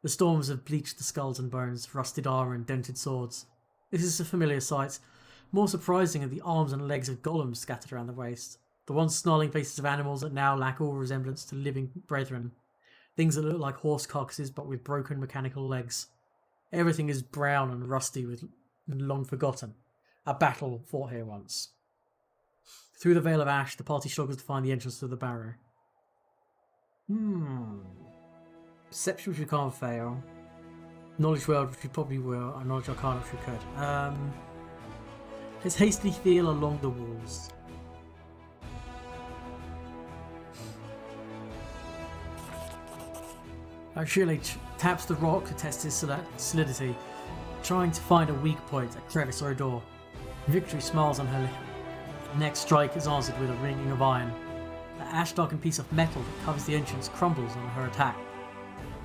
The storms have bleached the skulls and bones, rusted armour and dented swords. This is a familiar sight. More surprising are the arms and legs of golems scattered around the waste. The once snarling faces of animals that now lack all resemblance to living brethren. Things that look like horse carcasses but with broken mechanical legs. Everything is brown and rusty and long forgotten. A battle fought here once. Through the veil of ash, the party struggles to find the entrance to the barrow. Perception which we can't fail. Knowledge World, which we probably will, and Knowledge Arcana, which we could. Let's hastily feel along the walls. Shirley taps the rock to test its solidity, trying to find a weak point, a crevice or a door. Victory smiles on her lip. The next strike is answered with a ringing of iron. The ash-darkened piece of metal that covers the entrance crumbles under her attack.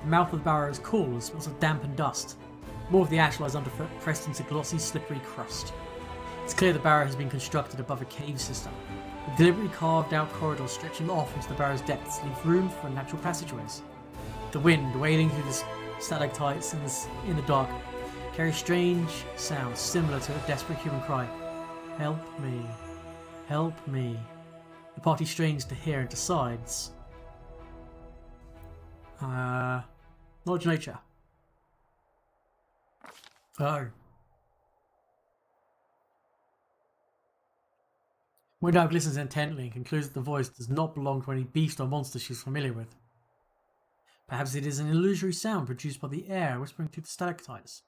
The mouth of the barrow is cool and smells of damp and dust. More of the ash lies underfoot, pressed into glossy, slippery crust. It's clear the barrow has been constructed above a cave system. The deliberately carved-out corridors stretching off into the barrow's depths leave room for natural passageways. The wind, wailing through the stalactites in the dark, carries strange sounds similar to a desperate human cry. Help me. Help me. The party strains to hear and decides. Knowledge nature. Oh. Windhouse listens intently and concludes that the voice does not belong to any beast or monster she's familiar with. Perhaps it is an illusory sound produced by the air whispering through the stalactites.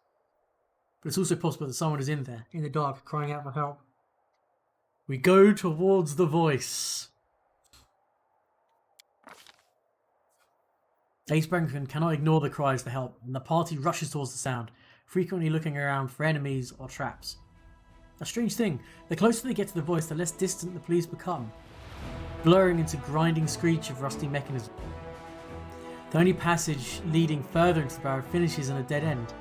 But it's also possible that someone is in there, in the dark, crying out for help. We go towards the voice. Ace Brankin cannot ignore the cries for help, and the party rushes towards the sound, frequently looking around for enemies or traps. A strange thing, the closer they get to the voice, the less distant the pleas become, blurring into grinding screech of rusty mechanism. The only passage leading further into the barrow finishes in a dead end.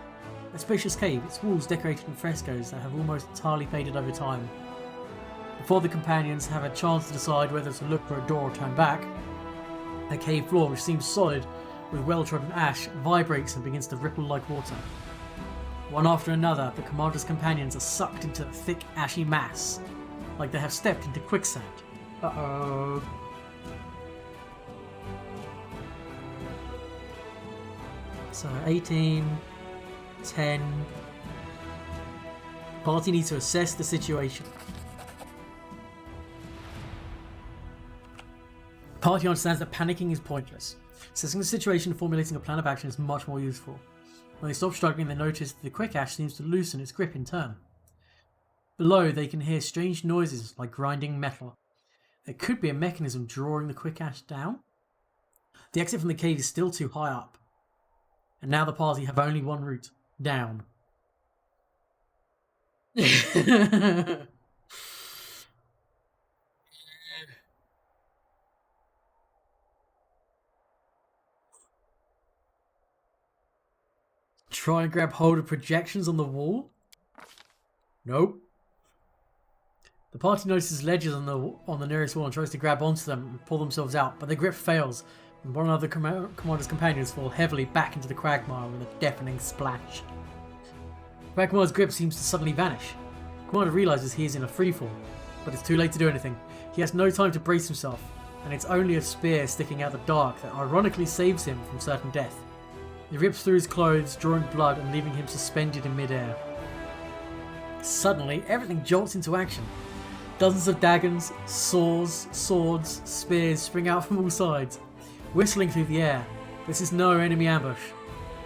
A spacious cave, its walls decorated in frescoes that have almost entirely faded over time. Before the companions have a chance to decide whether to look for a door or turn back, the cave floor, which seems solid with well-trodden ash, vibrates and begins to ripple like water. One after another, the commander's companions are sucked into the thick, ashy mass, like they have stepped into quicksand. Uh-oh. So 18, 10. Party needs to assess the situation. Party understands that panicking is pointless. Assessing the situation and formulating a plan of action is much more useful. When they stop struggling, they notice that the quick ash seems to loosen its grip in turn. Below, they can hear strange noises like grinding metal. There could be a mechanism drawing the quick ash down. The exit from the cave is still too high up. And now the party have only one route, down. Try and grab hold of projections on the wall? Nope. The party notices ledges on the nearest wall and tries to grab onto them and pull themselves out, but their grip fails, and one of the commander's companions fall heavily back into the quagmire with a deafening splash. Quagmire's grip seems to suddenly vanish. The commander realises he is in a freefall, but it's too late to do anything. He has no time to brace himself, and it's only a spear sticking out the dark that ironically saves him from certain death. It rips through his clothes, drawing blood and leaving him suspended in midair. Suddenly, everything jolts into action. Dozens of daggers, saws, swords, spears spring out from all sides, whistling through the air. This is no enemy ambush.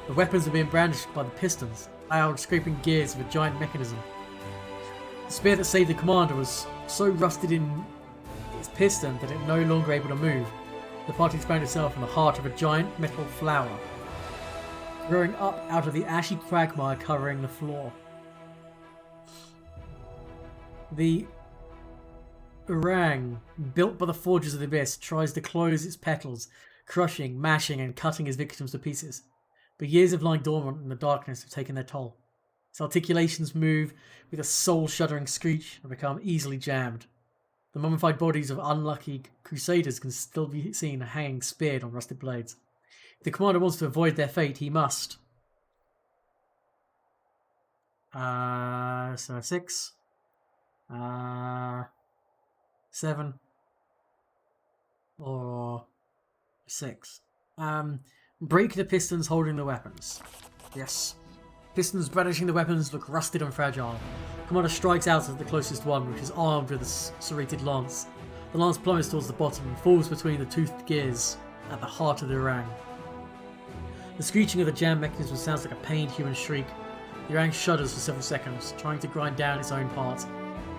The weapons are being brandished by the pistons, loud scraping gears of a giant mechanism. The spear that saved the commander was so rusted in its piston that it no longer able to move. The party found itself in the heart of a giant metal flower, growing up out of the ashy quagmire covering the floor. The orang, built by the forges of the abyss, tries to close its petals, crushing, mashing, and cutting his victims to pieces. But years of lying dormant in the darkness have taken their toll. Its articulations move with a soul-shuddering screech and become easily jammed. The mummified bodies of unlucky Crusaders can still be seen hanging speared on rusted blades. If the commander wants to avoid their fate, he must. So 6. 7. Or 6. Break the pistons holding the weapons. Yes. Pistons brandishing the weapons look rusted and fragile. Commander strikes out at the closest one, which is armed with a serrated lance. The lance plummets towards the bottom and falls between the toothed gears at the heart of the orang. The screeching of the jam mechanism sounds like a pained human shriek. The Orang shudders for several seconds, trying to grind down its own parts.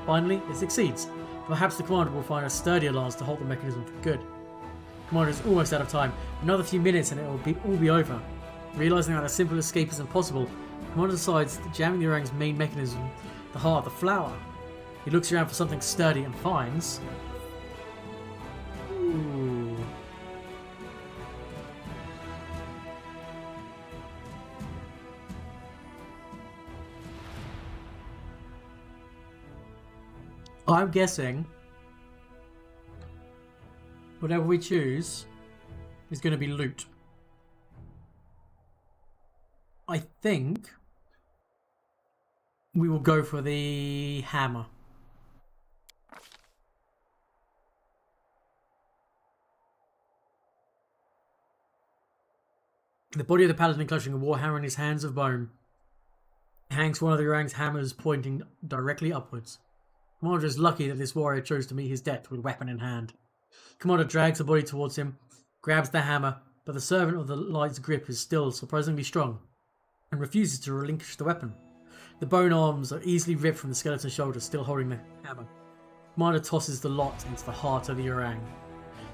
Finally, it succeeds. Perhaps the commander will find a sturdier lance to hold the mechanism for good. The commander is almost out of time. Another few minutes and it will all be over. Realising that a simple escape is impossible, the commander decides that jamming the Orang's main mechanism, the heart of the flower. He looks around for something sturdy and finds... Ooh. I'm guessing whatever we choose is going to be loot. I think we will go for the hammer. The body of the paladin clutching a warhammer in his hands of bone hangs one of the Orang's hammers pointing directly upwards. Commander is lucky that this warrior chose to meet his death with weapon in hand. Commander drags the body towards him, grabs the hammer, but the servant of the light's grip is still surprisingly strong and refuses to relinquish the weapon. The bone arms are easily ripped from the skeleton's shoulders, still holding the hammer. Commander tosses the lot into the heart of the Orang.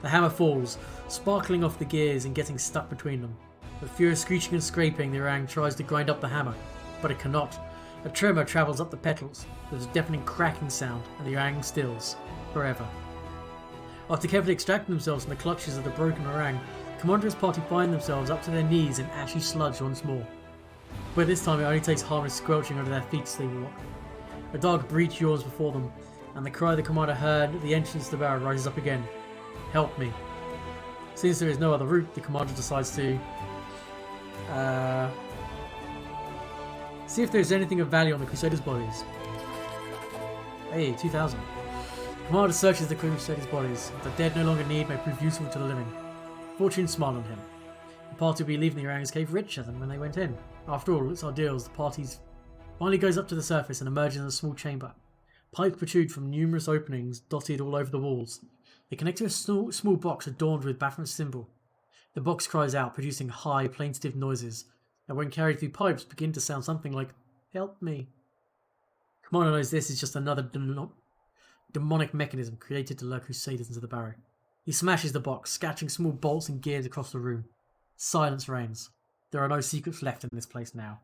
The hammer falls, sparkling off the gears and getting stuck between them. With furious screeching and scraping, the Orang tries to grind up the hammer, but it cannot. A tremor travels up the petals. There's a deafening cracking sound, and the Orang stills, forever. After carefully extracting themselves from the clutches of the broken Orang, Commander's party find themselves up to their knees in ashy sludge once more. But this time it only takes harmless squelching under their feet as they walk. A dark breach yawns before them, and the cry the Commander heard at the entrance to the barrow rises up again. Help me. Since there is no other route, the Commander decides to see if there's anything of value on the Crusaders' bodies. Hey, 2000. Commander searches the Crusaders' bodies. The dead no longer need may prove useful to the living. Fortune smiled on him. The party will be leaving the Orang's cave richer than when they went in. After all its ordeals, the party finally goes up to the surface and emerges in a small chamber. Pipes protrude from numerous openings dotted all over the walls. They connect to a small box adorned with Baphomet's symbol. The box cries out, producing high, plaintive noises, that when carried through pipes begin to sound something like, "Help me." Commander knows this is just another demonic mechanism created to lure Crusaders into the barrow. He smashes the box, scattering small bolts and gears across the room. Silence reigns. There are no secrets left in this place now.